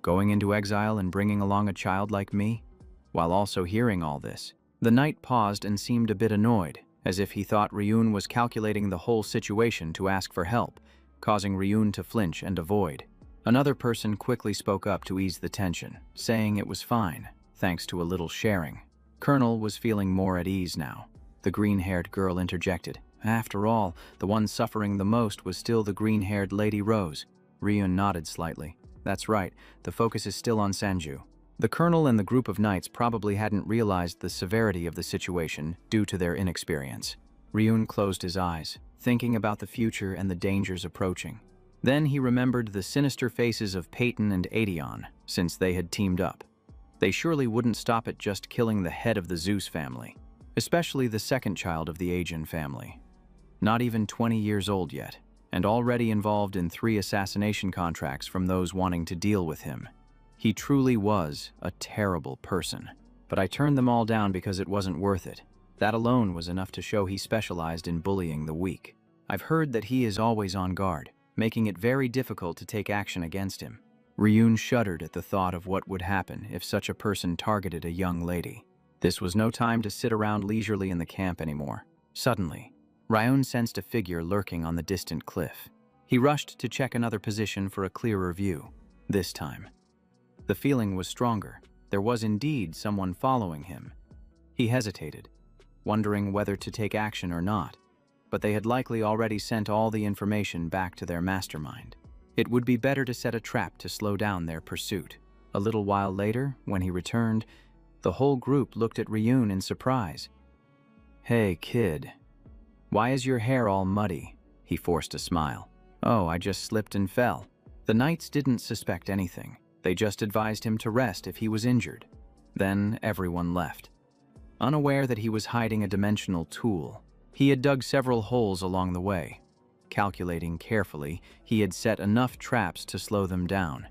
Going into exile and bringing along a child like me? While also hearing all this, the knight paused and seemed a bit annoyed, as if he thought Ryun was calculating the whole situation to ask for help, causing Ryun to flinch and avoid. Another person quickly spoke up to ease the tension, saying it was fine, thanks to a little sharing. Colonel was feeling more at ease now. The green-haired girl interjected. After all, the one suffering the most was still the green-haired Lady Rose. Ryun nodded slightly. That's right, the focus is still on Sanju. The colonel and the group of knights probably hadn't realized the severity of the situation due to their inexperience. Ryun closed his eyes, thinking about the future and the dangers approaching. Then he remembered the sinister faces of Peyton and Aedion, since they had teamed up. They surely wouldn't stop at just killing the head of the Zeus family, especially the second child of the Aegean family. Not even 20 years old yet, and already involved in 3 assassination contracts from those wanting to deal with him. He truly was a terrible person. But I turned them all down because it wasn't worth it. That alone was enough to show he specialized in bullying the weak. I've heard that he is always on guard, making it very difficult to take action against him. Ryun shuddered at the thought of what would happen if such a person targeted a young lady. This was no time to sit around leisurely in the camp anymore. Suddenly, Ryun sensed a figure lurking on the distant cliff. He rushed to check another position for a clearer view. This time, the feeling was stronger. There was indeed someone following him. He hesitated, wondering whether to take action or not, but they had likely already sent all the information back to their mastermind. It would be better to set a trap to slow down their pursuit. A little while later, when he returned, the whole group looked at Ryun in surprise. "Hey, kid. Why is your hair all muddy?" He forced a smile. "Oh, I just slipped and fell." The knights didn't suspect anything. They just advised him to rest if he was injured. Then everyone left, unaware that he was hiding a dimensional tool. He had dug several holes along the way. Calculating carefully, he had set enough traps to slow them down.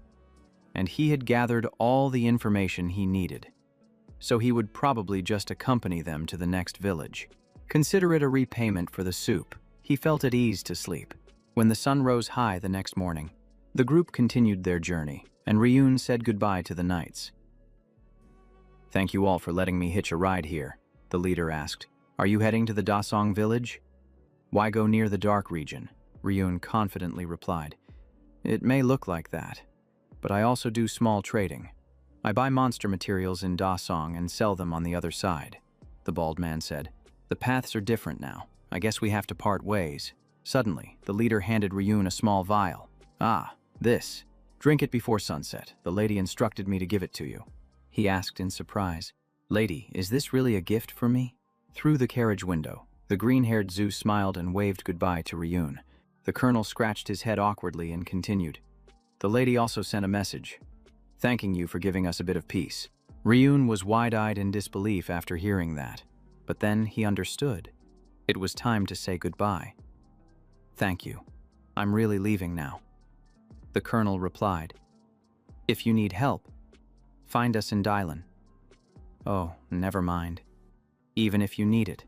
And he had gathered all the information he needed. So he would probably just accompany them to the next village. Consider it a repayment for the soup. He felt at ease to sleep. When the sun rose high the next morning, the group continued their journey, and Ryun said goodbye to the knights. "Thank you all for letting me hitch a ride here," the leader asked. "Are you heading to the Dasong village?" "Why go near the dark region?" Ryun confidently replied. "It may look like that, but I also do small trading. I buy monster materials in Dasong and sell them on the other side," the bald man said. "The paths are different now. I guess we have to part ways." Suddenly, the leader handed Ryun a small vial. "Ah, this. Drink it before sunset. The lady instructed me to give it to you." He asked in surprise. "Lady, is this really a gift for me?" Through the carriage window, the green-haired Zeus smiled and waved goodbye to Ryun. The colonel scratched his head awkwardly and continued. "The lady also sent a message, thanking you for giving us a bit of peace." Ryun was wide-eyed in disbelief after hearing that, but then he understood. It was time to say goodbye. "Thank you. I'm really leaving now," the colonel replied. "If you need help, find us in Dylan." "Oh, never mind. Even if you need it,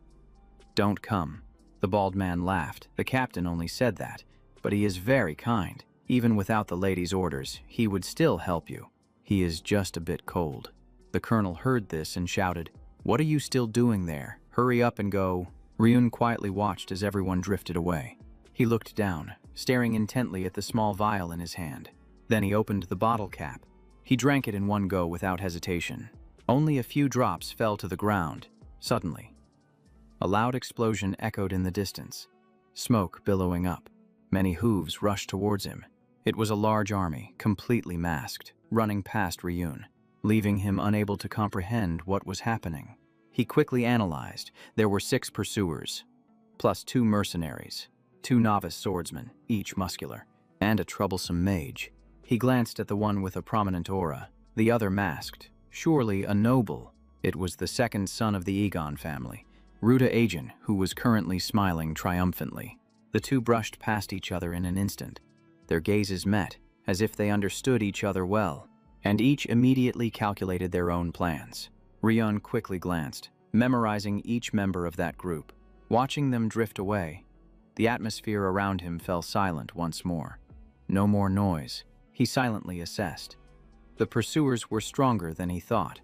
don't come." The bald man laughed. "The captain only said that, but he is very kind. Even without the lady's orders, he would still help you. He is just a bit cold." The colonel heard this and shouted, "What are you still doing there? Hurry up and go." Ryun quietly watched as everyone drifted away. He looked down, staring intently at the small vial in his hand. Then he opened the bottle cap. He drank it in one go without hesitation. Only a few drops fell to the ground. Suddenly, a loud explosion echoed in the distance, smoke billowing up. Many hooves rushed towards him. It was a large army, completely masked, running past Ryun, leaving him unable to comprehend what was happening. He quickly analyzed. There were 6 pursuers, plus 2 mercenaries, 2 novice swordsmen, each muscular, and a troublesome mage. He glanced at the one with a prominent aura, the other masked. Surely a noble. It was the second son of the Egon family, Ruta Aegon, who was currently smiling triumphantly. The two brushed past each other in an instant. Their gazes met, as if they understood each other well, and each immediately calculated their own plans. Ryun quickly glanced, memorizing each member of that group. Watching them drift away, the atmosphere around him fell silent once more. No more noise. He silently assessed. The pursuers were stronger than he thought.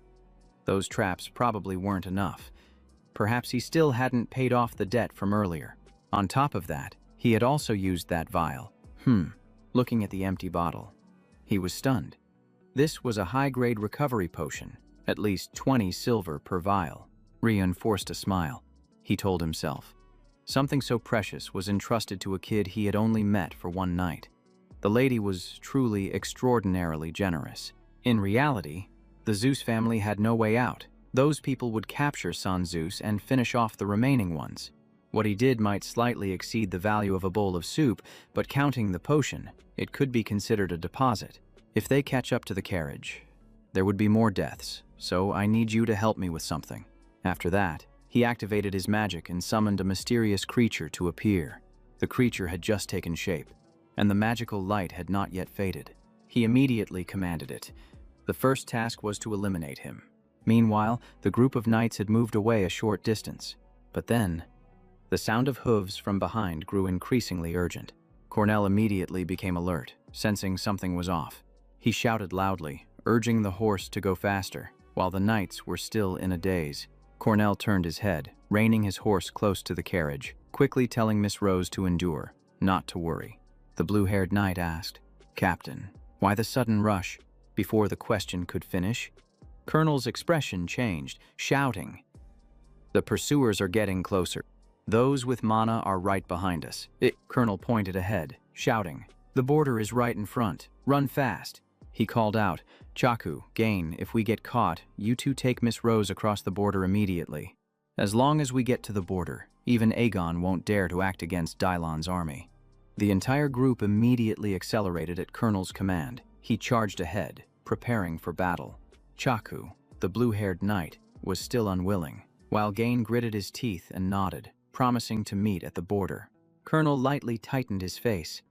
Those traps probably weren't enough. Perhaps he still hadn't paid off the debt from earlier. On top of that, he had also used that vial. Looking at the empty bottle, he was stunned. This was a high-grade recovery potion, at least 20 silver per vial. Ryun forced a smile. He told himself. Something so precious was entrusted to a kid he had only met for one night. The lady was truly extraordinarily generous. In reality, The Zeus family had no way out. Those people would capture San Zeus and finish off the remaining ones. What he did might slightly exceed the value of a bowl of soup, but counting the potion, it could be considered a deposit. If they catch up to the carriage, there would be more deaths, so I need you to help me with something. After that, he activated his magic and summoned a mysterious creature to appear. The creature had just taken shape, and the magical light had not yet faded. He immediately commanded it. The first task was to eliminate him. Meanwhile, the group of knights had moved away a short distance. But then, the sound of hooves from behind grew increasingly urgent. Cornell immediately became alert, sensing something was off. He shouted loudly, urging the horse to go faster, while the knights were still in a daze. Cornell turned his head, reining his horse close to the carriage, quickly telling Miss Rose to endure, not to worry. The blue-haired knight asked, "Captain, why the sudden rush?" Before the question could finish, Colonel's expression changed, shouting, "The pursuers are getting closer. Those with mana are right behind us." Colonel pointed ahead, shouting, "The border is right in front. Run fast." He called out, "Chaku, Gain, if we get caught, you two take Miss Rose across the border immediately. As long as we get to the border, even Aegon won't dare to act against Dylon's army." The entire group immediately accelerated at Colonel's command. He charged ahead, preparing for battle. Chaku, the blue-haired knight, was still unwilling, while Gain gritted his teeth and nodded, promising to meet at the border. Colonel lightly tightened his face,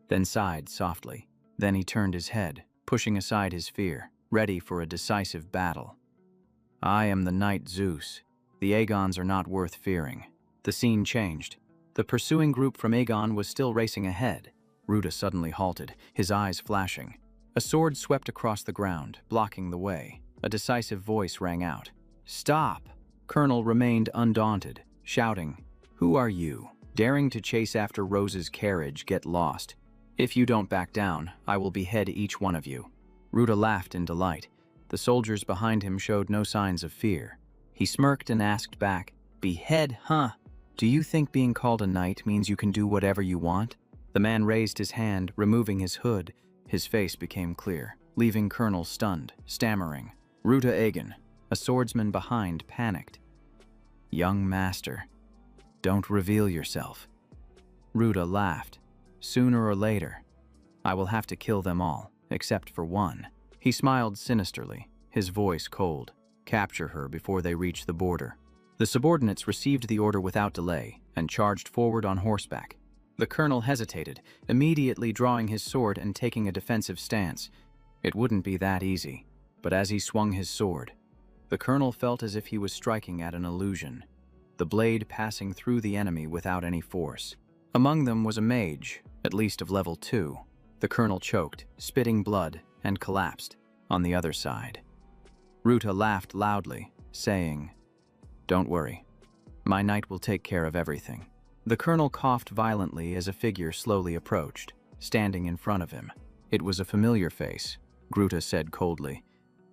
then sighed softly. Then he turned his head, pushing aside his fear, ready for a decisive battle. "I am the Knight Zeus. The Aegons are not worth fearing." The scene changed. The pursuing group from Aegon was still racing ahead. Ruta suddenly halted, his eyes flashing. A sword swept across the ground, blocking the way. A decisive voice rang out, "Stop!" Colonel remained undaunted, shouting, "Who are you? Daring to chase after Rose's carriage, get lost. If you don't back down, I will behead each one of you." Ruta laughed in delight. The soldiers behind him showed no signs of fear. He smirked and asked back, "Behead, huh? Do you think being called a knight means you can do whatever you want?" The man raised his hand, removing his hood. His face became clear, leaving Colonel stunned, stammering. Ruta Aegon, a swordsman behind, panicked. "Young master, don't reveal yourself." Ruta laughed. "Sooner or later, I will have to kill them all, except for one." He smiled sinisterly, his voice cold. "Capture her before they reach the border." The subordinates received the order without delay and charged forward on horseback. The colonel hesitated, immediately drawing his sword and taking a defensive stance. It wouldn't be that easy, but as he swung his sword, the colonel felt as if he was striking at an illusion, the blade passing through the enemy without any force. Among them was a mage, at least of level 2. The colonel choked, spitting blood, and collapsed. On the other side, Ruta laughed loudly, saying, "Don't worry, my knight will take care of everything." The colonel coughed violently as a figure slowly approached, standing in front of him. It was a familiar face. Ruta said coldly,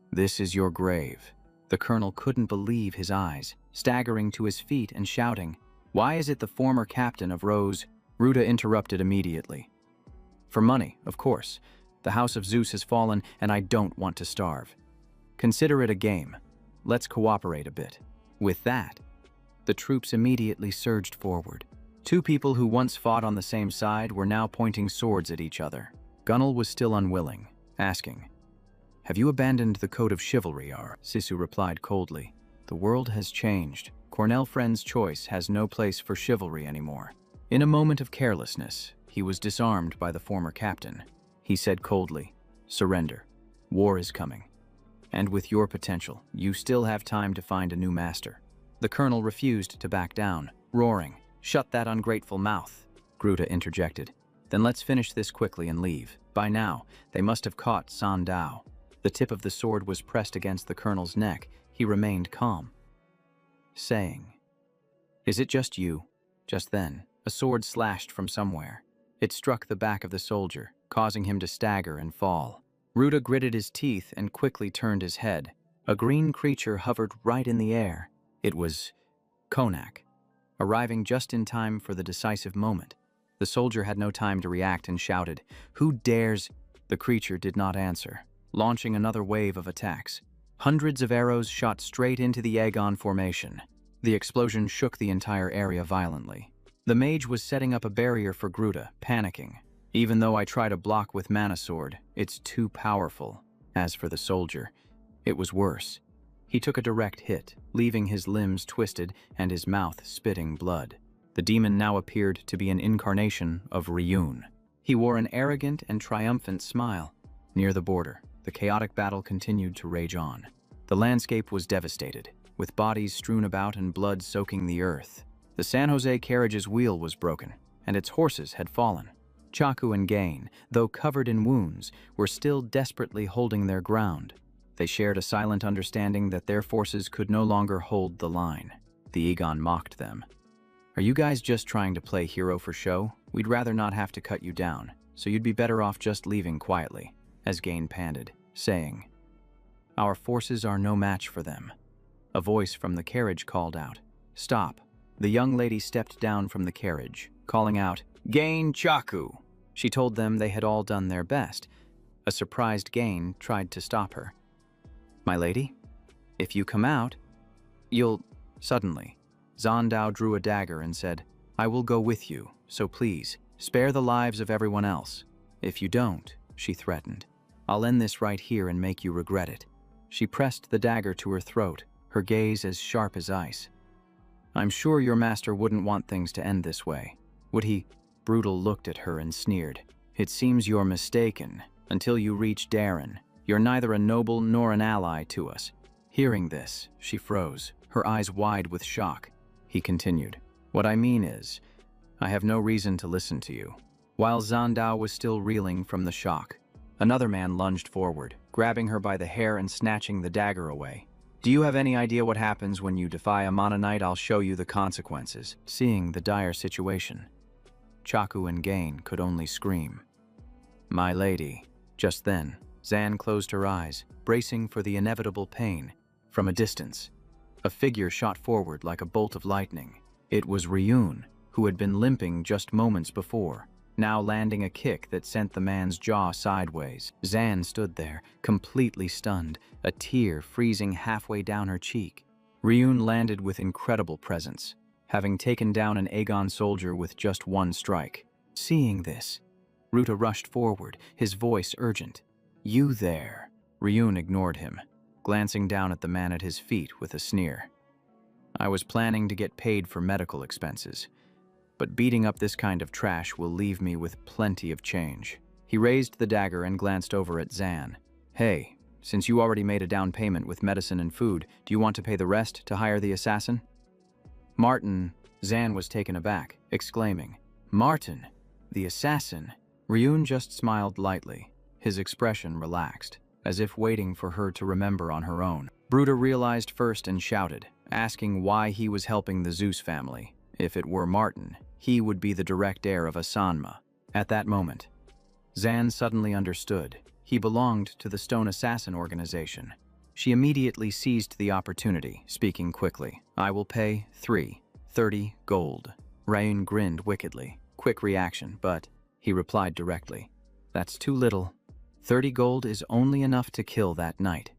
"This is your grave." The colonel couldn't believe his eyes, staggering to his feet and shouting, "Why is it the former captain of Rose?" Ruta interrupted immediately. "For money, of course. The House of Zeus has fallen, and I don't want to starve. Consider it a game. Let's cooperate a bit." With that, the troops immediately surged forward. Two people who once fought on the same side were now pointing swords at each other. Gunnel was still unwilling, asking, "Have you abandoned the code of chivalry, Ar?" Sisu replied coldly, "The world has changed. Cornell Friend's choice has no place for chivalry anymore." In a moment of carelessness, he was disarmed by the former captain. He said coldly, "Surrender. War is coming. And with your potential, you still have time to find a new master." The colonel refused to back down, roaring, "Shut that ungrateful mouth." Gruta interjected, "Then let's finish this quickly and leave. By now, they must have caught Sandao." The tip of the sword was pressed against the colonel's neck. He remained calm, saying, "Is it just you?" Just then, a sword slashed from somewhere. It struck the back of the soldier, causing him to stagger and fall. Ruta gritted his teeth and quickly turned his head. A green creature hovered right in the air. It was Konak, arriving just in time for the decisive moment. The soldier had no time to react and shouted, "Who dares?" The creature did not answer, launching another wave of attacks. Hundreds of arrows shot straight into the Aegon formation. The explosion shook the entire area violently. The mage was setting up a barrier for Gruta, panicking. Even though I try to block with Mana Sword, it's too powerful. As for the soldier, it was worse. He took a direct hit, leaving his limbs twisted and his mouth spitting blood. The demon now appeared to be an incarnation of Ryun. He wore an arrogant and triumphant smile. Near the border, the chaotic battle continued to rage on. The landscape was devastated, with bodies strewn about and blood soaking the earth. The San Jose carriage's wheel was broken, and its horses had fallen. Chaku and Gain, though covered in wounds, were still desperately holding their ground. They shared a silent understanding that their forces could no longer hold the line. The Aegon mocked them. "Are you guys just trying to play hero for show? We'd rather not have to cut you down, so you'd be better off just leaving quietly," as Gain panted, saying, "Our forces are no match for them." A voice from the carriage called out, "Stop." The young lady stepped down from the carriage, calling out, "Gain Chaku!" She told them they had all done their best. A surprised Gain tried to stop her. "My lady, if you come out, you'll..." Suddenly, Zandao drew a dagger and said, "I will go with you, so please, spare the lives of everyone else. If you don't," she threatened, "I'll end this right here and make you regret it." She pressed the dagger to her throat, her gaze as sharp as ice. "I'm sure your master wouldn't want things to end this way, would he?" Brutal looked at her and sneered. "It seems you're mistaken. Until you reach Darren, you're neither a noble nor an ally to us." Hearing this, she froze, her eyes wide with shock. He continued, "What I mean is, I have no reason to listen to you." While Zandao was still reeling from the shock, another man lunged forward, grabbing her by the hair and snatching the dagger away. "Do you have any idea what happens when you defy a Mana Knight? I'll show you the consequences." Seeing the dire situation, Chaku and Gain could only scream, "My lady." Just then, Zan closed her eyes, bracing for the inevitable pain. From a distance, a figure shot forward like a bolt of lightning. It was Ryun, who had been limping just moments before, now landing a kick that sent the man's jaw sideways. Zan stood there, completely stunned, a tear freezing halfway down her cheek. Ryun landed with incredible presence, having taken down an Aegon soldier with just one strike. Seeing this, Ruta rushed forward, his voice urgent. "You there?" Ryun ignored him, glancing down at the man at his feet with a sneer. "I was planning to get paid for medical expenses, but beating up this kind of trash will leave me with plenty of change." He raised the dagger and glanced over at Zan. "Hey, since you already made a down payment with medicine and food, do you want to pay the rest to hire the assassin?" "Martin," Zan was taken aback, exclaiming, "Martin, the assassin?" Ryun just smiled lightly, his expression relaxed, as if waiting for her to remember on her own. Bruta realized first and shouted, asking why he was helping the Zeus family. If it were Martin, he would be the direct heir of Asanma. At that moment, Zan suddenly understood. He belonged to the Stone Assassin organization. She immediately seized the opportunity, speaking quickly. "I will pay 30 gold. Ryun grinned wickedly. Quick reaction, but he replied directly, "That's too little. 30 gold is only enough to kill that knight."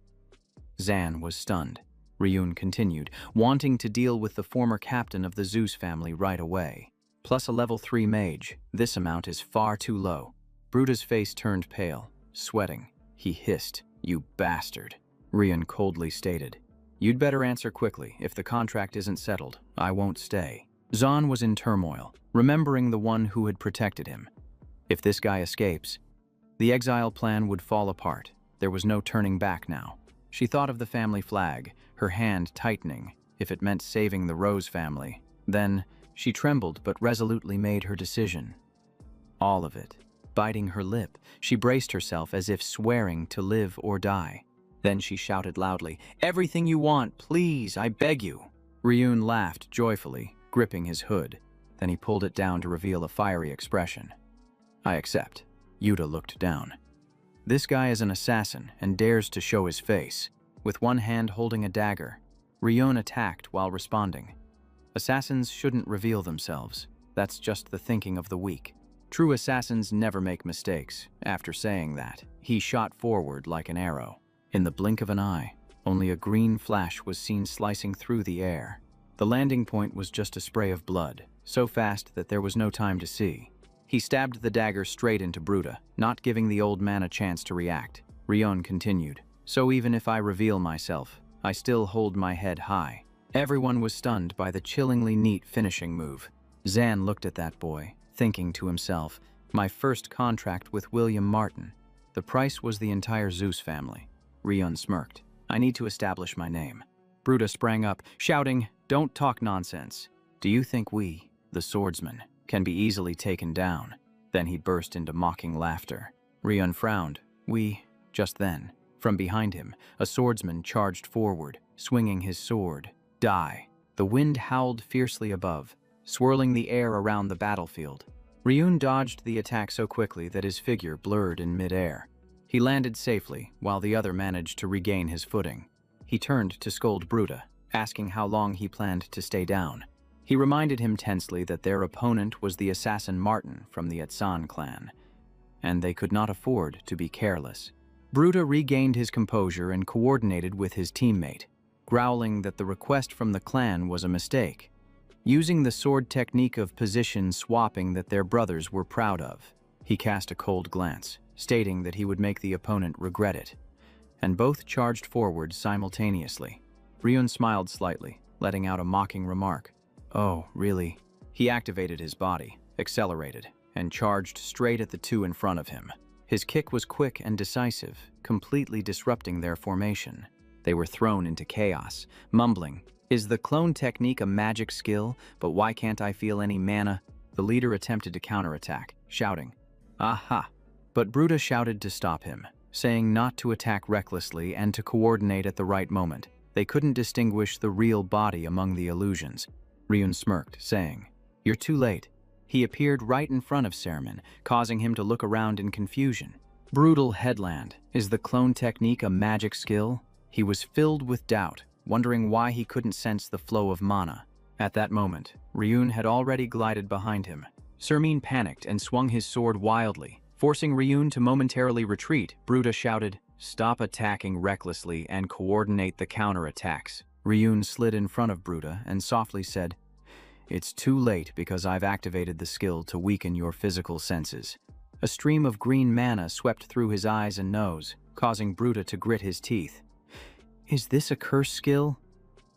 Zan was stunned. Ryun continued, wanting to deal with the former captain of the Zeus family right away. Plus a level 3 mage, this amount is far too low. Bruta's face turned pale, sweating. He hissed, "You bastard." Ryun coldly stated, "You'd better answer quickly. If the contract isn't settled, I won't stay." Zan was in turmoil, remembering the one who had protected him. If this guy escapes, the exile plan would fall apart. There was no turning back now. She thought of the family flag, her hand tightening, if it meant saving the Rose family. Then, she trembled but resolutely made her decision. All of it. Biting her lip, she braced herself as if swearing to live or die. Then she shouted loudly, "Everything you want, please, I beg you." Ryun laughed joyfully, gripping his hood. Then he pulled it down to reveal a fiery expression. "I accept." Yuta looked down. This guy is an assassin and dares to show his face. With one hand holding a dagger, Ryun attacked while responding. Assassins shouldn't reveal themselves. That's just the thinking of the weak. True assassins never make mistakes. After saying that, he shot forward like an arrow. In the blink of an eye, Only a green flash was seen slicing through the air. The landing point was just a spray of blood, so fast that there was no time to see. He stabbed the dagger straight into Bruta, not giving the old man a chance to react. Rion continued, "So even if I reveal myself, I still hold my head high." Everyone was stunned by the chillingly neat finishing move. Zan looked at that boy, thinking to himself, "My first contract with William Martin. The price was the entire Zeus family." Rion smirked. "I need to establish my name." Bruta sprang up, shouting, "Don't talk nonsense. Do you think we, the swordsmen, can be easily taken down?" Then he burst into mocking laughter. Rion frowned. Just then, from behind him, a swordsman charged forward, swinging his sword. Die. The wind howled fiercely above, swirling the air around the battlefield. Ryun dodged the attack so quickly that his figure blurred in midair. He landed safely, while the other managed to regain his footing. He turned to scold Bruta, asking how long he planned to stay down. He reminded him tensely that their opponent was the assassin Martin from the Etsan clan, and they could not afford to be careless. Bruta regained his composure and coordinated with his teammate, growling that the request from the clan was a mistake, using the sword technique of position swapping that their brothers were proud of. He cast a cold glance, stating that he would make the opponent regret it, and both charged forward simultaneously. Ryun smiled slightly, letting out a mocking remark. "Oh, really?" He activated his body, accelerated, and charged straight at the two in front of him. His kick was quick and decisive, completely disrupting their formation. They were thrown into chaos, mumbling, "Is the clone technique a magic skill? But why can't I feel any mana?" The leader attempted to counterattack, shouting, "Aha!" But Bruta shouted to stop him, saying not to attack recklessly and to coordinate at the right moment. They couldn't distinguish the real body among the illusions. Ryun smirked, saying, "You're too late." He appeared right in front of Sermon, causing him to look around in confusion. Brutal headland. Is the clone technique a magic skill? He was filled with doubt, wondering why he couldn't sense the flow of mana. At that moment, Ryun had already glided behind him. Sermon panicked and swung his sword wildly. Forcing Ryun to momentarily retreat, Bruta shouted, "Stop attacking recklessly and coordinate the counterattacks." Ryun slid in front of Bruta and softly said, "It's too late because I've activated the skill to weaken your physical senses." A stream of green mana swept through his eyes and nose, causing Bruta to grit his teeth. "Is this a curse skill?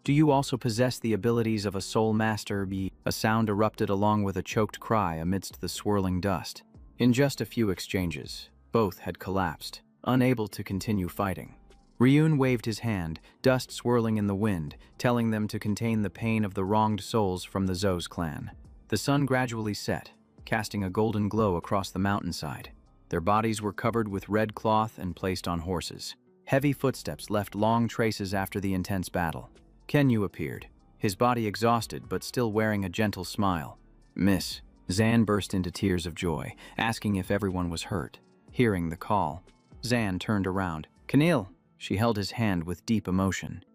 Do you also possess the abilities of a soul master?" A sound erupted along with a choked cry amidst the swirling dust. In just a few exchanges, both had collapsed, unable to continue fighting. Ryun waved his hand, dust swirling in the wind, telling them to contain the pain of the wronged souls from the Zos clan. The sun gradually set, casting a golden glow across the mountainside. Their bodies were covered with red cloth and placed on horses. Heavy footsteps left long traces after the intense battle. Kenyu appeared, his body exhausted but still wearing a gentle smile. "Miss." Zan burst into tears of joy, asking if everyone was hurt. Hearing the call, Zan turned around. "Camille." She held his hand with deep emotion.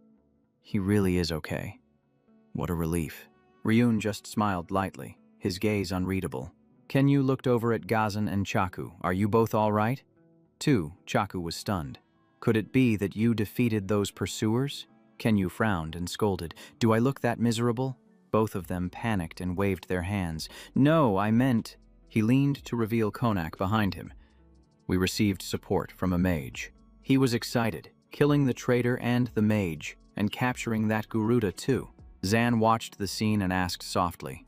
"He really is okay." What a relief. Ryun just smiled lightly, his gaze unreadable. Kenyu looked over at Gazan and Chaku. "Are you both all right?" Chaku was stunned. "Could it be that you defeated those pursuers?" Kenyu frowned and scolded. "Do I look that miserable?" Both of them panicked and waved their hands. "No, I meant..." He leaned to reveal Konak behind him. "We received support from a mage." He was excited, killing the traitor and the mage, and capturing that Garuda too. Zan watched the scene and asked softly,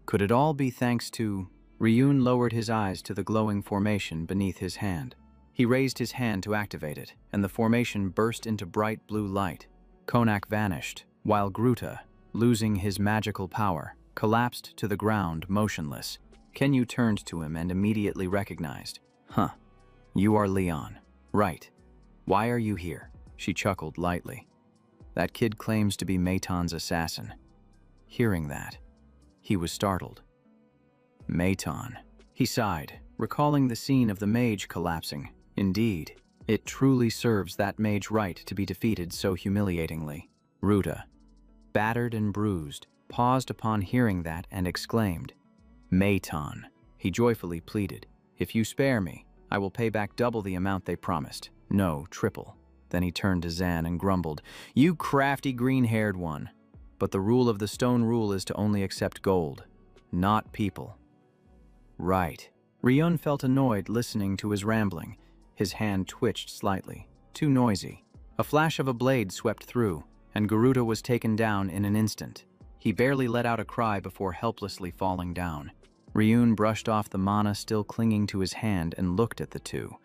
"Could it all be thanks to..." Ryun lowered his eyes to the glowing formation beneath his hand. He raised his hand to activate it, and the formation burst into bright blue light. Konak vanished, while Gruta, losing his magical power, collapsed to the ground motionless. Kenyu turned to him and immediately recognized. "Huh, you are Leon. Right. Why are you here?" She chuckled lightly. "That kid claims to be Meitan's assassin." Hearing that, he was startled. Meitan. He sighed, recalling the scene of the mage collapsing. Indeed, it truly serves that mage right to be defeated so humiliatingly. Ruta, battered and bruised, paused upon hearing that and exclaimed, "Meitan." He joyfully pleaded, "If you spare me, I will pay back double the amount they promised. No, triple." Then he turned to Zan and grumbled, "You crafty green-haired one. But the rule of the stone rule is to only accept gold, not people." Right. Ryun felt annoyed listening to his rambling. His hand twitched slightly. Too noisy. A flash of a blade swept through, and Garuda was taken down in an instant. He barely let out a cry before helplessly falling down. Ryun brushed off the mana still clinging to his hand and looked at the two.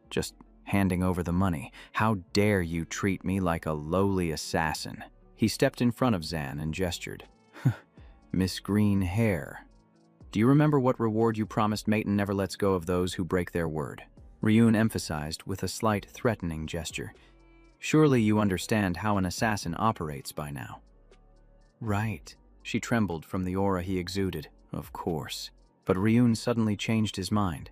"Just handing over the money. How dare you treat me like a lowly assassin?" He stepped in front of Zan and gestured. "Miss Green Hair. Do you remember what reward you promised Maiden never lets go of those who break their word?" Ryun emphasized with a slight threatening gesture. "Surely you understand how an assassin operates by now." "Right." She trembled from the aura he exuded. Of course. But Ryun suddenly changed his mind.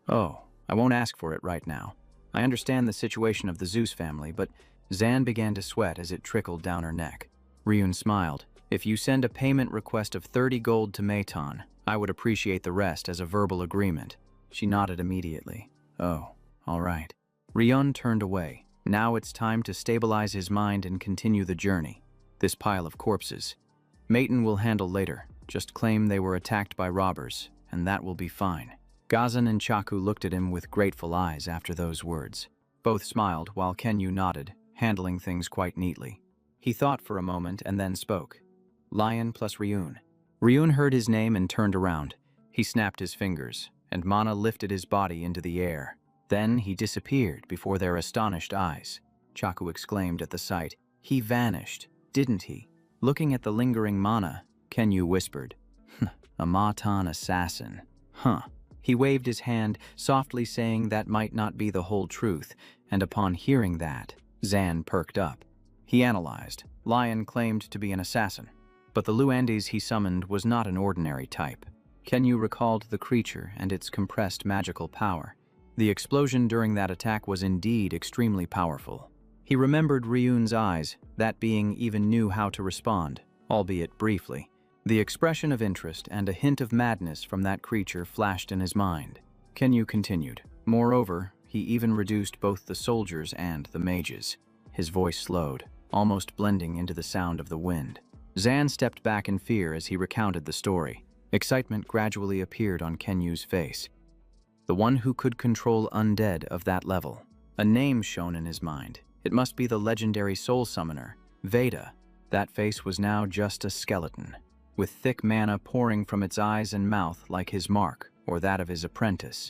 "Oh, I won't ask for it right now. I understand the situation of the Zeus family, but..." Zan began to sweat as it trickled down her neck. Ryun smiled. "If you send a payment request of 30 gold to Meitan, I would appreciate the rest as a verbal agreement." She nodded immediately. "Oh, all right." Ryun turned away. Now it's time to stabilize his mind and continue the journey. This pile of corpses. Meitan will handle later. Just claim they were attacked by robbers, and that will be fine. Gazan and Chaku looked at him with grateful eyes after those words. Both smiled while Kenyu nodded, handling things quite neatly. He thought for a moment and then spoke. "Lion plus Ryun." Ryun heard his name and turned around. He snapped his fingers, and mana lifted his body into the air. Then he disappeared before their astonished eyes. Chaku exclaimed at the sight. "He vanished, didn't he?" Looking at the lingering mana, Kenyu whispered, "A Matan assassin. Huh." He waved his hand, softly saying that might not be the whole truth, and upon hearing that, Zan perked up. He analyzed. Lion claimed to be an assassin, but the Luandis he summoned was not an ordinary type. Kenyu recalled the creature and its compressed magical power. The explosion during that attack was indeed extremely powerful. He remembered Ryun's eyes, that being even knew how to respond, albeit briefly. The expression of interest and a hint of madness from that creature flashed in his mind. Kenyu continued. Moreover, he even reduced both the soldiers and the mages. His voice slowed, almost blending into the sound of the wind. Zan stepped back in fear as he recounted the story. Excitement gradually appeared on Kenyu's face. The one who could control undead of that level. A name shone in his mind. It must be the legendary soul summoner, Veda. That face was now just a skeleton, with thick mana pouring from its eyes and mouth like his mark or that of his apprentice.